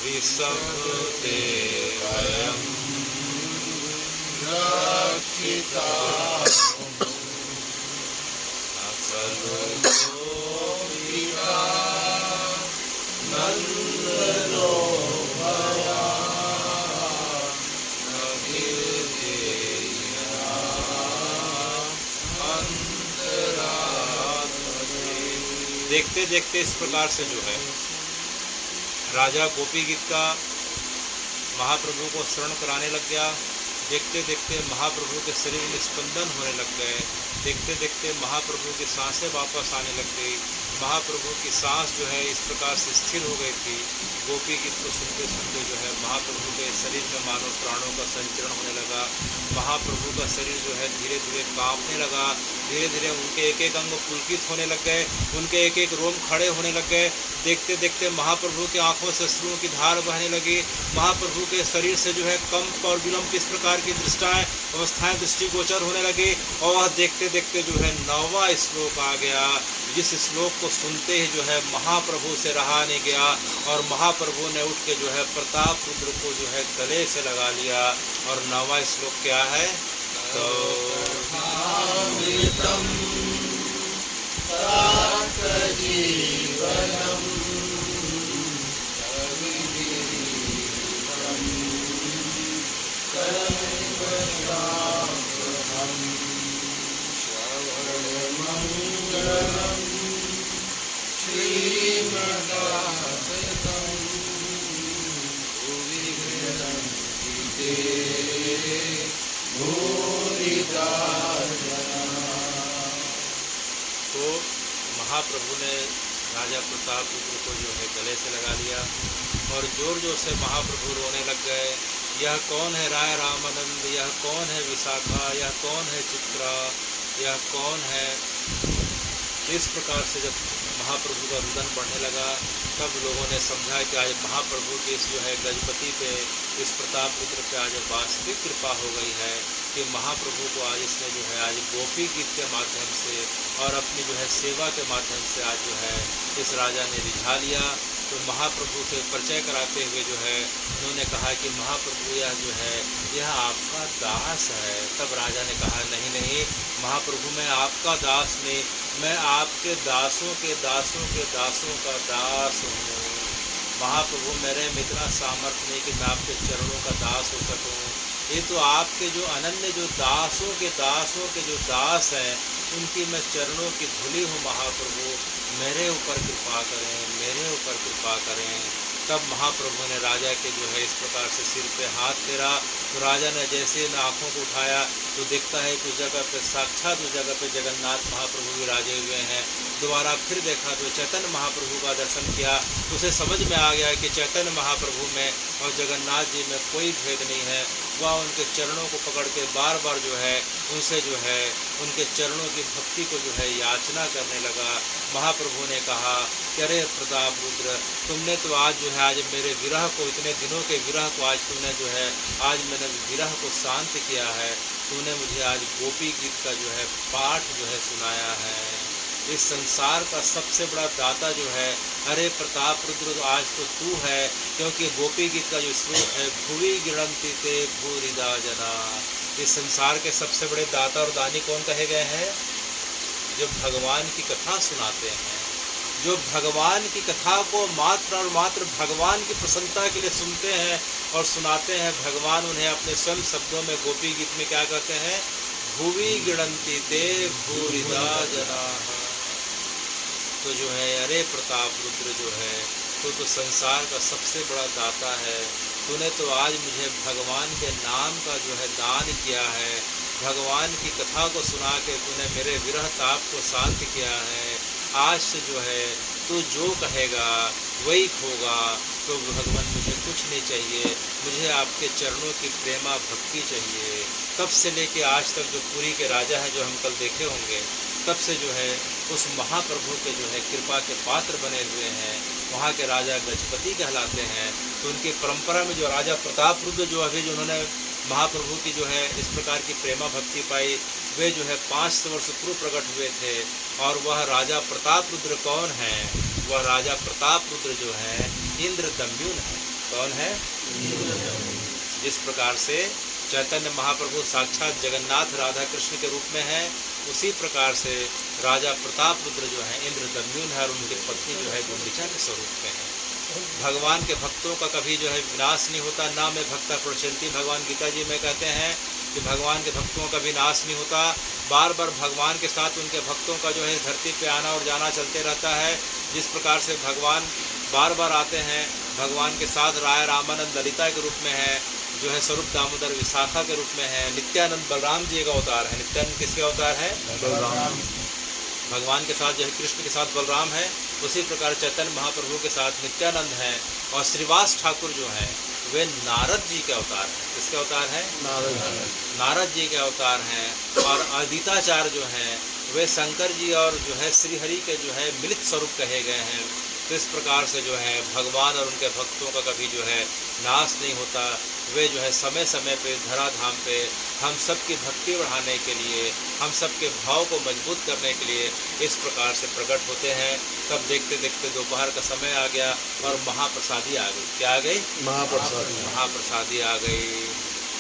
ऋषभते वयं रक्षिता देखते देखते इस प्रकार से जो है राजा गोपी गीत का महाप्रभु को स्मरण कराने लग गया। देखते देखते महाप्रभु के शरीर में स्पंदन होने लग गए। देखते देखते महाप्रभु की सांसें वापस आने लग गई। महाप्रभु की सांस जो है इस प्रकार से स्थिर हो गई थी। गोपी गीत को सुनते सुनते जो है महाप्रभु के शरीर में मानव प्राणों का संचरण होने लगा। महाप्रभु का शरीर जो है धीरे धीरे कांपने लगा। धीरे धीरे उनके एक एक अंग पुलकित होने लग गए, उनके एक एक रोम खड़े होने लग गए। देखते देखते महाप्रभु की आंखों से अश्रुओं की धार बहने लगी। महाप्रभु के शरीर से जो है कंप और विलंब इस प्रकार की अवस्थाएं दृष्टिगोचर होने लगी। और वह देखते देखते जो है 9वां श्लोक आ गया, जिस श्लोक को सुनते ही जो है महाप्रभु से रहा नहीं गया और महाप्रभु ने उठ के जो है प्रताप रुद्र को जो है गले से लगा लिया। और 9वां श्लोक क्या है? तो जीवनम तो महाप्रभु ने राजा प्रताप रुद्र को जो है गले से लगा लिया और जोर जोर से महाप्रभु रोने लग गए। यह कौन है राय रामानंद, यह कौन है विशाखा, यह कौन है चित्रा, यह कौन है। इस प्रकार से जब महाप्रभु का रुदन बढ़ने लगा तब लोगों ने समझा कि आज महाप्रभु के इस जो है गजपति पे, इस प्रताप रुद्र पे आज वास्तविक कृपा हो गई है कि महाप्रभु को आज इसने जो है आज गोपी गीत के माध्यम से और अपनी जो है सेवा के माध्यम से आज जो है इस राजा ने रिझा लिया। तो महाप्रभु से परिचय कराते हुए जो है उन्होंने कहा कि महाप्रभु यह जो है यह आपका दास है। तब राजा ने कहा नहीं नहीं महाप्रभु, मैं आपका दास नहीं, मैं आपके दासों के दासों के दासों का दास हूँ। महाप्रभु मेरे में इतना सामर्थ्य नहीं कि मैं आपके चरणों का दास हो सकूँ। ये तो आपके जो अनन्य जो दासों के जो दास हैं उनकी मैं चरणों की धूली हूँ। महाप्रभु मेरे ऊपर कृपा करें, मेरे ऊपर कृपा करें। तब महाप्रभु ने राजा के जो है इस प्रकार से सिर पे हाथ फेरा। तो राजा ने जैसे इन आँखों को उठाया तो देखता है कि उस जगह पे साक्षात उस जगह पे जगन्नाथ महाप्रभु विराजे हुए हैं। दोबारा फिर देखा तो चैतन्य महाप्रभु का दर्शन किया तो उसे समझ में आ गया कि चैतन्य महाप्रभु में और जगन्नाथ जी में कोई भेद नहीं है। वह उनके चरणों को पकड़ के बार बार जो है उनसे जो है उनके चरणों की भक्ति को जो है याचना करने लगा। महाप्रभु ने कहा कि अरे प्रताप रुद्र, तुमने तो आज जो है आज मेरे विरह को, इतने दिनों के विरह को आज तुमने जो है आज मैंने विरह को शांत किया है। तूने मुझे आज गोपी गीत का जो है पाठ जो है सुनाया है। इस संसार का सबसे बड़ा दाता जो है अरे प्रताप रुद्र तो आज तो तू है, क्योंकि गोपी गीत का जो श्लोक है भुवि गिणन्ति ते भूरिदा जना। इस संसार के सबसे बड़े दाता और दानी कौन कहे गए हैं? जो भगवान की कथा सुनाते हैं, जो भगवान की कथा को मात्र और मात्र भगवान की प्रसन्नता के लिए सुनते हैं और सुनाते हैं। भगवान उन्हें अपने स्वयं शब्दों में गोपी गीत में क्या कहते हैं? भुवि गिणन्ति ते भूरिदा जना। तो जो है अरे प्रताप रुद्र जो है तो संसार का सबसे बड़ा दाता है। तूने तो आज मुझे भगवान के नाम का जो है दान किया है। भगवान की कथा को सुना के तूने मेरे विरह ताप को शांत किया है। आज से जो है तू जो कहेगा वही होगा। तो भगवान मुझे कुछ नहीं चाहिए, मुझे आपके चरणों की प्रेमा भक्ति चाहिए। तब से लेके आज तक जो पुरी के राजा हैं जो हम कल देखे होंगे, तब से जो है उस महाप्रभु के जो है कृपा के पात्र बने हुए हैं। वहाँ के राजा गजपति कहलाते हैं। तो उनकी परंपरा में जो राजा प्रताप रुद्र जो अभी जो उन्होंने महाप्रभु की जो है इस प्रकार की प्रेमा भक्ति पाई, वे जो है 500 वर्ष पूर्व प्रकट हुए थे। और वह राजा प्रताप रुद्र कौन है? वह राजा प्रताप रुद्र जो है इंद्रदम्युन है। कौन है? जिस प्रकार से चैतन्य महाप्रभु साक्षात जगन्नाथ राधा कृष्ण के रूप में है, उसी प्रकार से राजा प्रताप रुद्र जो है इंद्रदम्युन है और उनकी पत्नी जो है गुंडिचा के स्वरूप में है। भगवान के भक्तों का कभी जो है विनाश नहीं होता, ना में भक्ता प्रचंती। भगवान गीता जी में कहते हैं कि भगवान के भक्तों का विनाश नहीं होता। बार बार भगवान के साथ उनके भक्तों का जो है धरती पे आना और जाना चलते रहता है। जिस प्रकार से भगवान बार बार आते हैं, भगवान के साथ राय रामानंद ललिता के रूप में है, जो है स्वरूप दामोदर विशाखा के रूप में है। नित्यानंद बलराम जी का अवतार है। नित्यानंद किसके अवतार है? बलराम। भगवान के साथ जो है कृष्ण के साथ बलराम है, उसी प्रकार चैतन्य महाप्रभु के साथ नित्यानंद है। और श्रीवास ठाकुर जो है वे नारद जी के अवतार हैं। किसके अवतार हैं? नारद जी के अवतार हैं। और अदिताचार्य जो हैं वे शंकर जी और जो है श्रीहरि के जो है मिलित स्वरूप कहे गए हैं। तो इस प्रकार से जो है भगवान और उनके भक्तों का कभी जो है नाश नहीं होता। वे जो है समय समय पे धराधाम पे हम सब की भक्ति बढ़ाने के लिए, हम सब के भाव को मजबूत करने के लिए इस प्रकार से प्रकट होते हैं। तब देखते देखते दोपहर का समय आ गया और महाप्रसादी आ गई। क्या आ गई? महाप्रसादी आ गई।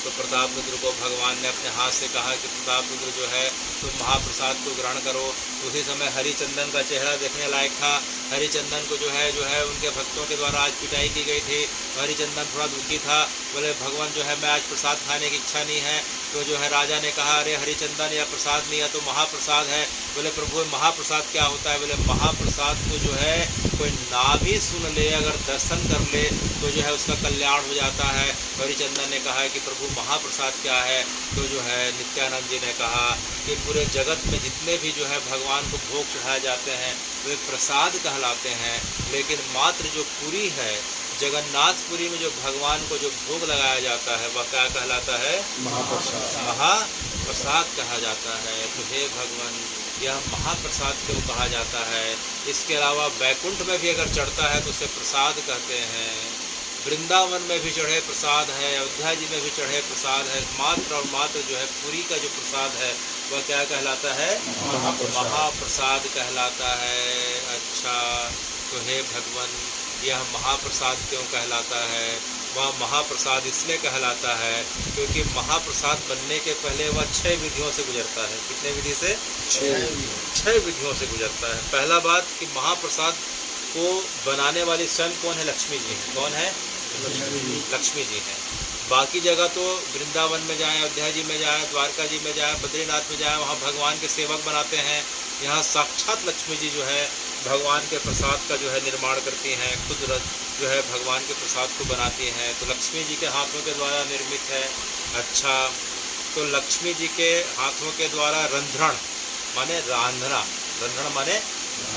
तो प्रताप रुद्र को भगवान ने अपने हाथ से कहा कि प्रताप रुद्र जो है तुम महाप्रसाद को ग्रहण करो। उसी समय हरिचंदन का चेहरा देखने लायक था। हरिचंदन को जो है उनके भक्तों के द्वारा आज पिटाई की गई थी। हरिचंदन थोड़ा दुखी था, बोले भगवान जो है मैं आज प्रसाद खाने की इच्छा नहीं है। तो जो है राजा ने कहा, अरे हरिचंदन, यह प्रसाद नहीं है तो महाप्रसाद है। बोले प्रभु महाप्रसाद क्या होता है? बोले महाप्रसाद तो जो है कोई ना भी सुन ले, अगर दर्शन कर ले तो जो है उसका कल्याण हो जाता है। हरिचंदन ने कहा कि प्रभु महाप्रसाद क्या है? तो जो है नित्यानंद जी ने कहा कि पूरे जगत में जितने भी जो है भगवान को भोग चढ़ाए जाते हैं वे प्रसाद कहलाते हैं, लेकिन मात्र जो पुरी है, जगन्नाथपुरी में जो भगवान को जो भोग लगाया जाता है वह क्या कहलाता है? महाप्रसाद कहा जाता है। तो हे भगवान, यह महाप्रसाद क्यों कहा जाता है? इसके अलावा वैकुंठ में भी अगर चढ़ता है तो उसे प्रसाद कहते हैं, वृंदावन में भी चढ़े प्रसाद है, अयोध्या जी में भी चढ़े प्रसाद है। मात्र और मात्र जो है पुरी का जो प्रसाद है वह क्या कहलाता है? महाप्रसाद कहलाता है। अच्छा, तो हे भगवान, यह महाप्रसाद क्यों कहलाता है? वह महाप्रसाद इसलिए कहलाता है क्योंकि महाप्रसाद बनने के पहले वह 6 विधियों से गुजरता है। कितने विधि से? 6 विधियों से गुजरता है। पहला बात कि महाप्रसाद को बनाने वाली स्वयं कौन है? लक्ष्मी जी हैं। कौन है? लक्ष्मी जी हैं। बाकी जगह तो वृंदावन में जाएं, अयोध्या जी में जाएं, द्वारका जी में जाएं, बद्रीनाथ में जाएं, वहाँ भगवान के सेवक बनाते हैं। यहाँ साक्षात लक्ष्मी जी जो है भगवान के प्रसाद का जो है निर्माण करती हैं, खुद जो है भगवान के प्रसाद को बनाती हैं। तो लक्ष्मी जी के हाथों के द्वारा निर्मित है। अच्छा, तो लक्ष्मी जी के हाथों के द्वारा रंध्रण माने रांधना, रंध्रण माने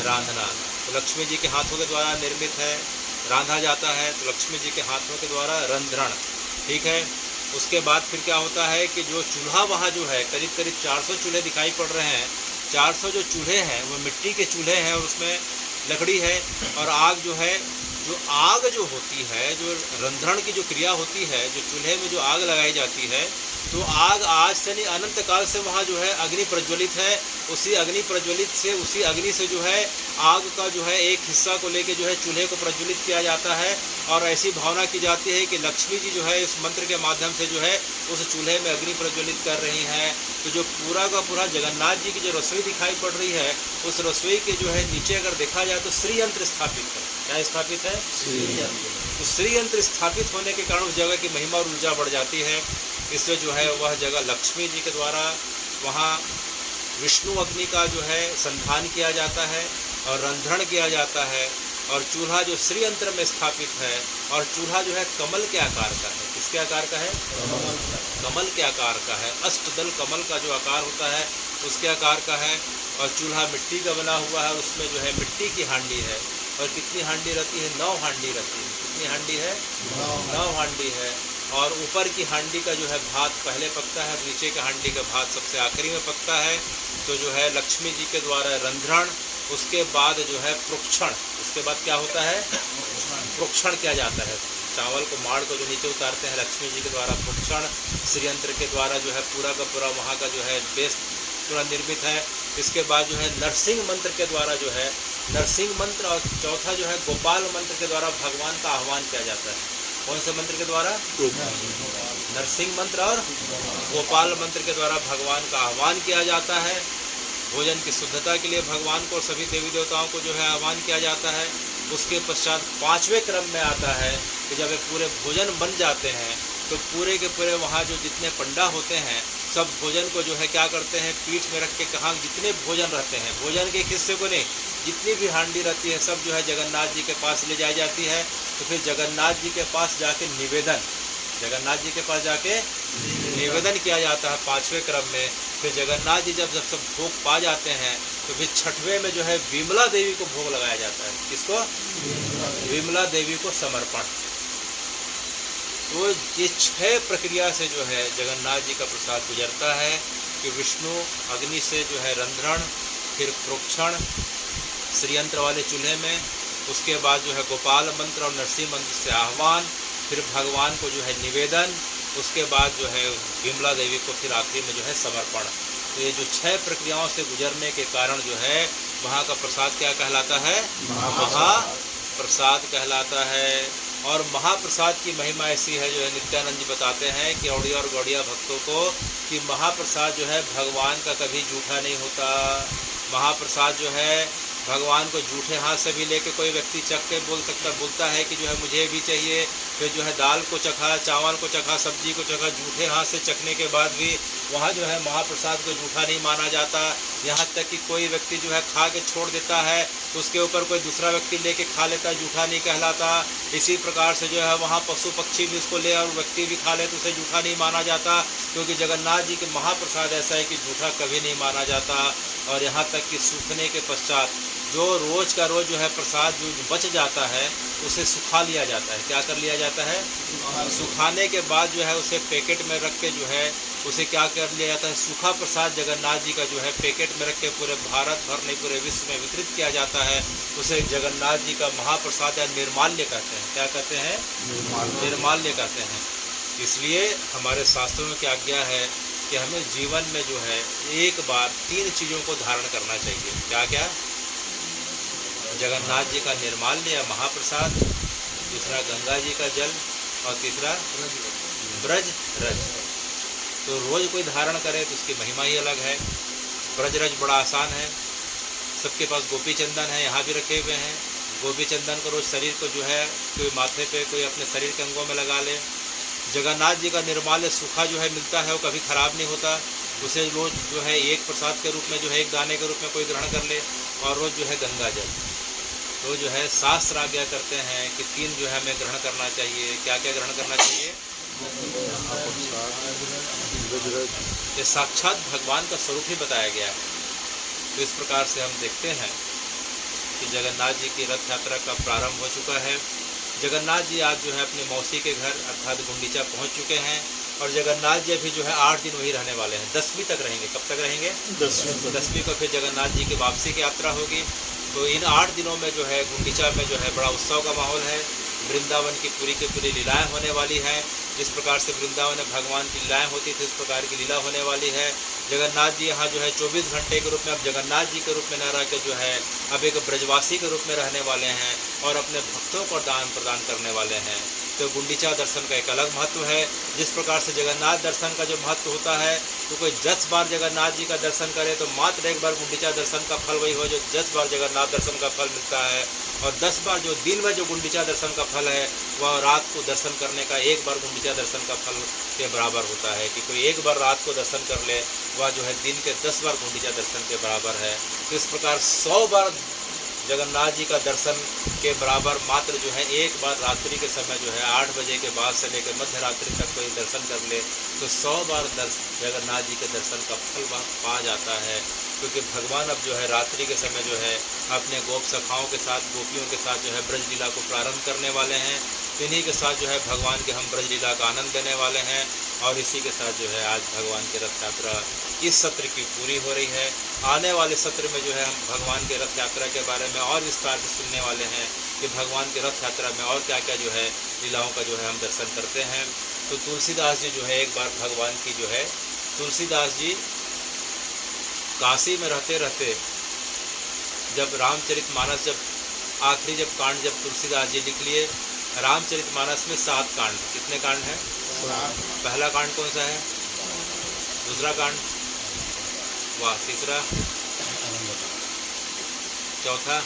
रांधना, तो लक्ष्मी जी के हाथों के द्वारा निर्मित है, रांधा जाता है। तो लक्ष्मी जी के हाथों के द्वारा रंध्रण, ठीक है। उसके बाद फिर क्या होता है कि जो चूल्हा वहाँ जो है करीब करीब 400 चूल्हे दिखाई पड़ रहे हैं। 400 जो चूल्हे हैं वो मिट्टी के चूल्हे हैं और उसमें लकड़ी है और आग जो है, जो आग जो होती है, जो रंध्रण की जो क्रिया होती है, जो चूल्हे में जो आग लगाई जाती है, तो आग आज से नहीं अनंत काल से वहाँ जो है अग्नि प्रज्वलित है। उसी अग्नि प्रज्वलित से, उसी अग्नि से जो है आग का जो है एक हिस्सा को लेके जो है चूल्हे को प्रज्वलित किया जाता है और ऐसी भावना की जाती है कि लक्ष्मी जी जो है इस मंत्र के माध्यम से जो है उस चूल्हे में अग्नि प्रज्वलित कर रही हैं। तो जो पूरा का पूरा जगन्नाथ जी की जो रसोई दिखाई पड़ रही है, उस रसोई के जो है नीचे अगर देखा जाए तो श्री यंत्र स्थापित है। क्या स्थापित है? तो श्री यंत्र स्थापित होने के कारण उस जगह की महिमा और ऊर्जा बढ़ जाती है। इससे जो है वह जगह लक्ष्मी जी के द्वारा वहाँ विष्णु अग्नि का जो है संधान किया जाता है और रंध्रण किया जाता है। और चूल्हा जो श्री यंत्र में स्थापित है, और चूल्हा जो है कमल के आकार का है। किसके आकार का है? कमल के आकार का है। अष्टदल कमल का जो आकार होता है उसके आकार का है। और चूल्हा मिट्टी का बना हुआ है, उसमें जो है मिट्टी की हांडी है। और कितनी हांडी रहती है? 9 हांडी रहती है। कितनी हांडी है? 9 हांडी है। और ऊपर की हांडी का जो है भात पहले पकता है, नीचे के हांडी का भात सबसे आखिरी में पकता है। तो जो है लक्ष्मी जी के द्वारा रंध्रण, उसके बाद जो है प्रोक्षण, उसके बाद क्या होता है? प्रोक्षण किया जाता है। चावल को माड़ को जो नीचे उतारते हैं लक्ष्मी जी के द्वारा प्रोक्षण, श्रीयंत्र के द्वारा जो है पूरा का पूरा वहाँ का जो है बेस पूरा निर्मित है। इसके बाद जो है नरसिंह मंत्र के द्वारा जो है नरसिंह मंत्र, और चौथा जो है गोपाल मंत्र के द्वारा भगवान का आह्वान किया जाता है। कौन से मंत्र के द्वारा? नरसिंह मंत्र और गोपाल मंत्र के द्वारा भगवान का आह्वान किया जाता है। भोजन की शुद्धता के लिए भगवान को और सभी देवी देवताओं को जो है आह्वान किया जाता है। उसके पश्चात 5वें क्रम में आता है कि जब ये पूरे भोजन बन जाते हैं तो पूरे के पूरे वहाँ जो जितने पंडा होते हैं सब भोजन को जो है क्या करते हैं? पीठ में रख के, कहाँ जितने भोजन रहते हैं, भोजन के एक हिस्से को नहीं, जितनी भी हांडी रहती है सब जो है जगन्नाथ जी के पास ले जाई जाती है। तो फिर जगन्नाथ जी के पास जाके निवेदन, जगन्नाथ जी के पास जाके निवेदन किया जाता है 5वें क्रम में। फिर जगन्नाथ जी जब जब सब भोग पा जाते हैं तो फिर 6वें में जो है विमला देवी को भोग लगाया जाता है। किसको? विमला देवी को समर्पण। तो ये 6 प्रक्रिया से जो है जगन्नाथ जी का प्रसाद गुजरता है कि विष्णु अग्नि से जो है रंध्रण, फिर प्रोक्षण श्रीयंत्र वाले चूल्हे में, उसके बाद जो है गोपाल मंत्र और नरसिंह मंत्र से आह्वान, फिर भगवान को जो है निवेदन, उसके बाद जो है विमला देवी को फिर आखिरी में जो है समर्पण। तो ये जो 6 प्रक्रियाओं से गुजरने के कारण जो है वहाँ का प्रसाद क्या कहलाता है? महाप्रसाद कहलाता है। और महाप्रसाद की महिमा ऐसी है जो है नित्यानंद जी बताते हैं कि औड़िया और गौड़िया भक्तों को कि महाप्रसाद जो है भगवान का कभी जूठा नहीं होता। महाप्रसाद जो है भगवान को जूठे हाथ से भी लेके कोई व्यक्ति चख के बोलता है कि जो है मुझे भी चाहिए, फिर जो है दाल को चखा, चावल को चखा, सब्जी को चखा। जूठे हाथ से चखने के बाद भी वहाँ जो है महाप्रसाद को जूठा नहीं माना जाता। यहाँ तक कि कोई व्यक्ति जो है खा के छोड़ देता है तो उसके ऊपर कोई दूसरा व्यक्ति लेके खा लेता है, जूठा नहीं कहलाता। इसी प्रकार से जो है वहाँ पशु पक्षी भी उसको ले और व्यक्ति भी खा ले तो उसे जूठा नहीं माना जाता, क्योंकि जगन्नाथ जी के महाप्रसाद ऐसा है कि जूठा कभी नहीं माना जाता। और यहाँ तक कि सूखने के पश्चात जो रोज़ का रोज़ जो है प्रसाद जो बच जाता है उसे सुखा लिया जाता है। क्या कर लिया जाता है? सुखाने के बाद जो है उसे पैकेट में रख के जो है उसे क्या कर लिया जाता है? सूखा प्रसाद जगन्नाथ जी का जो है पैकेट में रख के पूरे भारत भर नहीं पूरे विश्व में वितरित किया जाता है। उसे जगन्नाथ जी का महाप्रसाद या निर्माल्य कहते हैं। क्या कहते हैं? निर्माल्य कहते हैं। इसलिए हमारे शास्त्रों में क्या आज्ञा है कि हमें जीवन में जो है एक बार 3 चीज़ों को धारण करना चाहिए। क्या क्या? जगन्नाथ जी का निर्माल्य या महाप्रसाद, दूसरा गंगा जी का जल और तीसरा ब्रज रज। तो रोज़ कोई धारण करे तो उसकी महिमा ही अलग है। ब्रज रज बड़ा आसान है, सबके पास गोपी चंदन है, यहाँ भी रखे हुए हैं। गोपी चंदन को रोज़ शरीर को जो है कोई माथे पे, कोई अपने शरीर के अंगों में लगा ले। जगन्नाथ जी का निर्माल्य सूखा जो है मिलता है, वो कभी ख़राब नहीं होता। उसे रोज़ जो है एक प्रसाद के रूप में जो है एक दाने के रूप में कोई ग्रहण कर ले। और रोज़ जो है गंगा जल, तो जो है शास्त्र आज्ञा करते हैं कि 3 जो है हमें ग्रहण करना चाहिए। क्या क्या ग्रहण करना चाहिए? ये साक्षात भगवान का स्वरूप ही बताया गया है। तो इस प्रकार से हम देखते हैं कि जगन्नाथ जी की रथ यात्रा का प्रारंभ हो चुका है। जगन्नाथ जी आज जो है अपनी मौसी के घर अर्थात गुंडीचा पहुंच चुके हैं। और जगन्नाथ जी अभी जो है 8 दिन वहीं रहने वाले हैं, 10वीं तक रहेंगे। कब तक रहेंगे? 10वीं को फिर जगन्नाथ जी की वापसी की यात्रा होगी। तो इन 8 दिनों में जो है गुंडीचा में जो है बड़ा उत्सव का माहौल है। वृंदावन की पूरी लीलाएं होने वाली हैं। जिस प्रकार से वृंदावन में भगवान की लीलाएं होती थी उस प्रकार की लीला होने वाली है। जगन्नाथ जी यहाँ जो है 24 घंटे के रूप में अब जगन्नाथ जी के रूप में न रह के जो है अब एक ब्रजवासी के रूप में रहने वाले हैं और अपने भक्तों को दान प्रदान करने वाले हैं। तो गुंडीचा दर्शन का एक अलग महत्व है। जिस प्रकार से जगन्नाथ दर्शन का जो महत्व होता है तो कोई 10 बार जगन्नाथ जी का दर्शन करे तो मात्र एक बार गुंडीचा दर्शन का फल वही हो जो 10 बार जगन्नाथ दर्शन का फल मिलता है। और 10 बार जो दिन में जो गुंडीचा दर्शन का फल है वह रात को दर्शन करने का एक बार गुंडीचा दर्शन का फल के बराबर होता है। कि कोई एक बार रात को दर्शन कर ले वह जो है दिन के 10 बार गुंडीचा दर्शन के बराबर है। तो इस प्रकार 100 बार जगन्नाथ जी का दर्शन के बराबर मात्र जो है एक बार रात्रि के समय जो है 8 बजे के बाद से लेकर मध्य रात्रि तक कोई दर्शन कर ले तो 100 बार जगन्नाथ जी के दर्शन का फल वह पा जाता है। क्योंकि भगवान अब जो है रात्रि के समय जो है अपने गोप सखाओं के साथ, गोपियों के साथ जो है ब्रज लीला को प्रारंभ करने वाले हैं। इन्हीं के साथ जो है भगवान के हम ब्रज लीला का आनंद लेने वाले हैं। और इसी के साथ जो है आज भगवान की रथ यात्रा इस सत्र की पूरी हो रही है। आने वाले सत्र में जो है हम भगवान के रथ यात्रा के बारे में और विस्तार से सुनने वाले हैं कि भगवान की रथ यात्रा में और क्या क्या जो है लीलाओं का जो है हम दर्शन करते हैं। तो तुलसीदास जी जो है एक बार भगवान की जो है तुलसीदास जी काशी में रहते रहते जब रामचरितमानस जब आखिरी जब कांड जब तुलसीदास जी लिख लिए, रामचरितमानस में 7 कांड। कितने कांड हैं? पहला कांड कौन सा है? दूसरा कांड? वाह। तीसरा? चौथा?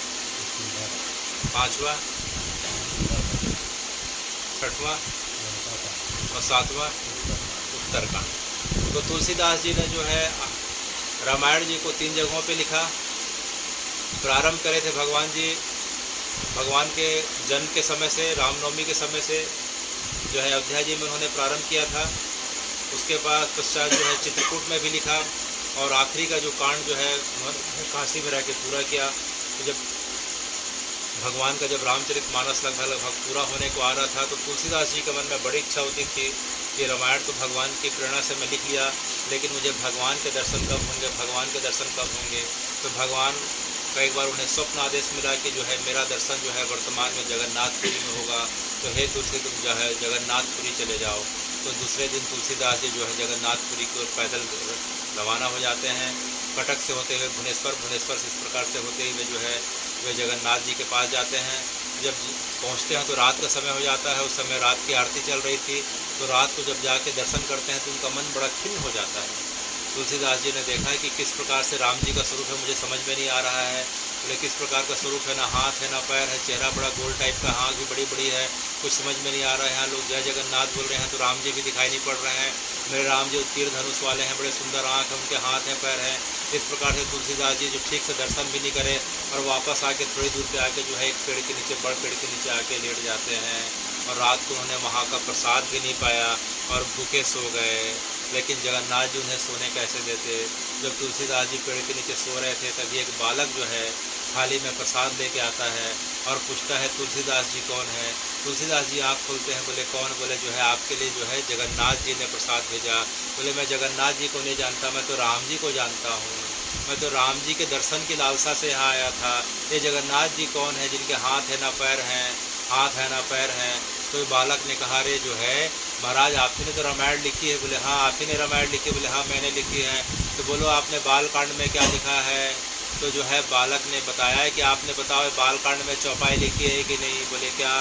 पांचवा? छठवां? और 7वां उत्तरकांड। तो तुलसीदास जी ने जो है रामायण जी को 3 जगहों पे लिखा। प्रारंभ करे थे भगवान के जन्म के समय से, रामनवमी के समय से जो है अयोध्या जी में उन्होंने प्रारंभ किया था। उसके बाद पश्चात जो है चित्रकूट में भी लिखा और आखिरी का जो कांड जो है उन्होंने काशी में रह के पूरा किया। तो जब भगवान का जब रामचरितमानस लगभग पूरा होने को आ रहा था तो तुलसीदास जी के मन में बड़ी इच्छा होती थी कि रामायण तो भगवान की प्रेरणा से मैं लिख लिया, लेकिन मुझे भगवान के दर्शन कब होंगे, भगवान के दर्शन कब होंगे। तो भगवान का एक बार उन्हें स्वप्न आदेश मिला कि जो है मेरा दर्शन जो है वर्तमान में जगन्नाथपुरी में होगा। तो हे तुलसी तुम जो है जगन्नाथपुरी चले जाओ। तो दूसरे दिन तुलसीदास जी जो है जगन्नाथपुरी को पैदल रवाना हो जाते हैं। कटक से होते हुए भुवनेश्वर, भुवनेश्वर से इस प्रकार से होते हुए जो है वे जगन्नाथ जी के पास जाते हैं। जब पहुंचते हैं तो रात का समय हो जाता है। उस समय रात की आरती चल रही थी। तो रात को जब जाके दर्शन करते हैं तो उनका मन बड़ा खिन्न हो जाता है। तुलसीदास जी ने देखा है कि किस प्रकार से राम जी का स्वरूप है, मुझे समझ में नहीं आ रहा है। बोले किस प्रकार का स्वरूप है, ना हाथ है ना पैर है, चेहरा बड़ा गोल टाइप का, आँख भी बड़ी बड़ी है, कुछ समझ में नहीं आ रहा है। यहाँ लोग जय जगन्नाथ बोल रहे हैं तो राम जी भी दिखाई नहीं पड़ रहे हैं। मेरे राम जी तीर धनुष वाले हैं, बड़े सुंदर आँख है, उनके हाथ हैं पैर हैं। इस प्रकार से तुलसीदास जी जो ठीक से दर्शन भी नहीं करे और वापस आके थोड़ी दूर पे आके जो है एक पेड़ के नीचे, बड़ पेड़ के नीचे आके लेट जाते हैं। और रात को उन्होंने वहाँ का प्रसाद भी नहीं पाया और भूखे सो गए। लेकिन जगन्नाथ जी उन्हें सोने कैसे देते। जब तुलसीदास जी पेड़ के नीचे सो रहे थे तभी एक बालक जो है थाली में प्रसाद लेके आता है और पूछता है तुलसीदास जी कौन है। तुलसीदास जी आँख खोलते हैं, बोले कौन। बोले जो है आपके लिए जो है जगन्नाथ जी ने प्रसाद भेजा। बोले मैं जगन्नाथ जी को नहीं जानता, मैं तो राम जी को जानता हूँ। मैं तो राम जी के दर्शन की लालसा से यहाँ आया था। ये जगन्नाथ जी कौन है जिनके हाथ है ना पैर हैं, हाथ है ना पैर हैं। तो बालक ने कहा रे जो है महाराज आप ही ने तो रामायण लिखी है। बोले हाँ आप ही ने रामायण लिखी है। बोले हाँ मैंने लिखी है। तो बोलो आपने बालकांड में क्या लिखा है। तो जो है बालक ने बताया है कि आपने बताओ बालकांड में चौपाई लिखी है कि नहीं। बोले क्या,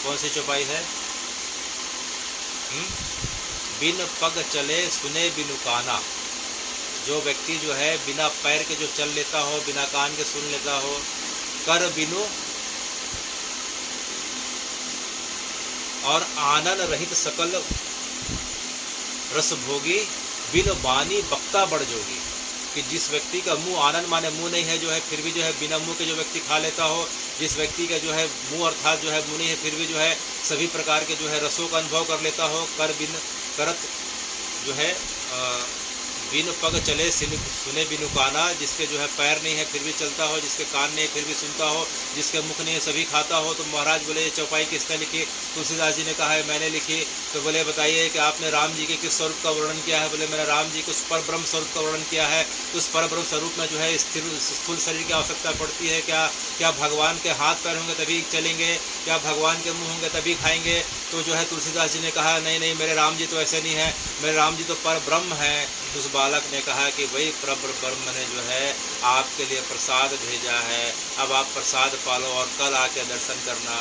कौन सी चौपाई है। बिन पग चले सुने बिनु काना। जो व्यक्ति जो है बिना पैर के जो चल लेता हो, बिना कान के सुन लेता हो, कर बिनु और आनंद रहित सकल रस भोगी, बिन बानी बक्ता बढ़ जोगी। कि जिस व्यक्ति का मुंह, आनंद माने मुंह नहीं है जो है, फिर भी जो है बिना मुंह के जो व्यक्ति खा लेता हो, जिस व्यक्ति का जो है मुंह अर्थात जो है मुंह नहीं है फिर भी जो है सभी प्रकार के जो है रसों का अनुभव कर लेता हो, कर बिन करत जो है बिन पग चले सुने बिनु काना। जिसके जो है पैर नहीं है फिर भी चलता हो, जिसके कान नहीं है फिर भी सुनता हो, जिसके मुख नहीं है सभी खाता हो। तो महाराज बोले ये चौपाई किसने लिखी। तुलसीदास जी ने कहा है मैंने लिखी। तो बोले बताइए कि आपने राम जी के किस स्वरूप का वर्णन किया है। बोले मैंने राम जी के उस पर ब्रह्म स्वरूप का वर्णन किया है। उस पर ब्रह्म स्वरूप में जो है स्थूल शरीर की आवश्यकता पड़ती है क्या। क्या भगवान के हाथ पैर होंगे तभी चलेंगे, क्या भगवान के मुँह होंगे तभी खाएंगे। तो जो है तुलसीदास जी ने कहा नहीं नहीं मेरे राम जी तो ऐसे नहीं है, मेरे राम जी तो पर ब्रह्म है। उस बालक ने कहा कि वही परब्रह्म ब्रह्म ने जो है आपके लिए प्रसाद भेजा है, अब आप प्रसाद पालो और कल आके दर्शन करना।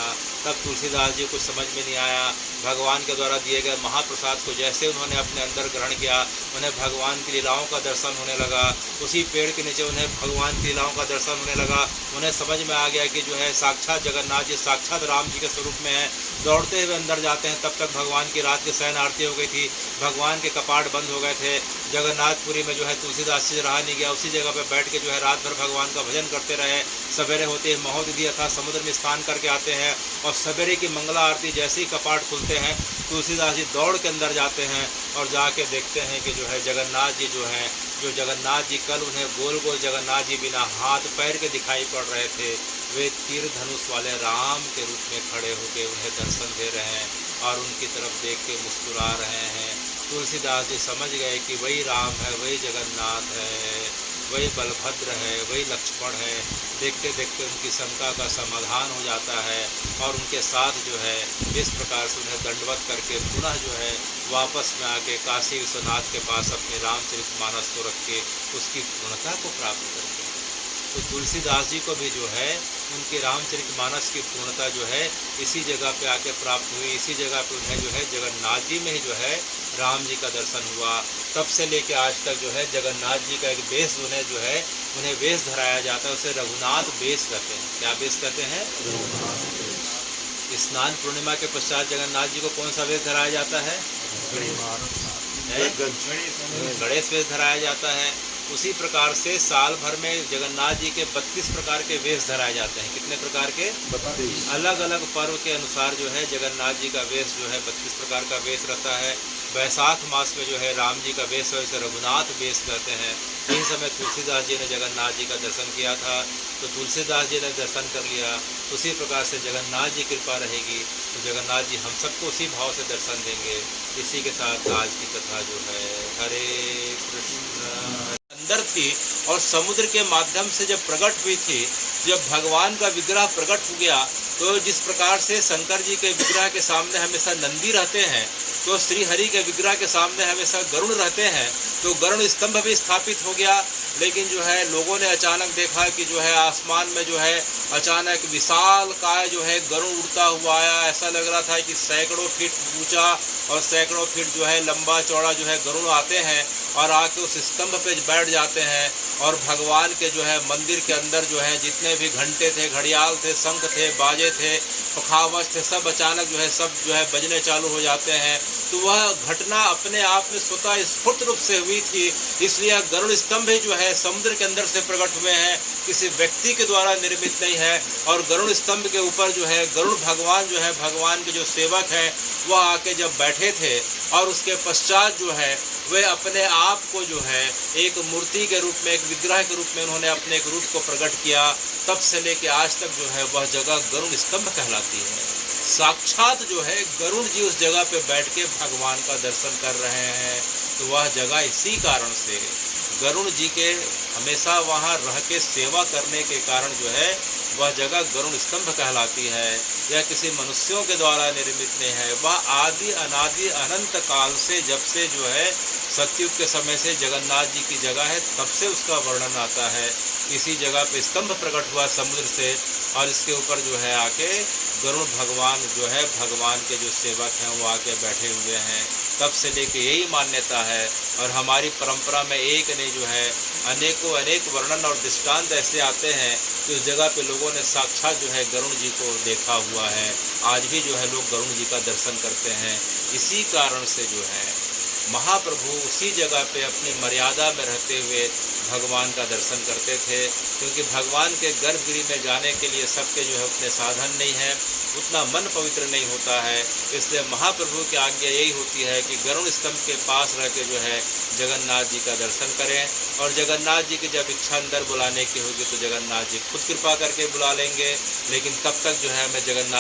तब तुलसीदास जी को समझ में नहीं आया। भगवान के द्वारा दिए गए महाप्रसाद को जैसे उन्होंने अपने अंदर ग्रहण किया, उन्हें भगवान की लीलाओं का दर्शन होने लगा। उसी पेड़ के नीचे उन्हें भगवान की लीलाओं का दर्शन होने लगा। उन्हें समझ में आ गया कि जो है साक्षात जगन्नाथ जी साक्षात राम जी के स्वरूप में है। दौड़ते हुए अंदर जाते हैं, तब तक भगवान की रात की शयन आरती हो गई थी, भगवान के कपाट बंद हो गए थे। जगन्नाथपुरी में जो है तुलसीदास जी रहा नहीं गया, उसी जगह पर बैठ के जो है रात भर भगवान का भजन करते रहे। सवेरे होते ही महोदधि अर्थात समुद्र में स्नान करके आते हैं और सवेरे की मंगला आरती जैसे ही कपाट खुलते हैं तुलसीदास जी दौड़ के अंदर जाते हैं और जाके देखते हैं कि जो है जगन्नाथ जी जो हैं, जो जगन्नाथ जी कल उन्हें गोल गोल जगन्नाथ जी बिना हाथ पैर के दिखाई पड़ रहे थे, वे तीर धनुष वाले राम के रूप में खड़े होकर उन्हें दर्शन दे रहे हैं और उनकी तरफ देख के मुस्कुरा रहे हैं। तुलसीदास जी समझ गए कि वही राम है, वही जगन्नाथ है, वही बलभद्र है, वही लक्ष्मण है। देखते देखते उनकी शंका का समाधान हो जाता है और उनके साथ जो है इस प्रकार से उन्हें दंडवत करके पुनः जो है वापस में आके काशी विश्वनाथ के पास अपने रामचरितमानस को रख के उसकी पूर्णता को प्राप्त करते हैं। तो तुलसीदास जी को भी जो है उनके रामचरितमानस की पूर्णता जो है इसी जगह पे आके प्राप्त हुई। इसी जगह पे उन्हें जो है जगन्नाथ जी में ही जो है राम जी का दर्शन हुआ। तब से लेके आज तक जो है जगन्नाथ जी का एक वेश उन्हें जो है उन्हें वेश धराया जाता है, उसे रघुनाथ वेश कहते हैं। क्या वेश कहते हैं? स्नान पूर्णिमा के पश्चात जगन्नाथ जी को कौन सा वेश धराया जाता है? गणेश वेश धराया जाता है। उसी प्रकार से साल भर में जगन्नाथ जी के 32 प्रकार के वेश धराए जाते हैं। कितने प्रकार के? 32। अलग अलग पर्व के अनुसार जो है जगन्नाथ जी का वेश जो है 32 प्रकार का वेश रहता है। बैसाख मास में जो है राम जी का वेश है, इसे रघुनाथ वेश कहते हैं। इस समय तुलसीदास जी ने जगन्नाथ जी का दर्शन किया था, तो तुलसीदास जी ने दर्शन कर लिया। उसी प्रकार से जगन्नाथ जी कृपा रहेगी तो जगन्नाथ जी हम सबको उसी भाव से दर्शन देंगे। इसी के साथ आज की कथा जो है हरे कृष्ण अंदर थी और समुद्र के माध्यम से जब प्रकट हुई थी, जब भगवान का विग्रह प्रकट हो गया, तो जिस प्रकार से शंकर जी के विग्रह के सामने हमेशा नंदी रहते हैं, तो श्री हरि के विग्रह के सामने हमेशा गरुड़ रहते हैं। तो गरुड़ स्तंभ भी स्थापित हो गया। लेकिन जो है लोगों ने अचानक देखा कि जो है आसमान में जो है अचानक विशाल काय जो है गरुड़ उड़ता हुआ आया। ऐसा लग रहा था कि सैकड़ों फीट ऊंचा और सैकड़ों फीट जो है लंबा चौड़ा जो है गरुड़ आते हैं और आके उस स्तंभ पे बैठ जाते हैं और भगवान के जो है मंदिर के अंदर जो है जितने भी घंटे थे, घड़ियाल थे, शंख थे, बाजे थे, पखावज थे, सब अचानक जो है सब जो है बजने चालू हो जाते हैं। तो वह घटना अपने आप में स्वतः स्फुट रूप से हुई थी। इसलिए गरुड़ स्तंभ जो है समुद्र के अंदर से प्रकट हुए हैं, किसी व्यक्ति के द्वारा निर्मित नहीं है। और गरुड़ स्तंभ के ऊपर जो है गरुड़ भगवान जो है, भगवान के जो सेवक हैं वह आके जब बैठे थे और उसके पश्चात जो है वे अपने आप को जो है एक मूर्ति के रूप में, एक विग्रह के रूप में उन्होंने अपने एक रूप को प्रकट किया। तब से लेके आज तक जो है वह जगह गरुड़ स्तंभ कहलाती है। साक्षात जो है गरुड़ जी उस जगह पे बैठ के भगवान का दर्शन कर रहे हैं। तो वह जगह इसी कारण से गरुड़ जी के हमेशा वहाँ रह के सेवा करने के कारण जो है वह जगह गरुड़ स्तंभ कहलाती है। यह किसी मनुष्यों के द्वारा निर्मित नहीं है, वह आदि अनादि अनंत काल से, जब से जो है सतयुग के समय से जगन्नाथ जी की जगह है तब से उसका वर्णन आता है। इसी जगह पे स्तंभ प्रकट हुआ समुद्र से और इसके ऊपर जो है आके गरुड़ भगवान जो है भगवान के जो सेवक हैं वो आके बैठे हुए हैं। तब से लेके यही मान्यता है और हमारी परंपरा में एक ने जो है अनेकों अनेक वर्णन और दृष्टांत ऐसे आते हैं कि उस जगह पे लोगों ने साक्षात जो है गरुड़ जी को देखा हुआ है। आज भी जो है लोग गरुड़ जी का दर्शन करते हैं। इसी कारण से जो है महाप्रभु उसी जगह पे अपनी मर्यादा में रहते हुए भगवान का दर्शन करते थे, क्योंकि भगवान के गर्भगृह में जाने के लिए सबके जो है उतने साधन नहीं है, उतना मन पवित्र नहीं होता है। इसलिए महाप्रभु की आज्ञा यही होती है कि गरुड़ स्तंभ के पास रह के जो है जगन्नाथ जी का दर्शन करें। और जगन्नाथ जी की जब इच्छा अंदर बुलाने की होगी तो जगन्नाथ जी खुद कृपा करके बुला लेंगे। लेकिन तब तक जो है हमें जगन्नाथ